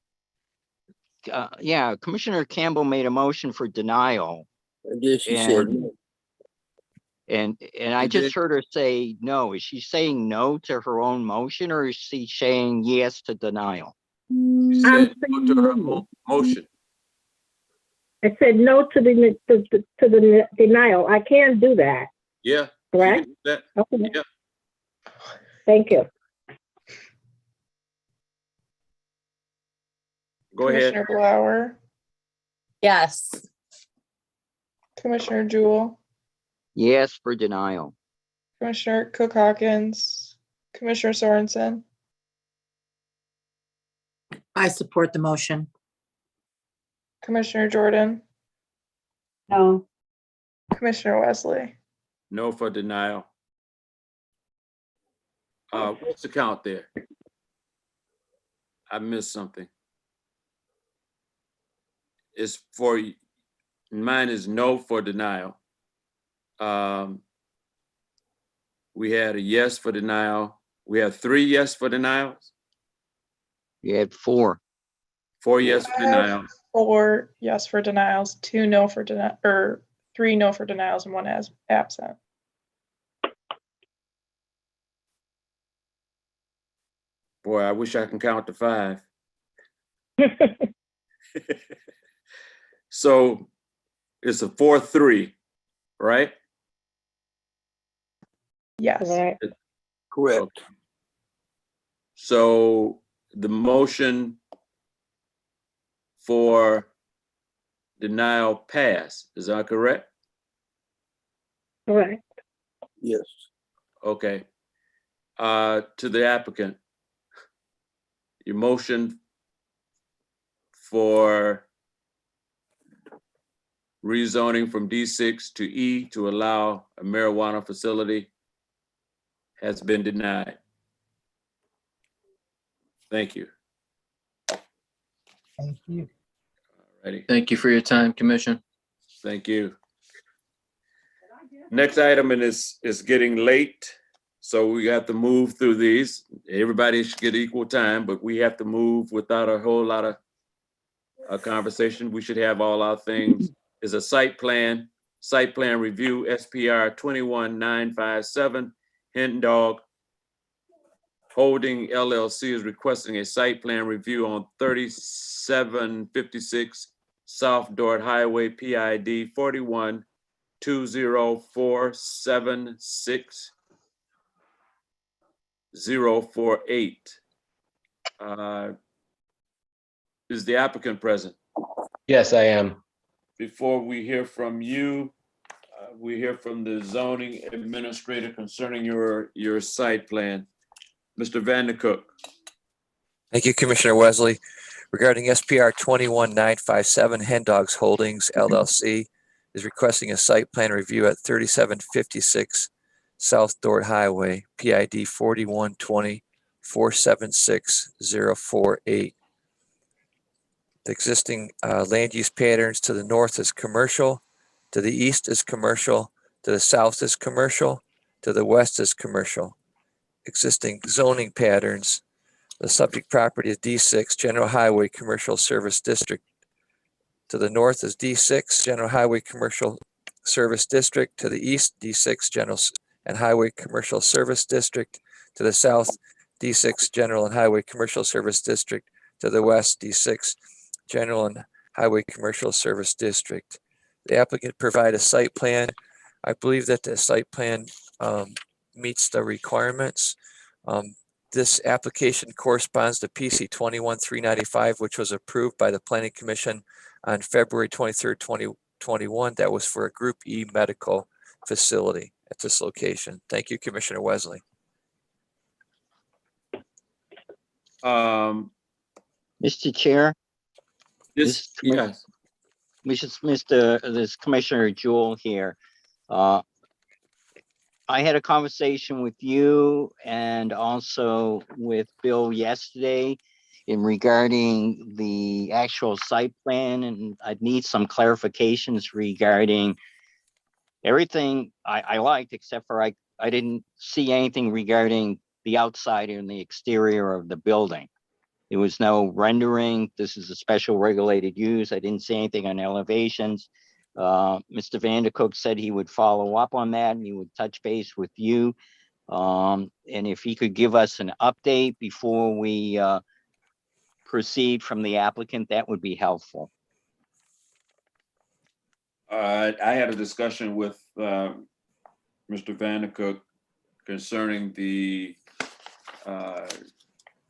Yeah, Commissioner Campbell made a motion for denial. And then she said, And, no. and I just heard her say no. Is she saying no to her own motion, or is she saying yes to denial? She said no to her motion. I said no to the denial. I can do that. Yeah. Correct? That, Okay. yeah. Thank you. Go ahead. Commissioner Blower, Yes. Commissioner Jewell, Yes for denial. Commissioner Cook Hawkins, Commissioner Sorensen, I support the motion. Commissioner Jordan, No. Commissioner Wesley. No for denial. What's the count there? I missed something. It's for, mine is no for denial. We had a yes for denial. We have 3 yes for denials. You had 4. 4 yes for denial. 4 yes for denials, 2 no for denial, or 3 no for denials, and 1 as absent. Boy, I wish I can count to 5. So it's a 4-3, right? Yes. Correct. Okay. So the motion for denial passed, is that correct? Correct. Yes. Okay. To the applicant, your motion for rezoning from D6 to E to allow a marijuana facility has been denied. Thank you. Thank you. Ready? Thank you for your time, Commission. Thank you. Next item, and it's getting late, so we have to move through these. Everybody should get equal time, but we have to move without a whole lot of conversation. We should have all our things. Is a site plan review, SPR 21957, Hen Dog Holding LLC is requesting a site plan review on 3756 South Dort Highway, PID 4120476048. Is the applicant present? Yes, I am. Before we hear from you, we hear from the zoning administrator concerning your site plan. Mr. Vandercook. Thank you, Commissioner Wesley. Regarding SPR 21957, Hen Dogs Holdings LLC is requesting a site plan review at 3756 South Dort Highway, PID 4120476048. The existing land use patterns to the north is commercial, to the east is commercial, to the south is commercial, to the west is commercial. Existing zoning patterns, the subject property is D6 General Highway Commercial Service District. To the north is D6 General Highway Commercial Service District. To the east, D6 General and Highway Commercial Service District. To the south, D6 General and Highway Commercial Service District. To the west, D6 General and Highway Commercial Service District. The applicant provide a site plan. I believe that the site plan meets the requirements. This application corresponds to PC 21395, which was approved by the Planning Commission on February 23rd, 2021. That was for a Group E medical facility at this location. Thank you, Commissioner Wesley. Mr. Chair, Yes. this Commissioner Jewell here. I had a conversation with you and also with Bill yesterday in regarding the actual site plan, and I'd need some clarifications regarding everything I liked, except for I didn't see anything regarding the outside and the exterior of the building. There was no rendering. This is a special regulated use. I didn't see anything on elevations. Mr. Vandercook said he would follow up on that and he would touch base with you. And if he could give us an update before we proceed from the applicant, that would be helpful. I had a discussion with Mr. Vandercook concerning the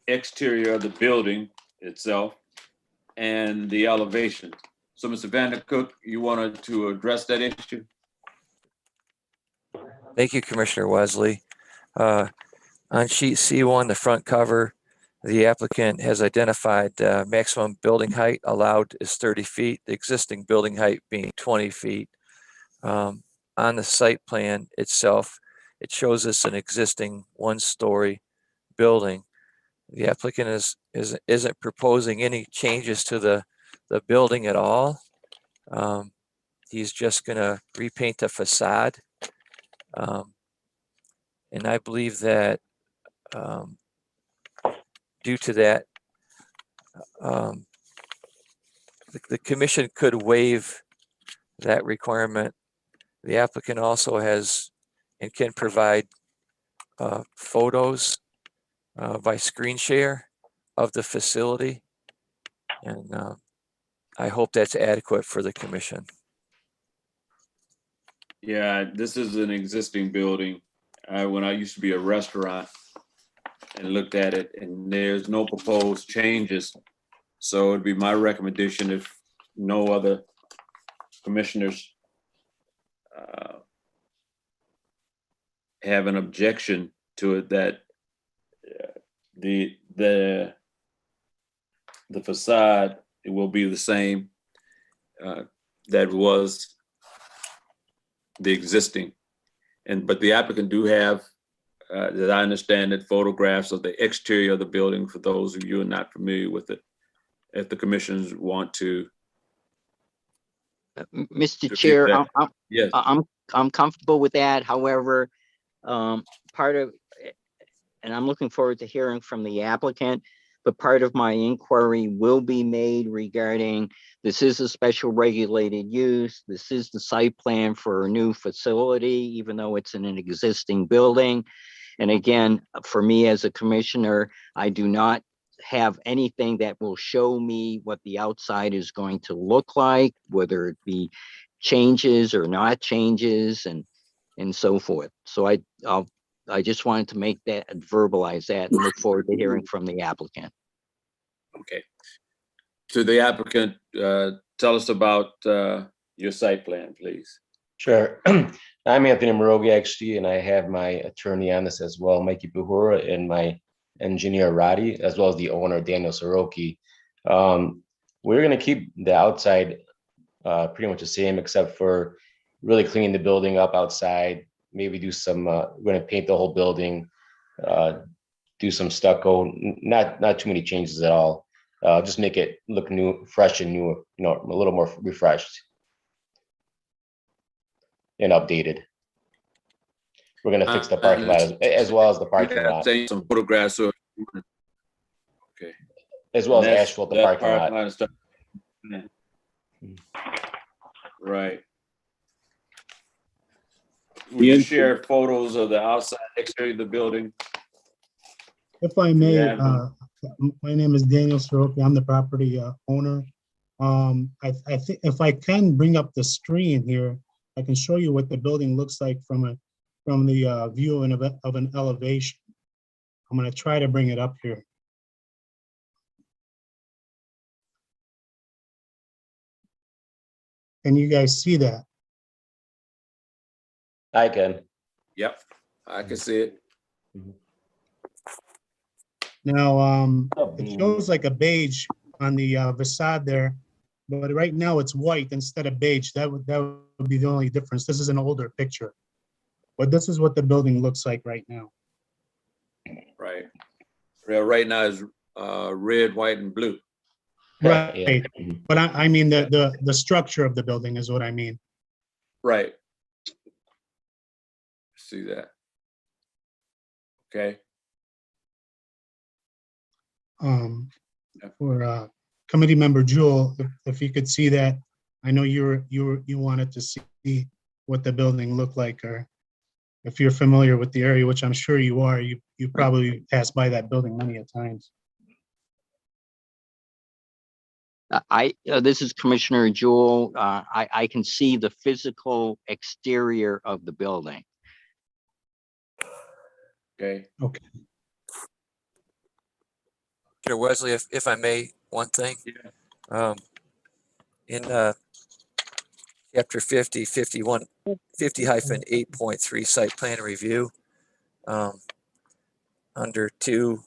exterior of the building itself and the elevation. So, Mr. Vandercook, you wanted to address that issue? Thank you, Commissioner Wesley. On sheet C1, the front cover, the applicant has identified maximum building height allowed is 30 feet, the existing building height being 20 feet. On the site plan itself, it shows us an existing one-story building. The applicant isn't proposing any changes to the building at all. He's just gonna repaint the facade. And I believe that due to that, the commission could waive that requirement. The applicant also has and can provide photos by screen share of the facility. And I hope that's adequate for the commission. Yeah, this is an existing building. When I used to be a restaurant and looked at it, and there's no proposed changes. So it'd be my recommendation, if no other commissioners have an objection to it, that the facade, it will be the same that was the existing. But the applicant do have, as I understand it, photographs of the exterior of the building for those of you who are not familiar with it. if the commissions want to. Mr. to Chair, get that. Yes, I'm comfortable with that. However, part of, and I'm looking forward to hearing from the applicant, but part of my inquiry will be made regarding, this is a special regulated use. This is the site plan for a new facility, even though it's in an existing building. And again, for me as a commissioner, I do not have anything that will show me what the outside is going to look like, whether it be changes or not changes and so forth. So I just wanted to make that, verbalize that, and look forward to hearing from the applicant. okay. To the applicant, tell us about your site plan, please. Sure. I'm Anthony Morogi, actually, and I have my attorney on this as well, Mikey Buhura, and my engineer Roddy, as well as the owner Daniel Soroki. We're going to keep the outside pretty much the same, except for really cleaning the building up outside. Maybe do some. We're going to paint the whole building, do some stucco. Not too many changes at all. Just make it look new, fresh, and new. You know, a little more refreshed and updated. We're going to fix the parking lot as well as the parking lot. Take some photographs or okay, as well as asphalt the parking lot. And stuff. Right. Will you share photos of the outside exterior of the building? If I may, Yeah. my name is Daniel Soroki. I'm the property owner. I think if I can bring up the screen here, I can show you what the building looks like from the view of an elevation. I'm going to try to bring it up here. Can you guys see that? I can. Yep, I can see it. Now, it shows like a beige on the facade there, but right now it's white instead of beige. That would be the only difference. This is an older picture, but this is what the building looks like right now. Right. Right now is red, white, and blue. Right, Yeah. but I mean the structure of the building is what I mean. Right. See that. Okay. For committee member Jewel, if you could see that, I know you wanted to see what the building looked like, or if you're familiar with the area, which I'm sure you are, you probably passed by that building many a times. This is Commissioner Jewell. I can see the physical exterior of the building. Okay. Okay. Chair Wesley, if I may, one thing. In chapter 50-8.3 site plan review, under 2,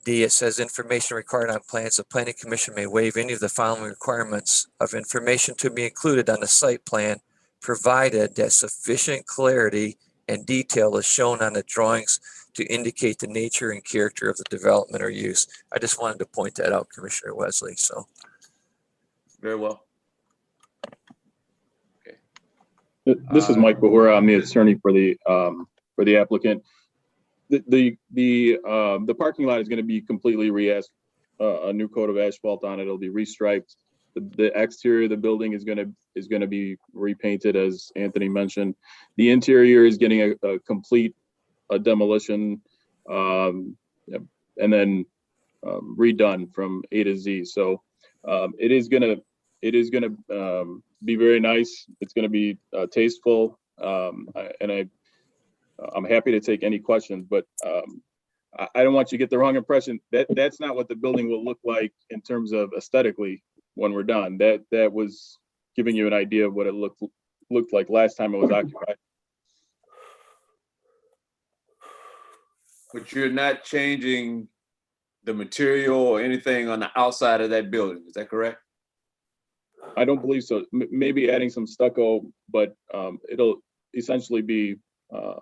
D, it says information required on plans. The planning commission may waive any of the following requirements of information to be included on the site plan, provided that sufficient clarity and detail is shown on the drawings to indicate the nature and character of the development or use. I just wanted to point that out, Commissioner Wesley. So very well. This is Mike Bahura. I'm the attorney for the applicant. The parking lot is going to be completely a new coat of asphalt on it. It'll be restriped. The exterior of the building is going to be repainted, as Anthony mentioned. The interior is getting a complete demolition, and then redone from A to Z. So it is gonna be very nice. It's gonna be tasteful, and I'm happy to take any questions, but I don't want you to get the wrong impression. That's not what the building will look like in terms of aesthetically when we're done. That was giving you an idea of what it looked like last time it was occupied. But you're not changing the material or anything on the outside of that building, is that correct? I don't believe so. Maybe adding some stucco, but it'll essentially be the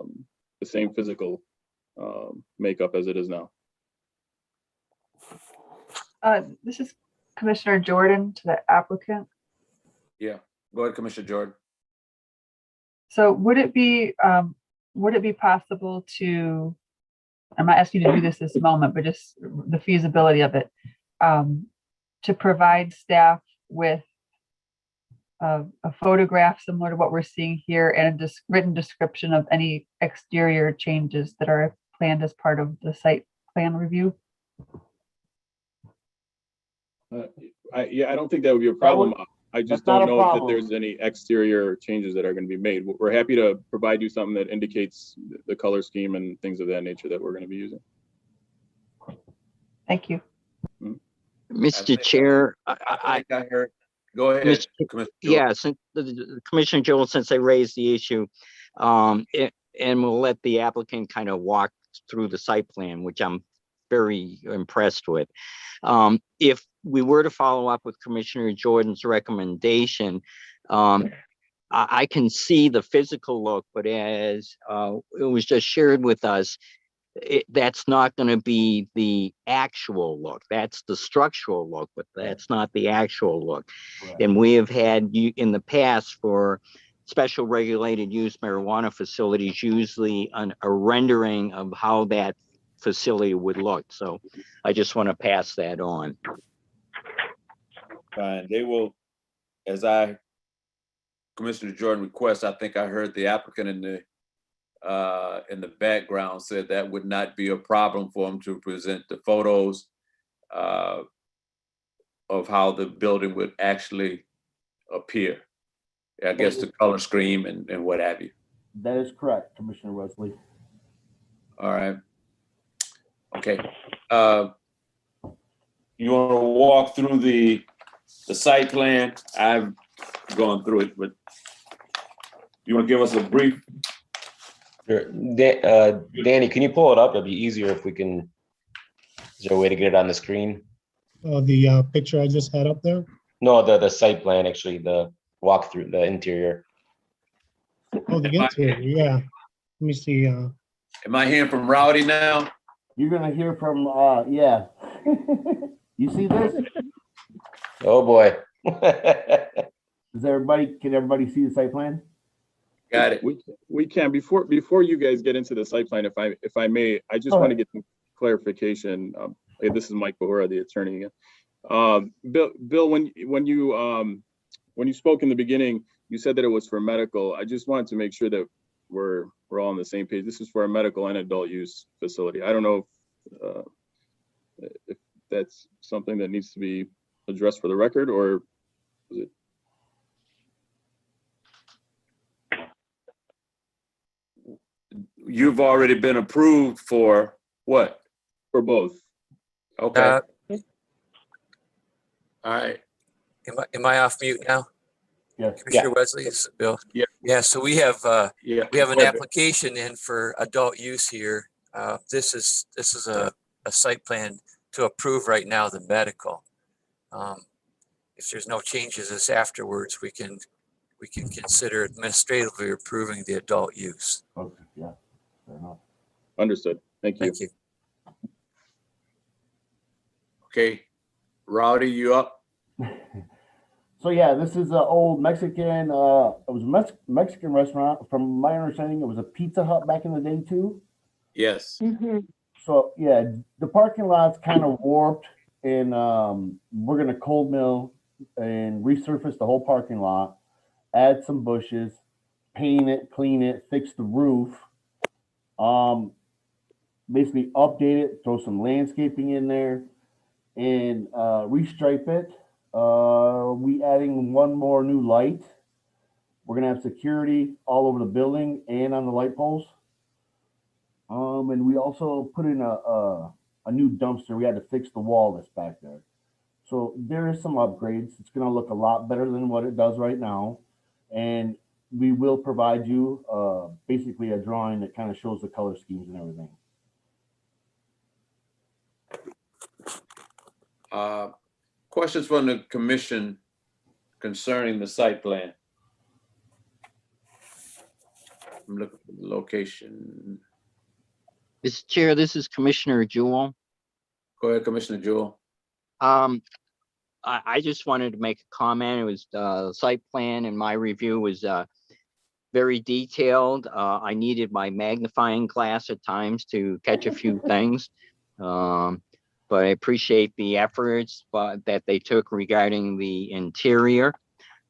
same physical makeup as it is now. This is Commissioner Jordan to the applicant. Yeah, go ahead, Commissioner Jordan. So would it be possible to, I'm not asking you to do this moment, but just the feasibility of it, to provide staff with a photograph similar to what we're seeing here and a written description of any exterior changes that are planned as part of the site plan review? Yeah, I don't think that would be a problem. I just don't know that there's any exterior changes that are going to be made. We're happy to provide you something that indicates the color scheme and things of that nature that we're going to be using. Thank you. Mr. Chair, I think I heard. Go ahead, Commissioner Jordan. yeah, since Commissioner Joel, since I raised the issue, and we'll let the applicant kind of walk through the site plan, which I'm very impressed with. If we were to follow up with Commissioner Jordan's recommendation, I can see the physical look, but as it was just shared with us, that's not going to be the actual look. That's the structural look, but that's not the actual look. Right. And we have had in the past for special regulated use marijuana facilities, usually a rendering of how that facility would look. So I just want to pass that on. Fine. They will, Commissioner Jordan requests, I think I heard the applicant in the background said that would not be a problem for him to present the photos of how the building would actually appear. I guess the color scheme and what have you. That is correct, Commissioner Wesley. All right. Okay. You want to walk through the site plan? I've gone through it, but you want to give us a brief? Sure. Danny, can you pull it up? It'll be easier if we can. Is there a way to get it on the screen? Oh, the picture I just had up there? No, the site plan, actually, the walkthrough, the interior. Oh, the interior, yeah. Let me see. Am I hearing from Rowdy now? You're gonna hear from, yeah. You see this? Oh, boy. Can everybody see the site plan? Got it. We can. Before you guys get into the site plan, if I may, I just want to get some clarification. This is Mike Bahura, the attorney again. Bill, when you spoke in the beginning, you said that it was for medical. I just wanted to make sure that we're all on the same page. This is for a medical and adult use facility. I don't know if that's something that needs to be addressed for the record, or is it? You've already been approved for what? For both. Okay. All right. Am I off mute now? Yeah. Commissioner Wesley, this is Bill. Yeah. Yeah. So we have we have an Go ahead. application in for adult use here. This is a site plan to approve right now the medical. If there's no changes this afterwards, we can consider administratively approving the adult use. Okay, yeah, fair enough. Understood. Thank you. Thank you. Okay. Rowdy, you up? So yeah, this is an old Mexican, it was a Mexican restaurant. From my understanding, it was a Pizza Hut back in the day too. Yes. So yeah, the parking lot's kind of warped, and we're gonna cold mill and resurface the whole parking lot, add some bushes, paint it, clean it, fix the roof, basically update it, throw some landscaping in there, and restripe it. We adding one more new light. We're gonna have security all over the building and on the light poles. And we also put in a new dumpster. We had to fix the wall that's back there. So there is some upgrades. It's gonna look a lot better than what it does right now. And we will provide you basically a drawing that kind of shows the color schemes and everything. Questions from the commission concerning the site plan? I'm looking for the location. Mr. Chair, this is Commissioner Jewell. Go ahead, Commissioner Jewell. I just wanted to make a comment. It was, site plan in my review was, very detailed. I needed my magnifying glass at times to catch a few things. But I appreciate the efforts that they took regarding the interior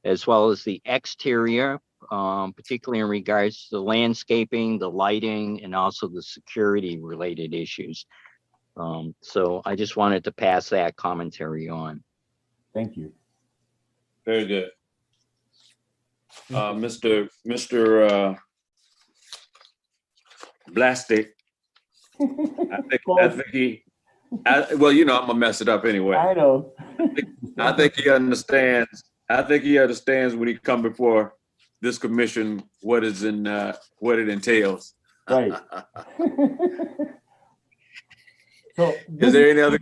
as well as the exterior, particularly in regards to the landscaping, the lighting, and also the security related issues. So I just wanted to pass that commentary on. Thank you. Very good. Mr. Blastic. Well, you know, I'm gonna mess it up anyway. I know. I think he understands. I think he understands when he come before this commission what is in what it entails. Right. So Is there any other?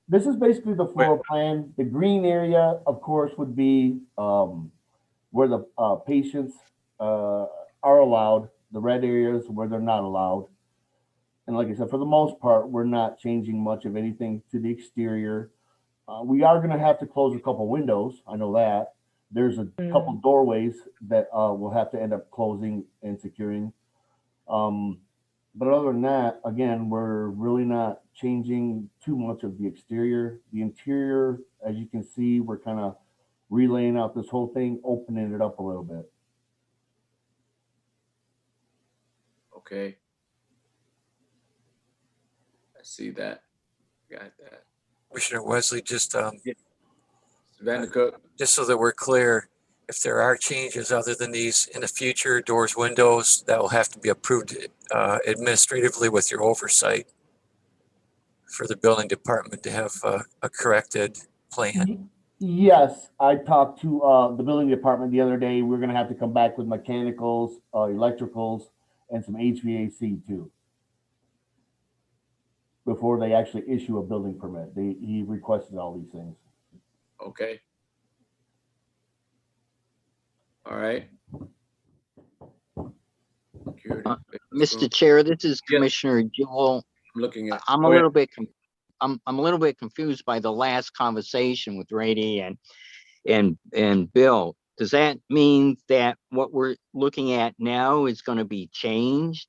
This is basically the floor plan. The green area, of course, would be where the patients are allowed. The red areas where they're not allowed. And like I said, for the most part, we're not changing much of anything to the exterior. We are going to have to close a couple windows. I know that. There's a couple doorways that we'll have to end up closing and securing. But other than that, again, we're really not changing too much of the exterior. The interior, as you can see, we're kind of relaying out this whole thing, opening it up a little bit. Okay. I see that. Got that. Commissioner Wesley, just Vandercook. just so that we're clear, if there are changes other than these in the future, doors, windows, that will have to be approved administratively with your oversight for the building department to have a corrected plan. Yes, I talked to the building department the other day. We're gonna have to come back with mechanicals, electricals, and some HVAC too, before they actually issue a building permit. He requested all these things. Okay. All right. Mr. Chair, this is Commissioner Jewell. Looking at. I'm a little bit, I'm a little bit confused by the last conversation with Rady and Bill. Does that mean that what we're looking at now is going to be changed?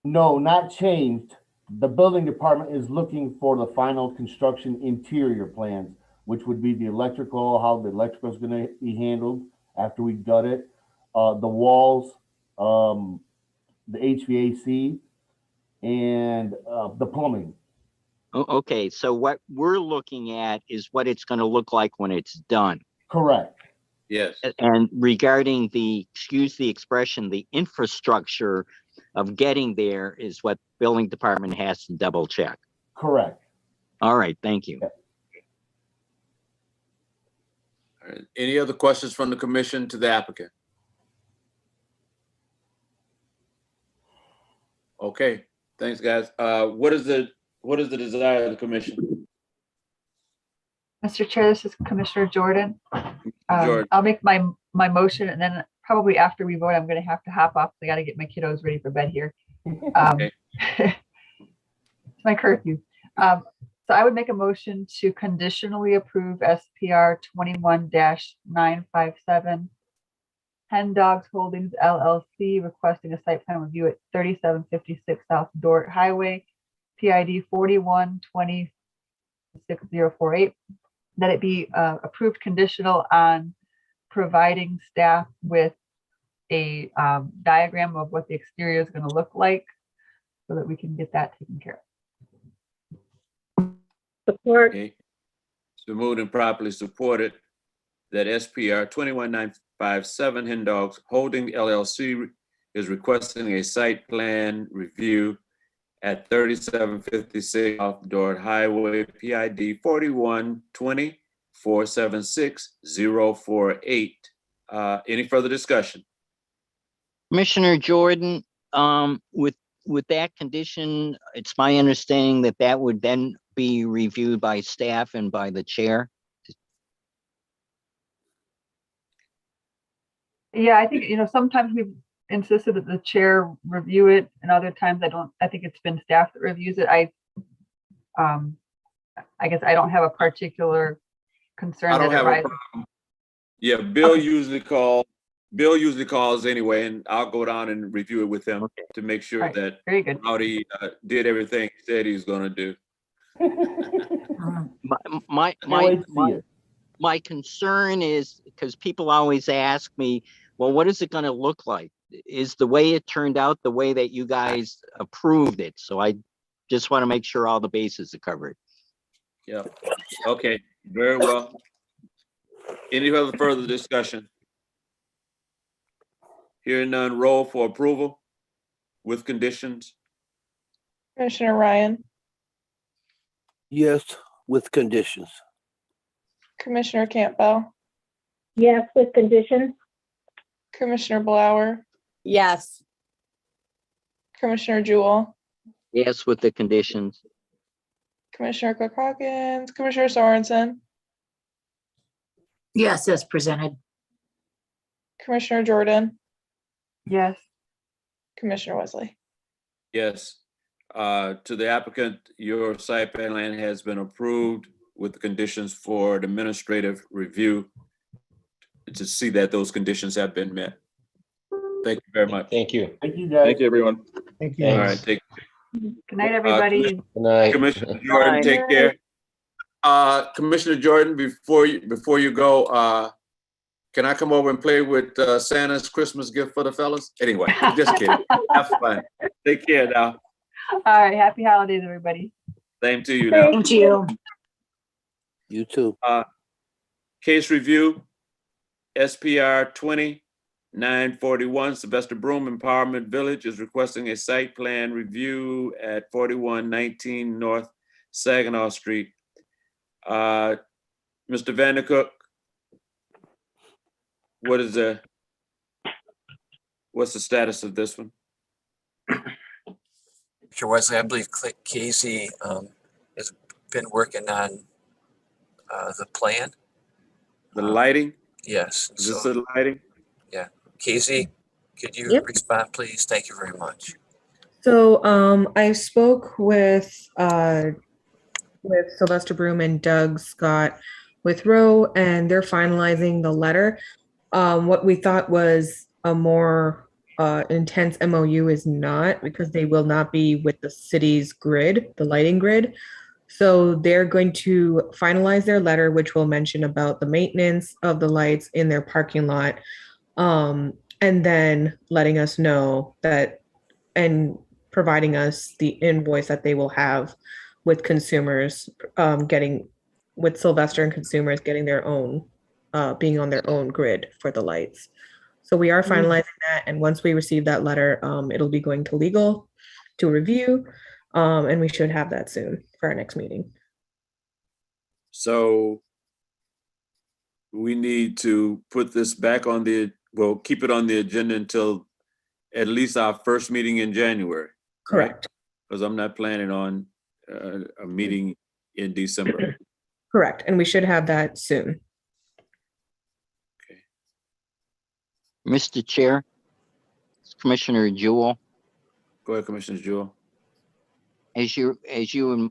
No, not changed. The building department is looking for the final construction interior plans, which would be the electrical, how the electrical is going to be handled after we gut it, the walls, the HVAC, and the plumbing. Okay, so what we're looking at is what it's going to look like when it's done. Correct. Yes. And regarding the, excuse the expression, the infrastructure of getting there is what building department has to double check. Correct. All right, thank you. All right. Any other questions from the commission to the applicant? Okay, thanks, guys. What is the desire of the commission? Mr. Chair, this is Commissioner Jordan. Jordan. I'll make my motion, and then probably after we vote, I'm going to have to hop off. I got to get my kiddos ready for bed here. Okay. It's my curfew. So I would make a motion to conditionally approve SPR 21-957 Hen Dogs Holdings LLC requesting a site plan review at 3756 South Dort Highway, PID 41206048. That it be approved conditional on providing staff with a diagram of what the exterior is going to look like so that we can get that taken care of. Support. Okay. So moved and properly supported that SPR 21957 Hen Dogs Holding LLC is requesting a site plan review at 3756 South Dort Highway, PID 4120476048. Any further discussion? Commissioner Jordan, with that condition, it's my understanding that that would then be reviewed by staff and by the chair. Yeah, I think, sometimes we've insisted that the chair review it, and other times I think it's been staff that reviews it. I guess I don't have a particular concern I don't that have a arises. problem. Yeah, Bill usually calls anyway, and I'll go down and review it with him to make sure Right. that Very good. Rowdy did everything he said he's gonna do. My concern is, because people always ask me, well, what is it gonna look like? Is the way it turned out the way that you guys approved it? So I just want to make sure all the bases are covered. Yeah, okay, very well. Any other further discussion? Hearing none, roll for approval with conditions. Commissioner Ryan, Yes, with conditions. Commissioner Campbell, Yes, with conditions. Commissioner Blower, Yes. Commissioner Jewel, Yes, with the conditions. Commissioner Cook Hawkins, Commissioner Sorensen, Yes, as presented. Commissioner Jordan, Yes. Commissioner Wesley. Yes. To the applicant, your site plan plan has been approved with the conditions for the administrative review to see that those conditions have been met. Thank you very much. Thank you. Thank you, guys. Thank you, everyone. Thank you. All right, take Good night, everybody. Good night. Commissioner Jordan, take care. Commissioner Jordan, before you go, can I come over and play with Santa's Christmas gift for the fellas? Anyway, just kidding. Have fun. Take care now. All right. Happy holidays, everybody. Same to you now. Thank you. You too. Case review, SPR 20-941, Sylvester Broom Empowerment Village is requesting a site plan review at 4119 North Saginaw Street. Mr. Vandercook, what's the status of this one? Mr. Wesley, I believe Casey has been working on the plan. The lighting? Yes. Is this the lighting? Yeah. Casey, could you Yep. respond, please? Thank you very much. So I spoke with Sylvester Broom and Doug Scott with Rowe, and they're finalizing the letter. What we thought was a more intense MOU is not, because they will not be with the city's grid, the lighting grid. So they're going to finalize their letter, which will mention about the maintenance of the lights in their parking lot, and then letting us know that, and providing us the invoice that they will have with consumers, with Sylvester and consumers getting their own, being on their own grid for the lights. So we are finalizing that, and once we receive that letter, it'll be going to legal to review, and we should have that soon for our next meeting. So we need to put this back on keep it on the agenda until at least our first meeting in January. Correct. Because I'm not planning on a meeting in December. Correct, and we should have that soon. Mr. Chair, Commissioner Jewel, Go ahead, Commissioner Jewel. as you and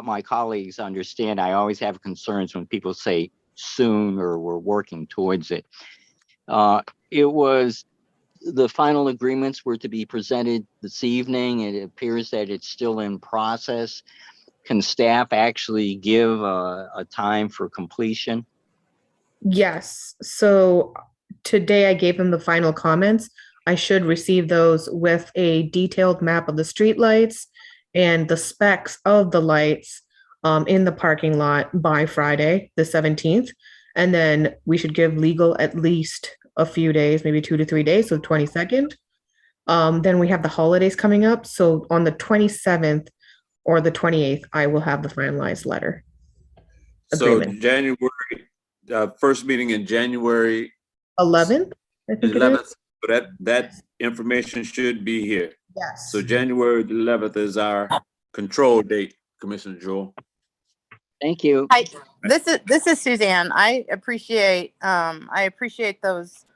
my colleagues understand, I always have concerns when people say soon or we're working towards it. The final agreements were to be presented this evening. It appears that it's still in process. Can staff actually give a time for completion? Yes, so today I gave them the final comments. I should receive those with a detailed map of the streetlights and the specs of the lights in the parking lot by Friday, the 17th. And then we should give legal at least a few days, maybe 2 to 3 days, so 22nd. Then we have the holidays coming up. So on the 27th or the 28th, I will have the finalized letter. So Agreement. January, first meeting in January 11th, I think it is. 11th. So that information should be here. Yes. So January 11th is our control date, Commissioner Jewel. Thank you. Hi, this is Suzanne. I appreciate those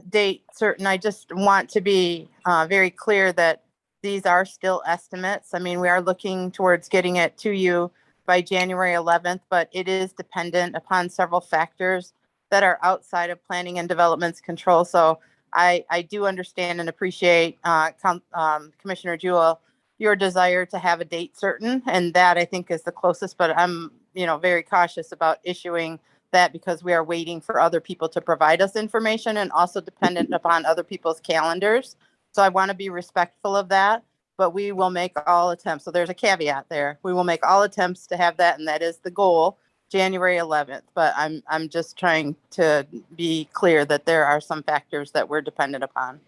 date certain. I just want to be very clear that these are still estimates. I mean, we are looking towards getting it to you by January 11th, but it is dependent upon several factors that are outside of planning and development's control. So I do understand and appreciate Commissioner Jewell, your desire to have a date certain, and that I think is the closest, but I'm, very cautious about issuing that because we are waiting for other people to provide us information and also dependent upon other people's calendars. So I want to be respectful of that, but we will make all attempts. So there's a caveat there. We will make all attempts to have that, and that is the goal, January 11th. But I'm just trying to be clear that there are some factors that we're dependent upon.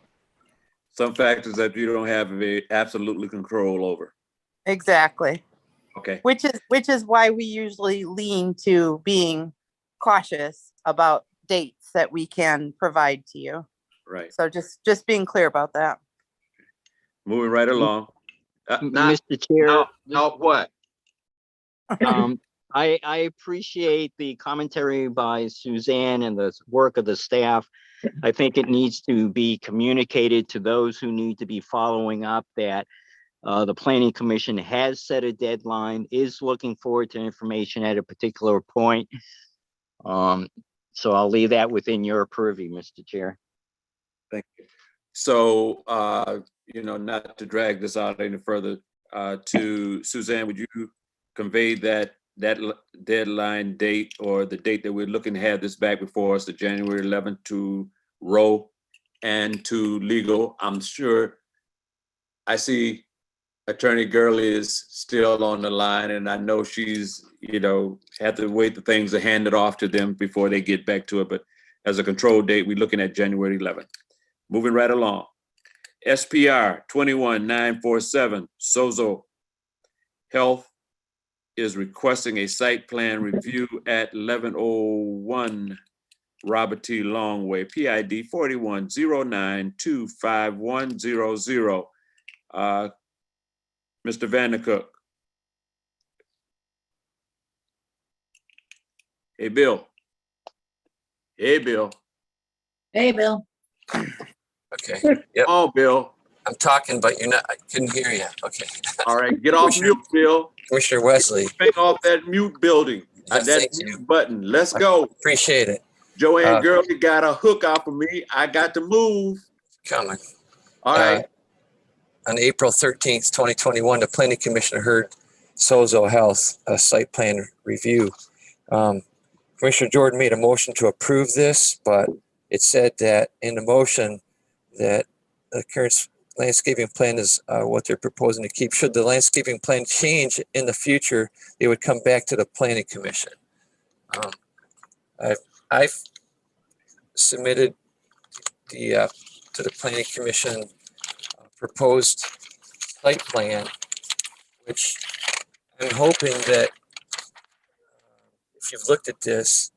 Some factors that you don't have absolutely control over. Exactly. Okay. Which is why we usually lean to being cautious about dates that we can provide to you. Right. So just being clear about that. Moving right along. Mr. Chair. Now what? I appreciate the commentary by Suzanne and the work of the staff. I think it needs to be communicated to those who need to be following up that the Planning Commission has set a deadline, is looking forward to information at a particular point. So I'll leave that within your purview, Mr. Chair. Thank you. So, not to drag this out any further, to Suzanne, would you convey that deadline date or the date that we're looking to have this back before us, the January 11th, to Roe and to legal? I'm sure I see Attorney Gurley is still on the line, and I know she's, had to wait the things are handed off to them before they get back to it. But as a control date, we're looking at January 11th. Moving right along. SPR 21947, Sozo Health is requesting a site plan review at 1101 Robert T. Longway, PID 4109251000. Mr. Vandercook. Hey, Bill. Hey, Bill. Hey, Bill. Okay. Yep. Oh, Bill. I'm talking, but I couldn't hear you. Okay. All right, get off mute, Bill. Commissioner Wesley. Bang off that mute building, that Thank mute you. button. Let's go. Appreciate it. Joanne Gurley got a hook out for me. I got to move. Coming. All right. On April 13th, 2021, the Planning Commission heard Sozo Health site plan review. Commissioner Jordan made a motion to approve this, but it said that in the motion that the current landscaping plan is what they're proposing to keep. Should the landscaping plan change in the future, they would come back to the Planning Commission. I've submitted to the Planning Commission proposed site plan, which I'm hoping that if you've looked at this,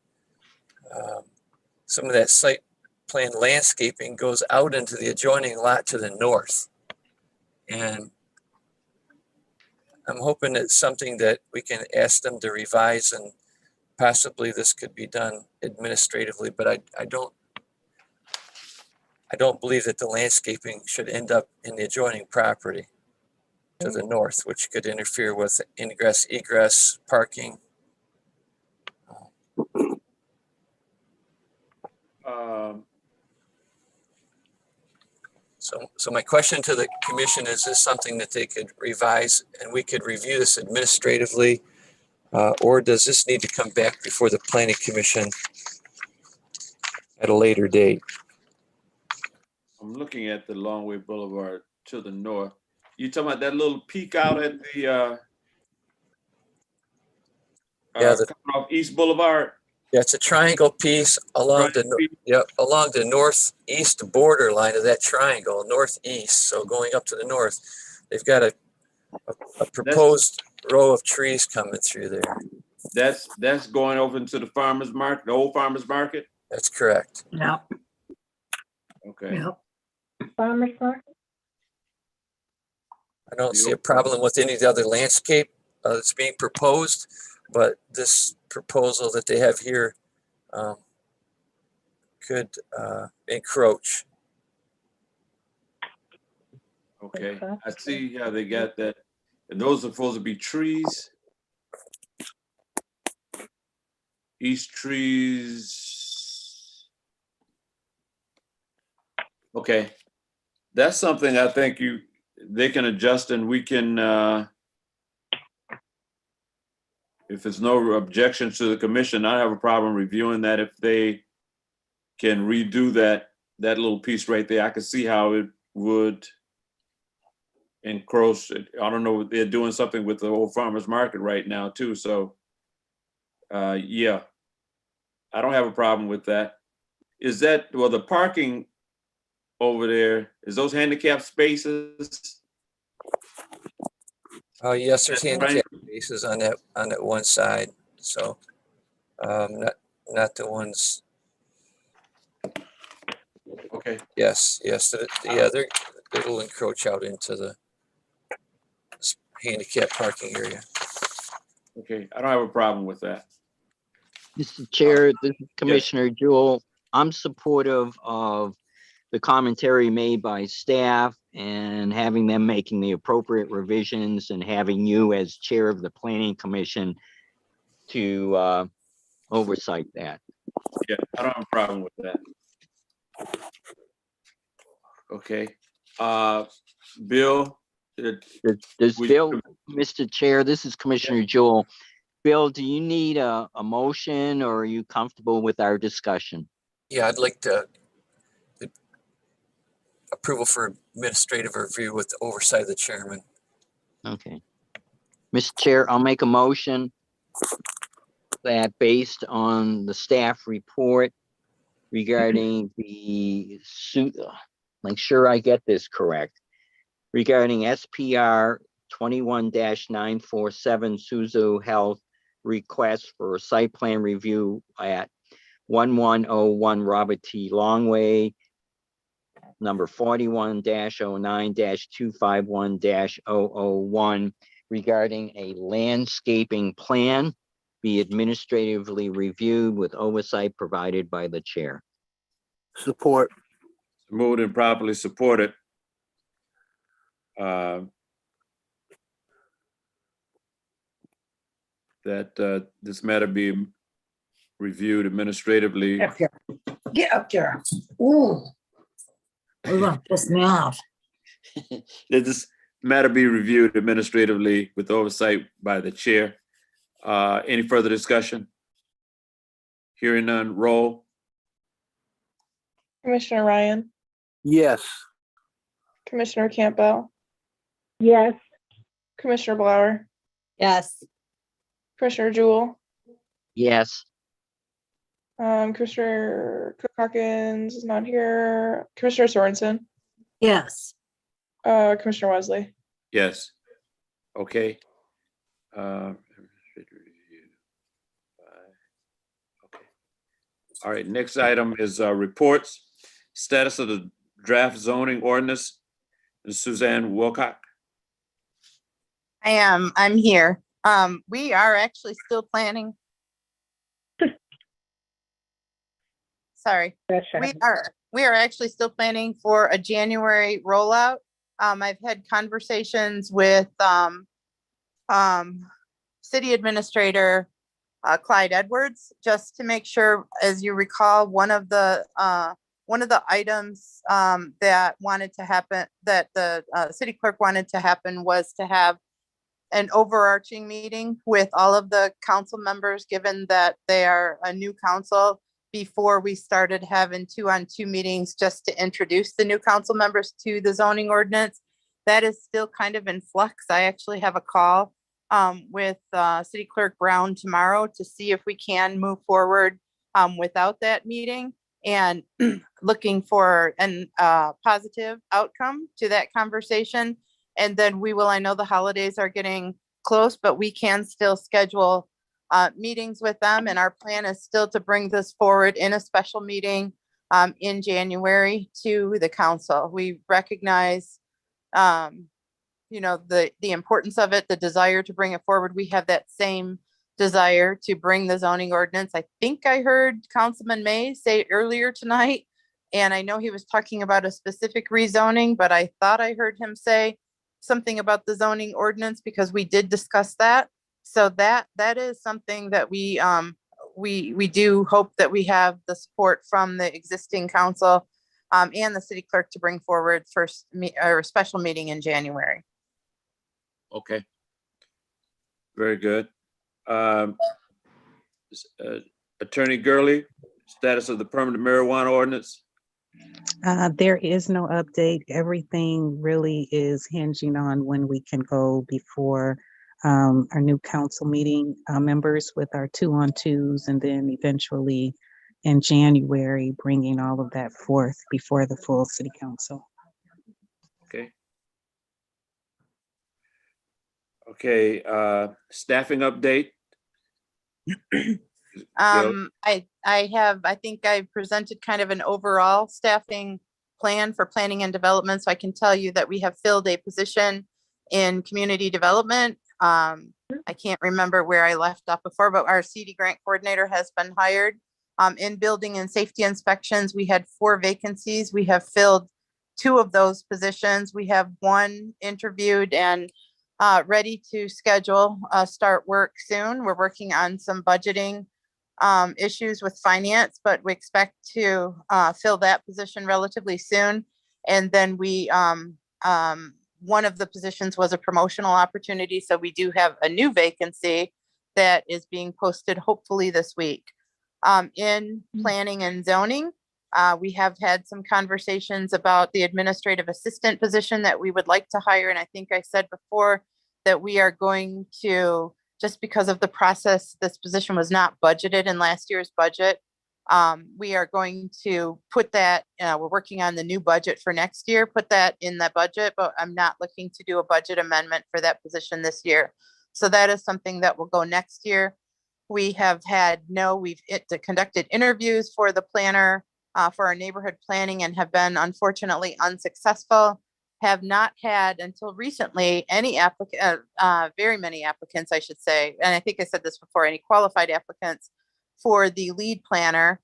some of that site plan landscaping goes out into the adjoining lot to the north. And I'm hoping it's something that we can ask them to revise, and possibly this could be done administratively, but I don't believe that the landscaping should end up in the adjoining property to the north, which could interfere with ingress, egress, parking. So my question to the commission is this something that they could revise and we could review this administratively, or does this need to come back before the Planning Commission at a later date? I'm looking at the Longway Boulevard to the north. You talking about that little peak out at the coming off East Boulevard? Yeah, it's a triangle piece along along the northeast border line of that triangle, northeast. So going up to the north, they've got a proposed row of trees coming through there. That's going over into the farmer's market, the old farmer's market? That's correct. Yeah. Okay. Yep. Farmer's market? I don't see a problem with any of the other landscape that's being proposed, but this proposal that they have here could encroach. Okay, Okay. I see how they got that. And those are supposed to be trees. East trees. Okay, that's something I think they can adjust and we can, if there's no objections to the commission, I have a problem reviewing that. If they can redo that little piece right there, I can see how it would encroach. I don't know, they're doing something with the old farmer's market right now too, so yeah, I don't have a problem with that. Is that, well, the parking over there, is those handicap spaces? Oh, yes, there's That's right. handicap spaces on that one side, so, not the ones, Okay, yes, yeah, it'll encroach out into the handicap parking area. okay, I don't have a problem with that. Mr. Chair, this is Commissioner Jewell. I'm supportive of the commentary made by staff and having them making the appropriate revisions and having you as chair of the planning commission to oversight that. Yeah, I don't have a problem with that. Okay, Bill? Does Bill, Mr. Chair, this is Commissioner Jewell. Bill, do you need a motion or are you comfortable with our discussion? Yeah, I'd like to approval for administrative review with the oversight of the chairman. Okay. Mr. Chair, I'll make a motion that based on the staff report regarding the suit, make sure I get this correct, regarding SPR 21-947 Suzu Health request for a site plan review at 1101 Robert T. Longway, number 41-09-251-001, regarding a landscaping plan be administratively reviewed with oversight provided by the chair. Support. Moved and properly supported. That this matter be reviewed administratively. Get up here. Get up there. Ooh. We're gonna piss me off. That this matter be reviewed administratively with oversight by the chair. Any further discussion? Hearing none, roll. Commissioner Ryan, Yes. Commissioner Campbell, Yes. Commissioner Blauer, Yes. Commissioner Jewell, Yes. Commissioner Cook Hawkins is not here. Commissioner Sorensen, Yes. Commissioner Wesley. Yes. Okay. Okay. All right, next item is reports. Status of the draft zoning ordinance. Suzanne Wilcock. I'm here. We are actually still planning. Sorry, we are actually still planning for a January rollout. I've had conversations with City Administrator Clyde Edwards, just to make sure, as you recall, one of the items that wanted to happen, that the city clerk wanted to happen, was to have an overarching meeting with all of the council members, given that they are a new council, before we started having 2-on-2 meetings just to introduce the new council members to the zoning ordinance. That is still kind of in flux. I actually have a call with City Clerk Brown tomorrow to see if we can move forward without that meeting, and looking for an positive outcome to that conversation. And then we will, I know the holidays are getting close, but we can still schedule meetings with them. And our plan is still to bring this forward in a special meeting in January to the council. We recognize, you know, the importance of it, the desire to bring it forward. We have that same desire to bring the zoning ordinance. I think I heard Councilman May say earlier tonight And I know he was talking about a specific rezoning, but I thought I heard him say something about the zoning ordinance because we did discuss that. So that is something that we do hope that we have the support from the existing council and the city clerk to bring forward or special meeting in January. Okay. Very good. Attorney Gurley, status of the permanent marijuana ordinance? There is no update. Everything really is hinging on when we can go before our new council meeting members with our 2-on-2s, and then eventually in January, bringing all of that forth before the full city council. Okay. Okay, staffing update. I think I presented kind of an overall staffing plan for planning and development. So I can tell you that we have filled a position in community development. I can't remember where I left off before, but our CD grant coordinator has been hired. In building and safety inspections, we had 4 vacancies. We have filled 2 of those positions. We have 1 interviewed and ready to schedule start work soon. We're working on some budgeting issues with finance, but we expect to fill that position relatively soon. And then one of the positions was a promotional opportunity. So we do have a new vacancy that is being posted hopefully this week. In planning and zoning, we have had some conversations about the administrative assistant position that we would like to hire. And I think I said before that we are going to, just because of the process, this position was not budgeted in last year's budget. We are going to put that, we're working on the new budget for next year, put that in the budget, but I'm not looking to do a budget amendment for that position this year. So that is something that will go next year. We have we've conducted interviews for the planner for our neighborhood planning and have been unfortunately unsuccessful. Have not had until recently any very many applicants, I should say. And I think I said this before, any qualified applicants for the lead planner.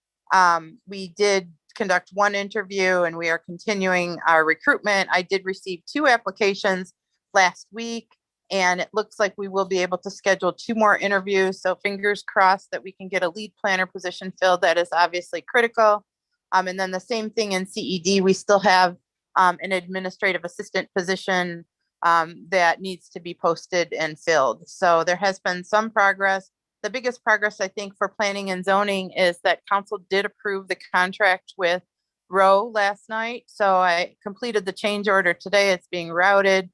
We did conduct 1 interview and we are continuing our recruitment. I did receive 2 applications last week, and it looks like we will be able to schedule 2 more interviews. So fingers crossed that we can get a lead planner position filled. That is obviously critical. And then the same thing in CED, we still have an administrative assistant position that needs to be posted and filled. So there has been some progress. The biggest progress, I think, for planning and zoning is that council did approve the contract with Rowe last night. So I completed the change order today. It's being routed.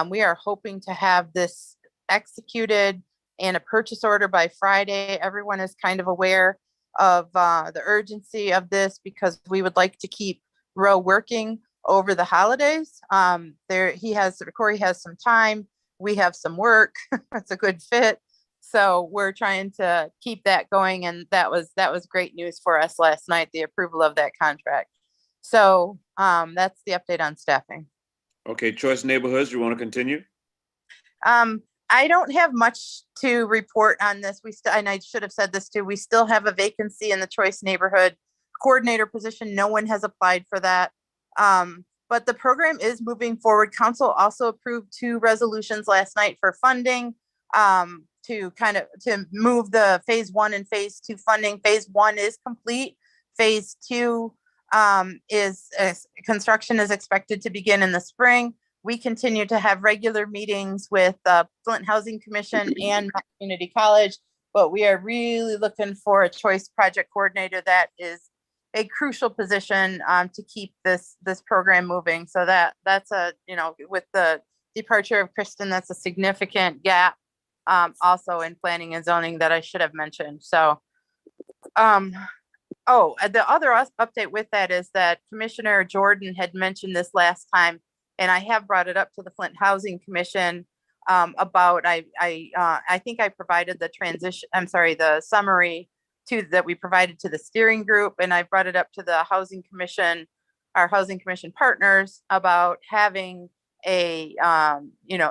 We are hoping to have this executed and a purchase order by Friday. Everyone is kind of aware of the urgency of this because we would like to keep Rowe working over the holidays. Corey has some time. We have some work. It's a good fit. So we're trying to keep that going. And that was great news for us last night, the approval of that contract. So that's the update on staffing. Okay, Choice Neighborhoods, you want to continue? I don't have much to report on this. And I should have said this too. We still have a vacancy in the Choice Neighborhood coordinator position. No one has applied for that. But the program is moving forward. Council also approved 2 resolutions last night for funding to move the phase 1 and phase 2 funding. Phase 1 is complete. Phase 2 construction is expected to begin in the spring. We continue to have regular meetings with Flint Housing Commission and Community College, but we are really looking for a choice project coordinator. That is a crucial position to keep this program moving. So that's with the departure of Kristen, that's a significant gap also in planning and zoning that I should have mentioned. So, the other update with that is that Commissioner Jordan had mentioned this last time, and I have brought it up to the Flint Housing Commission about, I think I provided the summary that we provided to the steering group, and I brought it up to the Housing Commission, our Housing Commission partners, about having a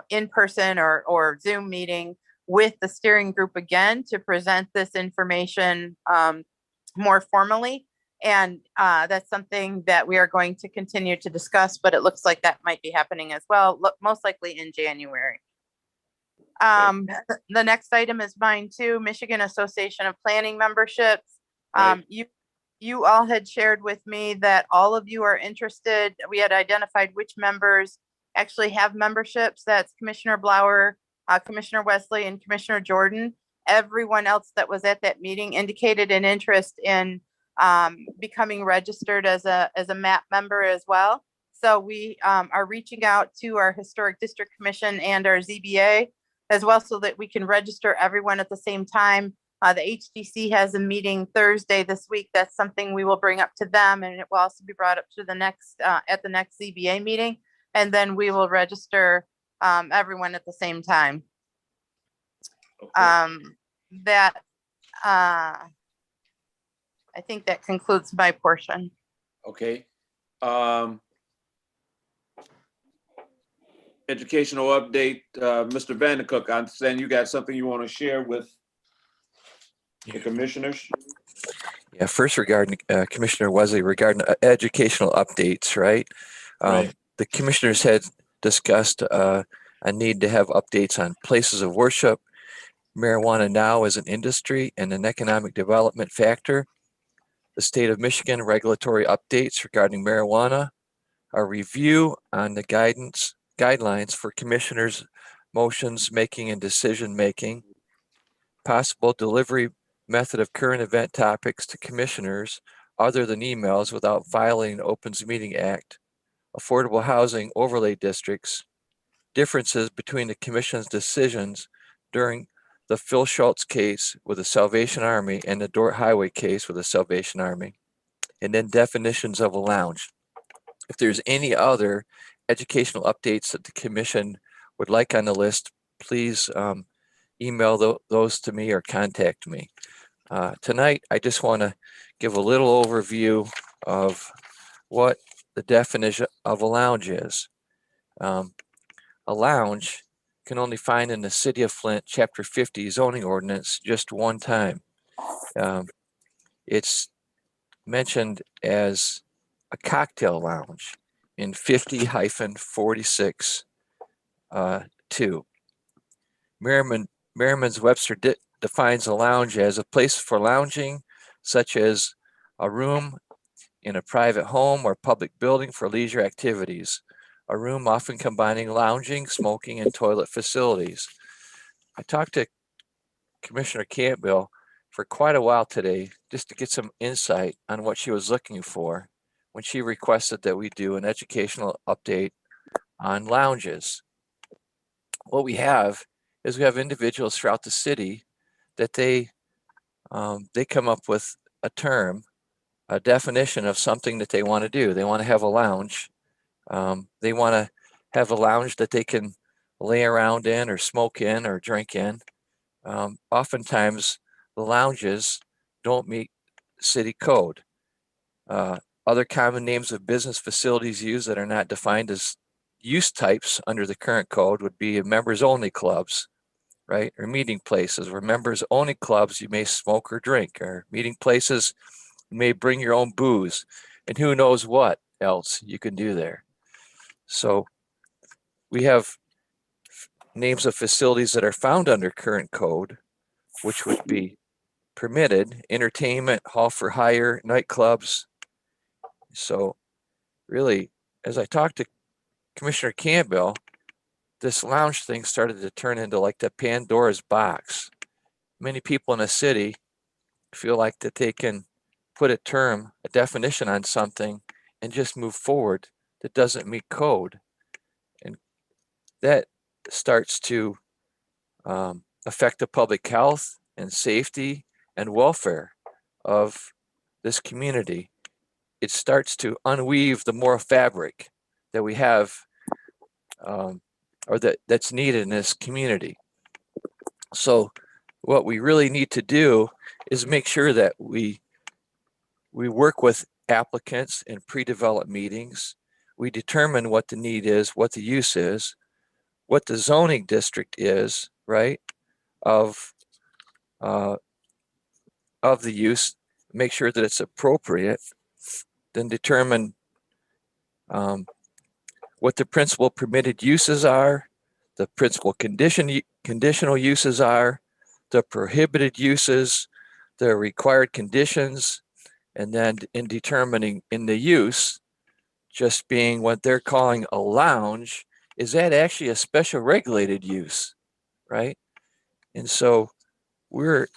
in-person or Zoom meeting with the steering group again to present this information more formally. And that's something that we are going to continue to discuss, but it looks like that might be happening as well, most likely in January. The next item is mine too, Michigan Association of Planning memberships. You all had shared with me that all of you are interested. We had identified which members actually have memberships. That's Commissioner Blauer, Commissioner Wesley, and Commissioner Jordan. Everyone else that was at that meeting indicated an interest in becoming registered as a MAP member as well. So we are reaching out to our Historic District Commission and our ZBA as well, so that we can register everyone at the same time. The HDC has a meeting Thursday this week. That's something we will bring up to them, and it will also be brought up to the next at the next ZBA meeting, and then we will register everyone at the same time. I think that concludes my portion. Okay. Educational update, Mr. Vandercook, I understand you got something you want to share with the commissioners? Yeah, first regarding Commissioner Wesley, regarding educational updates, right? The commissioners had discussed a need to have updates on places of worship, marijuana now as an industry and an economic development factor, the state of Michigan regulatory updates regarding marijuana, a review on the guidelines for commissioners' motions making and decision making, possible delivery method of current event topics to commissioners other than emails without violating the Opens Meeting Act, affordable housing overlay districts, differences between the commission's decisions during the Phil Schultz case with the Salvation Army and the Dort Highway case with the Salvation Army, and then definitions of a lounge. If there's any other educational updates that the commission would like on the list, please email those to me or contact me. Tonight, I just want to give a little overview of what the definition of a lounge is. A lounge can only find in the City of Flint Chapter 50 zoning ordinance just one time. It's mentioned as a cocktail lounge in 50-46 2. Merriman's Webster defines a lounge as a place for lounging, such as a room in a private home or public building for leisure activities. A room often combining lounging, smoking, and toilet facilities. I talked to Commissioner Campbell for quite a while today just to get some insight on what she was looking for when she requested that we do an educational update on lounges. What we have is we have individuals throughout the city that they come up with a term, a definition of something that they want to do. They want to have a lounge. They want to have a lounge that they can lay around in or smoke in or drink in. Oftentimes the lounges don't meet city code. Other common names of business facilities used that are not defined as use types under the current code would be members only clubs, right? Or meeting places where members only clubs, you may smoke or drink, or meeting places, you may bring your own booze, and who knows what else you can do there. So we have names of facilities that are found under current code, which would be permitted: entertainment, hall for hire, nightclubs. So really, as I talked to Commissioner Campbell, this lounge thing started to turn into like the Pandora's box. Many people in the city feel like that they can put a term, a definition on something and just move forward that doesn't meet code. And that starts to affect the public health and safety and welfare of this community. It starts to unweave the moral fabric that we have or that's needed in this community. So what we really need to do is make sure that we work with applicants in pre-developed meetings. We determine what the need is, what the use is, what the zoning district is, right, of the use. make sure that it's appropriate, then determine what the principal permitted uses are, the principal conditional uses are, the prohibited uses, the required conditions, and then in determining in the use, just being what they're calling a lounge, is that actually a special regulated use, right? And so we're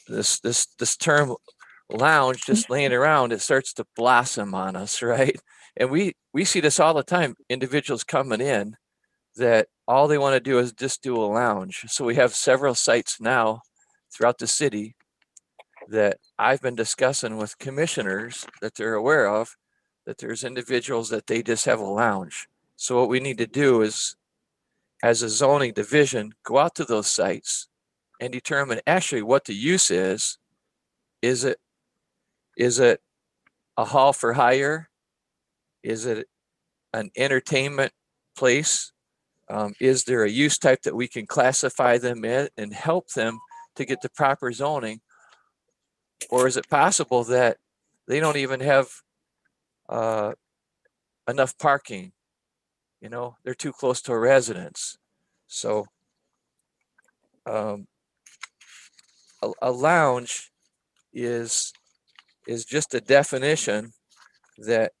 this term lounge just laying around, it starts to blossom on us, right? And we see this all the time, individuals coming in that all they want to do is just do a lounge. So we have several sites now throughout the city that I've been discussing with commissioners that they're aware of, that there's individuals that they just have a lounge. So what we need to do is, as a zoning division, go out to those sites and determine actually what the use is. Is it a hall for hire? Is it an entertainment place? Is there a use type that we can classify them in and help them to get the proper zoning? Or is it possible that they don't even have enough parking? You know, they're too close to a residence. So a lounge is just a definition that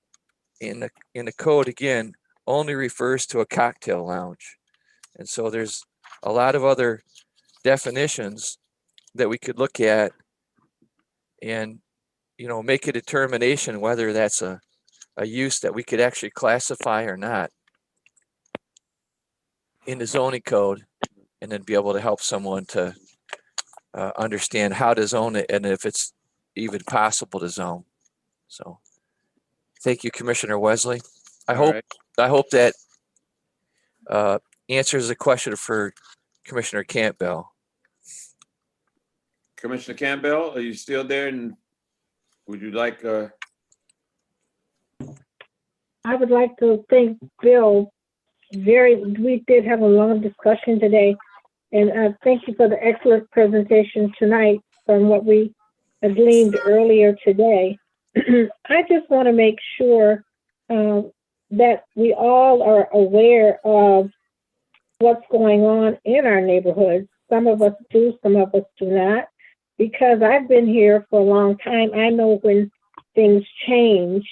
in the code, again, only refers to a cocktail lounge. And so there's a lot of other definitions that we could look at and, you know, make a determination whether that's a use that we could actually classify or not in the zoning code, and then be able to help someone to understand how to zone it and if it's even possible to zone. So thank you, Commissioner Wesley. I hope that answers the question for Commissioner Campbell. Commissioner Campbell, are you still there? And would you like? I would like to thank Bill. We did have a long discussion today, and thank you for the excellent presentation tonight from what we gleaned earlier today. I just want to make sure that we all are aware of what's going on in our neighborhoods. Some of us do, some of us do not. Because I've been here for a long time, I know when things change,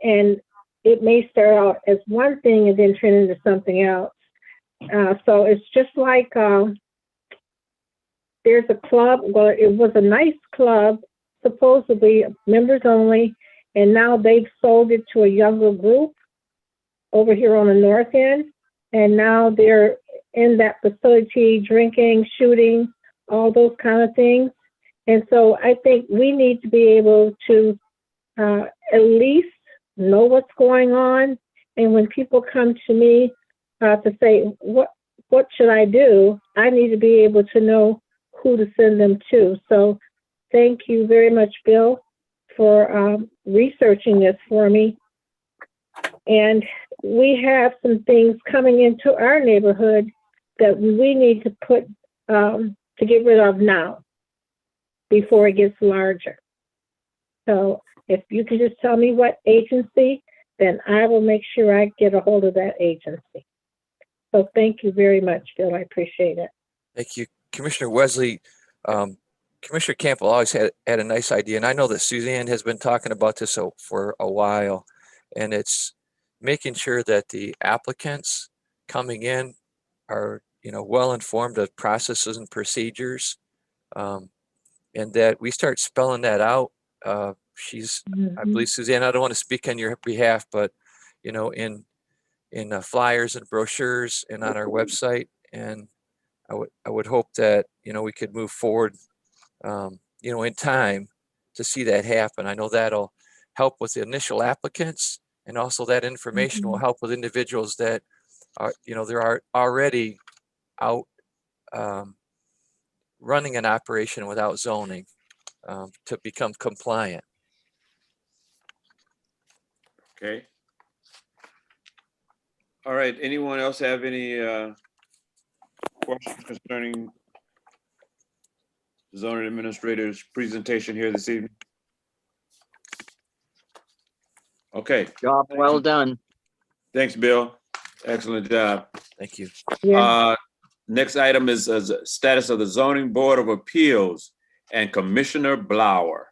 and it may start out as one thing and then turn into something else. So it's just like there's a club. Well, it was a nice club, supposedly members only, and now they've sold it to a younger group over here on the north end, and now they're in that facility drinking, shooting, all those kind of things. And so I think we need to be able to at least know what's going on. And when people come to me to say, what should I do? I need to be able to know who to send them to. So thank you very much, Bill, for researching this for me. And we have some things coming into our neighborhood that we need to put to get rid of now, before it gets larger. So if you can just tell me what agency, then I will make sure I get a hold of that agency. So thank you very much, Bill. I appreciate it. Thank you, Commissioner Wesley. Commissioner Campbell always had a nice idea, and I know that Suzanne has been talking about this for a while, and it's making sure that the applicants coming in are, you know, well informed of processes and procedures. And that we start spelling that out. I believe, Suzanne, I don't want to speak on your behalf, but, you know, in flyers and brochures and on our website. And I would hope that, you know, we could move forward, you know, in time to see that happen. I know that'll help with the initial applicants, and also that information will help with individuals that are, you know, there are already out running an operation without zoning to become compliant. Okay. All right. Anyone else have any questions concerning zoning administrator's presentation here this evening? Okay. Job well done. Thanks, Bill. Excellent job. Thank you. Next item is status of the Zoning Board of Appeals and Commissioner Blower.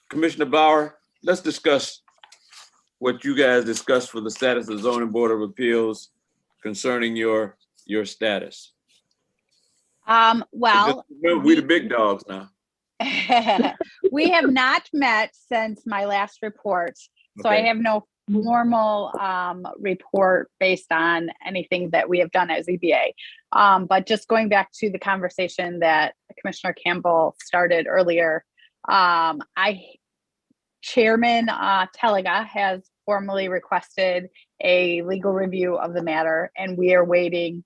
Commissioner Blower, let's discuss what you guys discussed for the status of the Zoning Board of Appeals concerning your status. Well, We the big dogs now. we have not met since my last report, so I Okay. have no formal report based on anything that we have done at ZBA. But just going back to the conversation that Commissioner Campbell started earlier, Chairman Telega has formally requested a legal review of the matter, and we are waiting,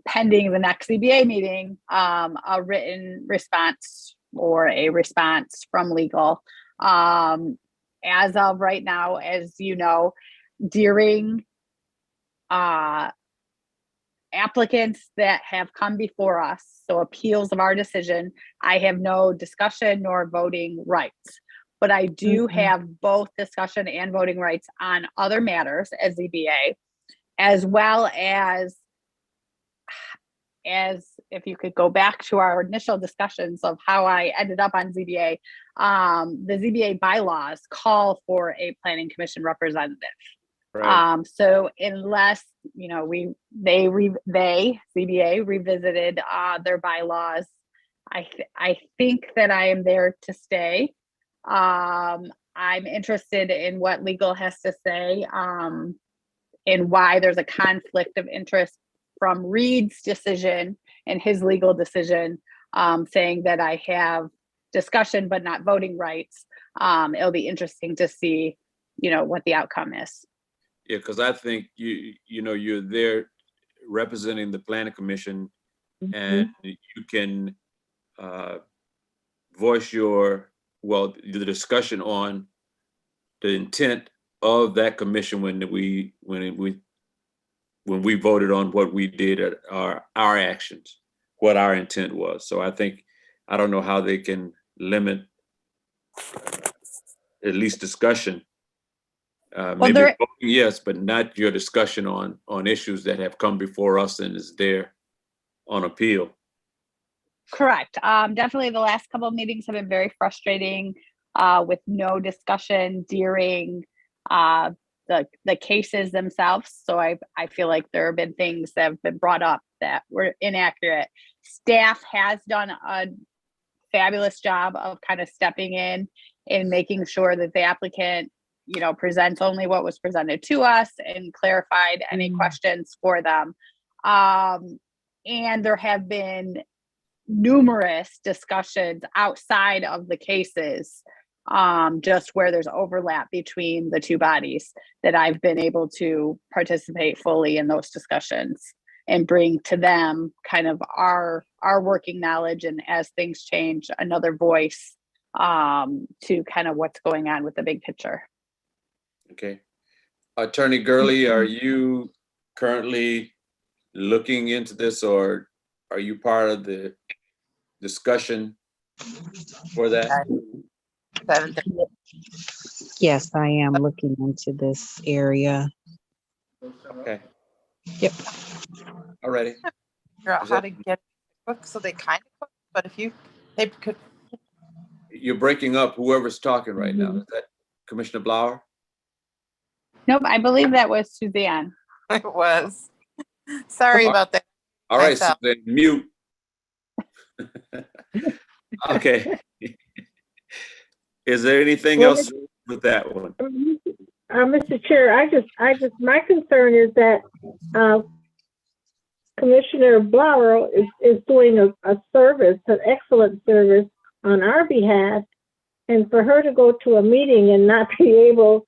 pending the next ZBA meeting, a written response or a response from legal. As of right now, as you know, during applicants that have come before us, so appeals of our decision, I have no discussion nor voting rights. But I do have both discussion and voting rights on other matters as ZBA, as well as if you could go back to our initial discussions of how I ended up on ZBA, the ZBA bylaws call for a planning commission representative. Right. So unless, you know, ZBA revisited their bylaws, I think that I am there to stay. I'm interested in what legal has to say, and why there's a conflict of interest from Reed's decision and his legal decision, saying that I have discussion but not voting rights. It'll be interesting to see, you know, what the outcome is. Yeah, because I think you're there representing the planning commission, and you can voice the discussion on the intent of that commission when we voted on what we did at our actions, what our intent was. So I don't know how they can limit at least discussion. Maybe voting, yes, but not your discussion on issues that have come before us and is there on appeal. Correct. Definitely the last couple of meetings have been very frustrating, with no discussion during the cases themselves. So I feel like there have been things that have been brought up that were inaccurate. Staff has done a fabulous job of kind of stepping in and making sure that the applicant, you know, presents only what was presented to us and clarified any questions for them. And there have been numerous discussions outside of the cases, just where there's overlap between the two bodies, that I've been able to participate fully in those discussions and bring to them kind of our working knowledge, and as things change, another voice to kind of what's going on with the big picture. Okay. Attorney Gurley, are you currently looking into this, or are you part of the discussion for that? Yes, I am looking into this area. Okay. Yep. Alrighty. Figure out how to get quick, so they kind of quick, but if they could. You're breaking up whoever's talking right now. Is that Commissioner Blower? Nope, I believe that was Suzanne. It was. Sorry about that. All right, so then mute. Okay. Is there anything else with that one? Mr. Chair, my concern is that Commissioner Blower is doing a service, an excellent service on our behalf, and for her to go to a meeting and not be able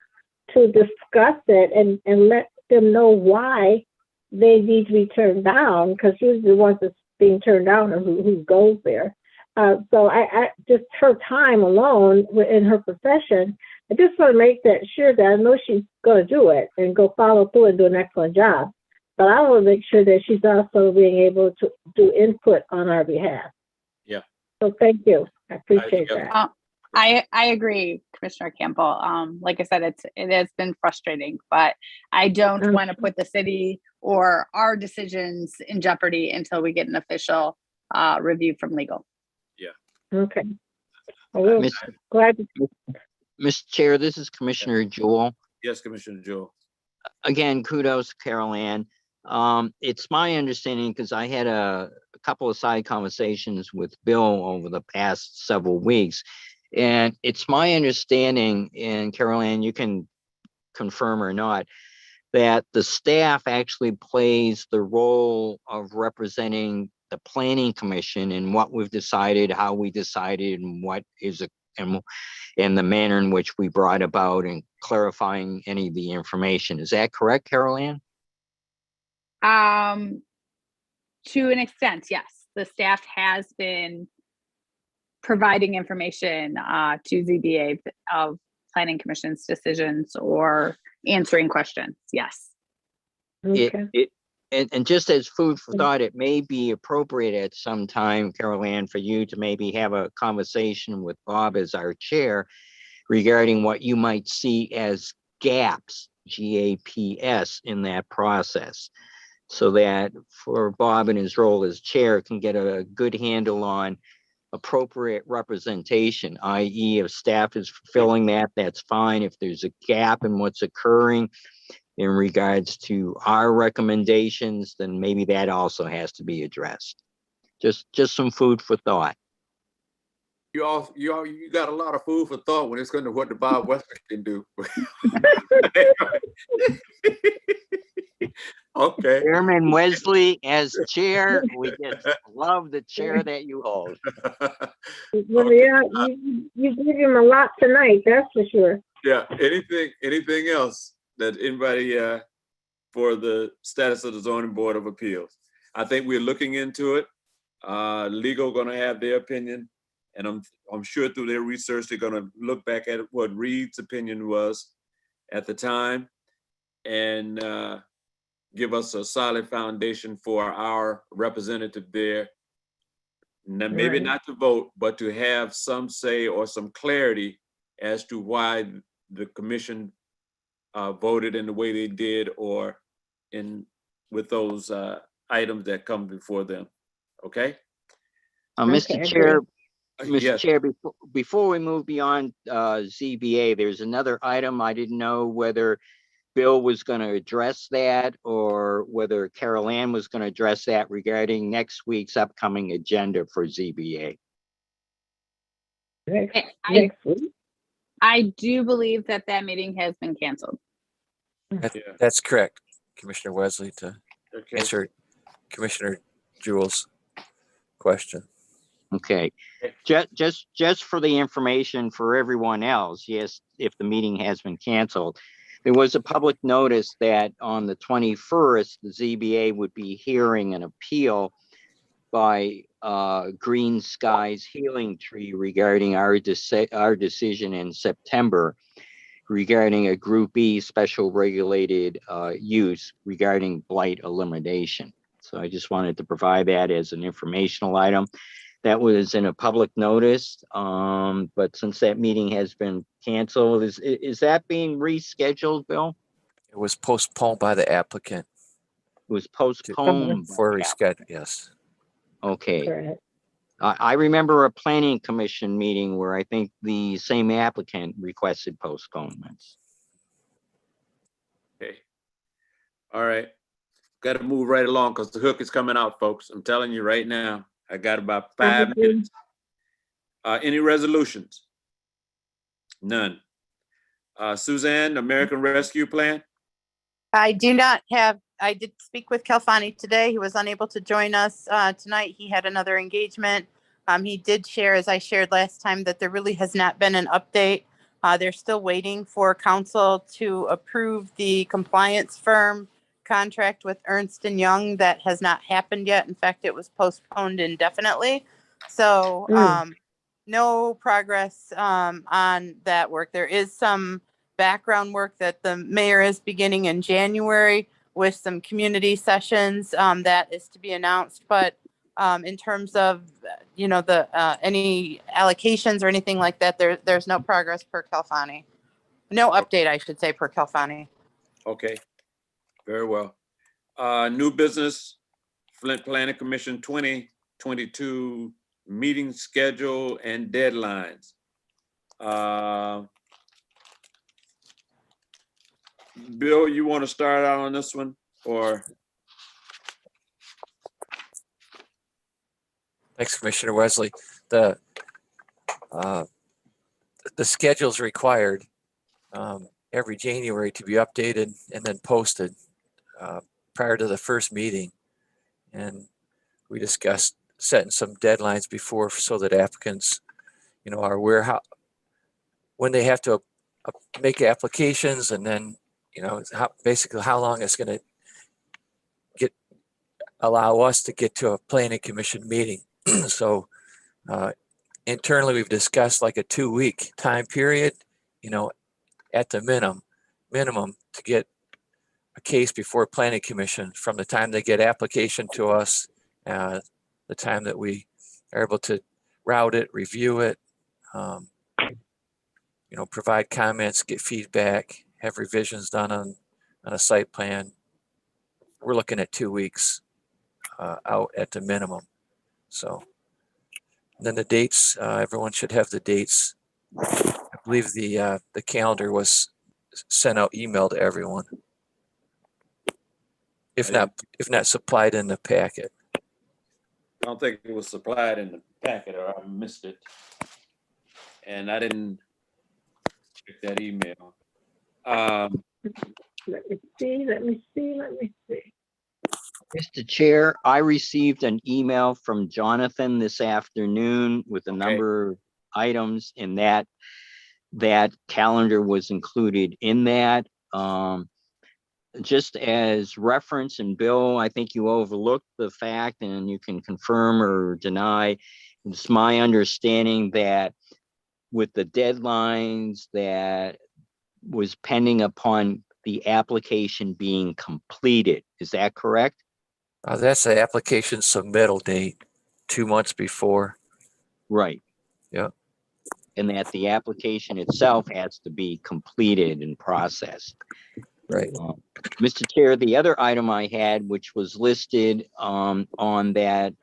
to discuss it and let them know why they need to be turned down, because she's the one that's being turned down or who goes there. So I just her time alone in her profession, I just want to make that sure that I know she's going to do it and go follow through and do an excellent job. but I will make sure that she's also being able to do input on our behalf. Yeah. So thank you. I appreciate yeah. that. I agree, Commissioner Campbell. Like I said, it has been frustrating, but I don't want to put the city or our decisions in jeopardy until we get an official review from legal. Yeah. Okay. Well, Miss- glad to Mr. Chair, this is Commissioner Jewell. Yes, Commissioner Jewell. Again, kudos, Carol Ann. It's my understanding, because I had a couple of side conversations with Bill over the past several weeks, and it's my understanding, and Carol Ann, you can confirm or not, that the staff actually plays the role of representing the planning commission in what we've decided, how we decided, and what is and the manner in which we brought about, and clarifying any of the information. Is that correct, Carol Ann? To an extent, yes. The staff has been providing information to ZBA of planning commission's decisions or answering questions. Yes. And just as food for thought, it may be appropriate at some time, Carol Ann, for you to maybe have a conversation with Bob as our chair regarding what you might see as gaps, GAPS, in that process, so that for Bob in his role as chair can get a good handle on appropriate representation, i.e. if staff is fulfilling that, that's fine. If there's a gap in what's occurring in regards to our recommendations, then maybe that also has to be addressed. Just some food for thought. You got a lot of food for thought when it's going to what the Bob Western can do. Okay. Chairman Wesley, as chair, we just love the chair that you hold. Well, yeah, you give him a lot tonight, that's for sure. Yeah. Anything else that anybody for the status of the zoning board of appeals? I think we're looking into it. Legal going to have their opinion, and I'm sure through their research they're going to look back at what Reed's opinion was at the time, and give us a solid foundation for our representative there. Now, maybe Right. not to vote, but to have some say or some clarity as to why the commission voted in the way they did, or with those items that come before them. Okay? Mr. Okay, Chair, Mr. Yes. Chair, before we move beyond ZBA, there's another item. I didn't know whether Bill was going to address that or whether Carol Ann was going to address that regarding next week's upcoming agenda for ZBA. Next week? I do believe that meeting has been canceled. That's correct, Commissioner Wesley, to Okay. answer Commissioner Jewell's question. Okay, just for the information for everyone else, yes, if the meeting has been canceled, there was a public notice that on the 21st, the ZBA would be hearing an appeal by Green Skies Healing Tree regarding our decision in September regarding a Group E special regulated use regarding blight elimination. So I just wanted to provide that as an informational item. That was in a public notice, but since that meeting has been canceled, is that being rescheduled, Bill? It was postponed by the applicant. It was postponed. For reschedule, yes. Okay. Correct. I remember a planning commission meeting where I think the same applicant requested postponements. Okay. All right. Got to move right along because the hook is coming out, folks. I'm telling you right now. I got about 5 minutes. Any resolutions? None. Suzanne, American Rescue Plan? I do not have, I did speak with Kalfani today. He was unable to join us tonight. He had another engagement. He did share, as I shared last time, that there really has not been an update. They're still waiting for council to approve the compliance firm contract with Ernst & Young. That has not happened yet. In fact, it was postponed indefinitely. So no progress on that work. There is some background work that the mayor is beginning in January with some community sessions that is to be announced. But in terms of, any allocations or anything like that, there's no progress per Calfani. No update, I should say, per Calfani. Okay, very well. New business, Flint Planning Commission 2022 meeting schedule and deadlines. Bill, you want to start out on this one, or? Thanks, Commissioner Wesley. The schedule's required every January to be updated and then posted prior to the first meeting. And we discussed setting some deadlines before so that applicants, are aware when they have to make applications, and then, basically how long it's going to allow us to get to a planning commission meeting. So internally, we've discussed like a 2-week time period, at the minimum to get a case before planning commission from the time they get application to us, the time that we are able to route it, review it, provide comments, get feedback, have revisions done on a site plan. We're looking at 2 weeks out at the minimum. So then the dates, everyone should have the dates. I believe the calendar was sent out, email to everyone. If not supplied in the packet. I don't think it was supplied in the packet, or I missed it. And I didn't check that email. Let me see. Mr. Chair, I received an email from Jonathan this afternoon with a number of items, and that calendar was included in that. Just as reference, and Bill, I think you overlooked the fact, and you can confirm or deny, it's my understanding that with the deadlines that was pending upon the application being completed. Is that correct? That's the application submittal date, 2 months before. Right. Yeah. And that the application itself has to be completed and processed. Right. Mr. Chair, the other item I had, which was listed on that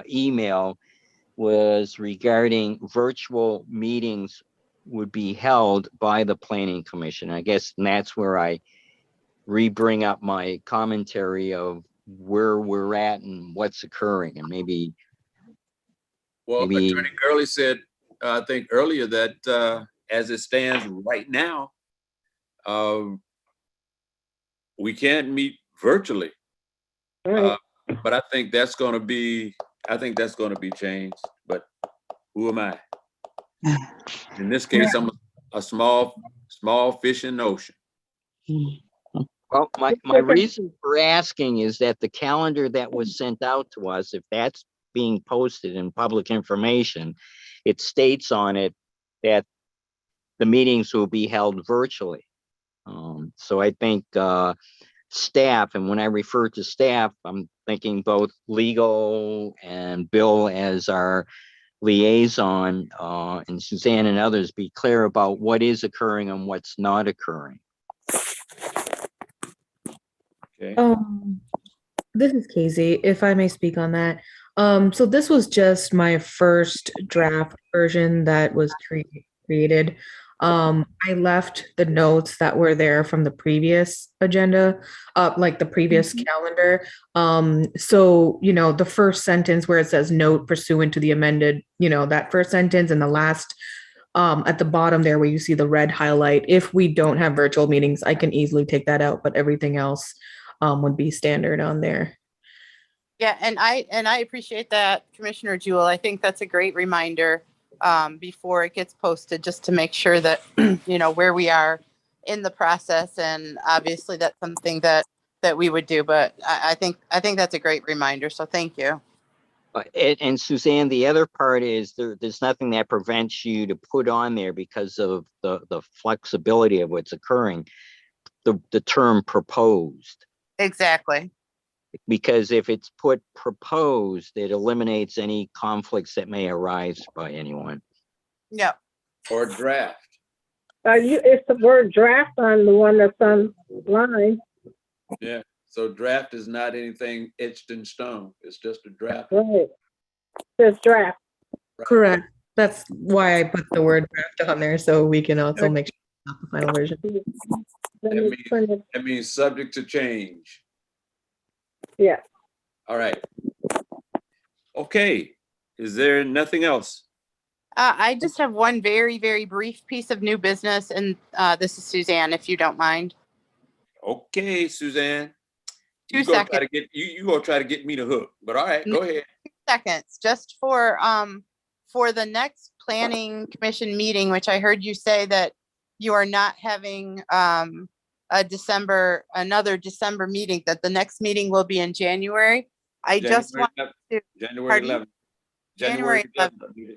email, was regarding virtual meetings would be held by the Planning Commission. I guess, and that's where I bring up my commentary of where we're at and what's occurring, and maybe. Well, Attorney Gurley said, I think earlier, that as it stands right now, we can't meet virtually. Right. But I think that's going to be changed. But who am I? In this case, I'm a small fish in the ocean. Well, my reason for asking is that the calendar that was sent out to us, if that's being posted in public information, it states on it that the meetings will be held virtually. So I think staff, and when I refer to staff, I'm thinking both legal and Bill as our liaison, and Suzanne and others, be clear about what is occurring and what's not occurring. Okay. This is Casey, if I may speak on that. So this was just my first draft version that was created. I left the notes that were there from the previous agenda, like the previous calendar. So, the first sentence where it says note pursuant to the amended, that first sentence, and the last at the bottom there where you see the red highlight. If we don't have virtual meetings, I can easily take that out, but everything else would be standard on there. Yeah, and I appreciate that, Commissioner Jewell. I think that's a great reminder before it gets posted, just to make sure that where we are in the process. And obviously that's something that we would do, but I think that's a great reminder. So thank you. And Suzanne, the other part is there's nothing that prevents you to put on there, because of the flexibility of what's occurring, the term proposed. Exactly. Because if it's put proposed, it eliminates any conflicts that may arise by anyone. Yep. Or draft. It's the word draft on the one that's online. Yeah. So draft is not anything etched in stone. It's just a draft. Right. It's draft. Correct. That's why I put the word draft on there so we can also make sure it's not the final version. That means subject to change. Yeah. All right. Okay. Is there nothing else? I just have one very, very brief piece of new business, and this is Suzanne, if you don't mind. Okay, Suzanne. 2 You gonna seconds. try to get you gonna try to get me to hook, but all right, go ahead. 2 seconds, just for the next planning commission meeting, which I heard you say that you are not having another December meeting, that the next meeting will be in January. I just want to January 11th. January 11th.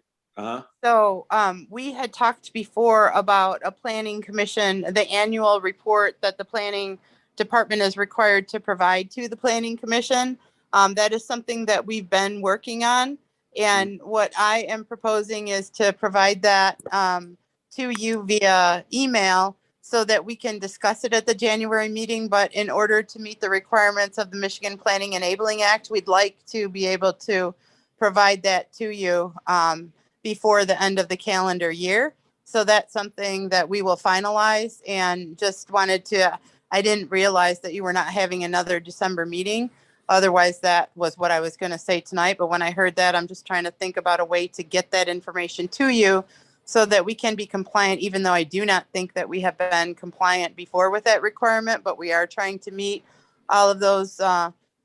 So we had talked before about a planning commission, the annual report that the planning department is required to provide to the planning commission. That is something that we've been working on. And what I am proposing is to provide that to you via email so that we can discuss it at the January meeting. But in order to meet the requirements of the Michigan Planning Enabling Act, we'd like to be able to provide that to you before the end of the calendar year. So that's something that we will finalize, and just wanted to, I didn't realize that you were not having another December meeting. Otherwise, that was what I was going to say tonight. But when I heard that, I'm just trying to think about a way to get that information to you so that we can be compliant, even though I do not think that we have been compliant before with that requirement, but we are trying to meet all of those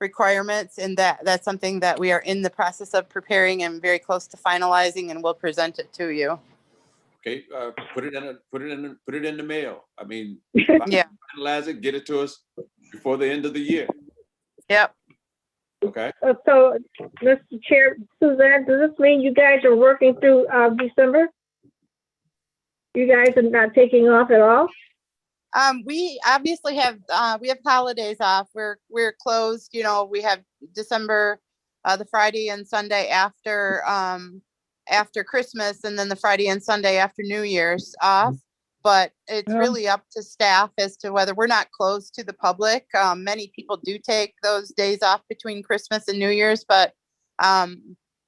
requirements, and that's something that we are in the process of preparing and very close to finalizing, and we'll present it to you. Okay, put it in the mail. I mean, yeah, finalize it, get it to us before the end of the year. Yep. Okay. So, Mr. Chair, Suzanne, does this mean you guys are working through December? You guys are not taking off at all? We obviously have holidays off. We're closed. You know, we have December, the Friday and Sunday after Christmas, and then the Friday and Sunday after New Year's off. But it's really up to staff as to whether we're not closed to the public. Many people do take those days off between Christmas and New Year's, but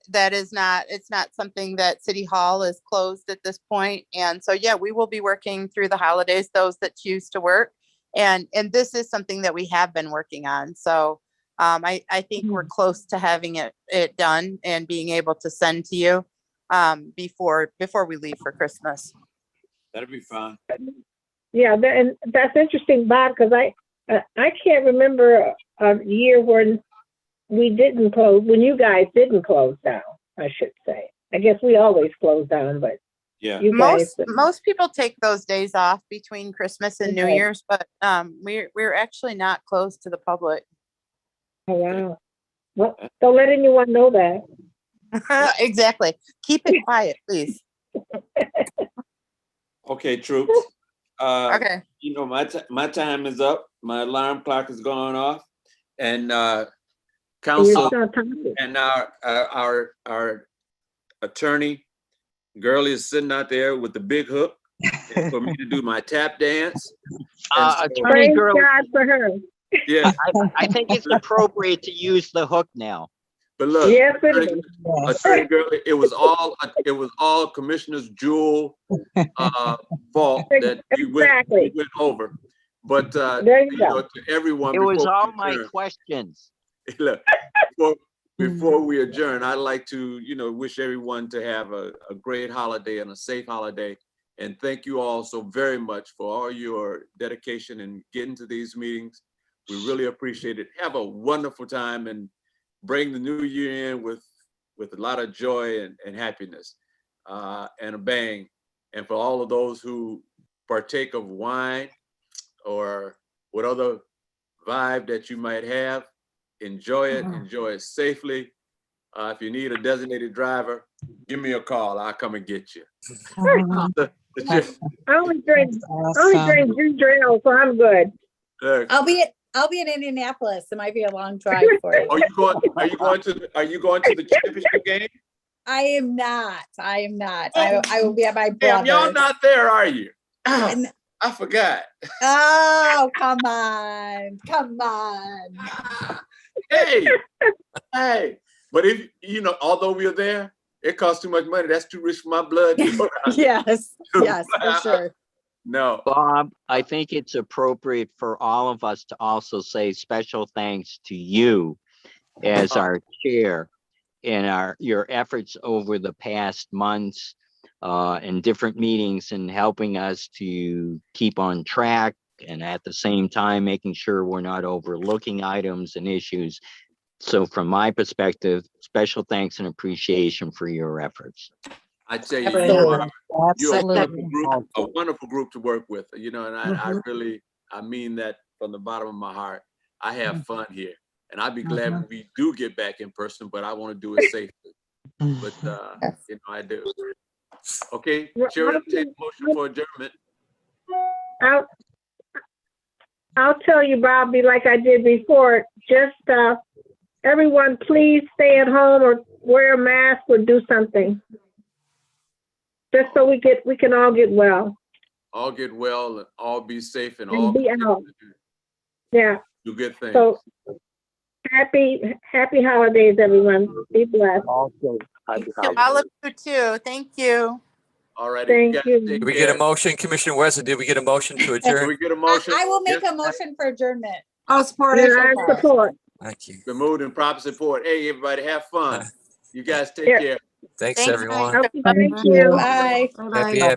it's not something that City Hall is closed at this point. And so, yeah, we will be working through the holidays, those that choose to work. And this is something that we have been working on. So I think we're close to having it done and being able to send to you before we leave for Christmas. That'll be fine. Yeah, and that's interesting, Bob, because I can't remember a year when we didn't close, when you guys didn't close down, I should say. I guess we always close down, but yeah, you guys, most people take those days off between Christmas and New Year's, but we're actually not closed to the public. Oh, wow. Well, don't let anyone know that. Exactly. Keep it quiet, please. Okay, troops. Okay. You know, my time is up. My alarm clock is going off, and council and our attorney Gurley is sitting out there with the big hook for me to do my tap dance. Attorney Gurley, God for her. Yeah, I think it's appropriate to use the hook now. But look, yes, Attorney Gurley, it was all Commissioner Jewell fault that we went over. But you know, to everyone, it was all we my adjourn, questions. look, before we adjourn, I'd like to, you know, wish everyone to have a great holiday and a safe holiday. And thank you all so very much for all your dedication and getting to these meetings. We really appreciate it. Have a wonderful time and bring the new year in with a lot of joy and happiness and a bang. And for all of those who partake of wine or what other vibe that you might have, enjoy it safely. If you need a designated driver, give me a call. I'll come and get you. I only drink ginger ale, so I'm good. Look, I'll be I'll be in Indianapolis. It might be a long drive for you. Are you going to the championship game? I am not. I will be at my Damn, brother's. y'all not there, are you? I forgot. Oh, come on. Come on. Hey, hey. But if, although we are there, it costs too much money. That's too rich for my blood. Yes, yes, for sure. No. Bob, I think it's appropriate for all of us to also say special thanks to you as our chair in your efforts over the past months in different meetings and helping us to keep on track, and at the same time making sure we're not overlooking items and issues. So from my perspective, special thanks and appreciation for your efforts. I tell you, Absolutely. you're a wonderful group to work with, and I mean that from the bottom of my heart. I have fun here, and I'd be glad when we do get back in person, but I want to do it safely. But, I do. Okay, Chair, take motion for adjournment. I'll tell you, Bobby, like I did before, just everyone, please stay at home or wear a mask or do something. Just so we can all get well. All get well and all be safe and And all be out. Yeah. do good things. So happy holidays, everyone. Be blessed. Also, happy All of you too. Thank you. All right. Thank you. Did we get a motion, Commissioner Wesley? Did we get a motion to Did adjourn? we get a motion? I will make Yes. a motion for adjournment. I'll support Yeah, it. I support. Thank you. Been moved and proper support. Hey, everybody, have fun. You guys take Yeah. care. Thanks, Thanks, everyone. Okay, thank you. Bye. Happy, happy.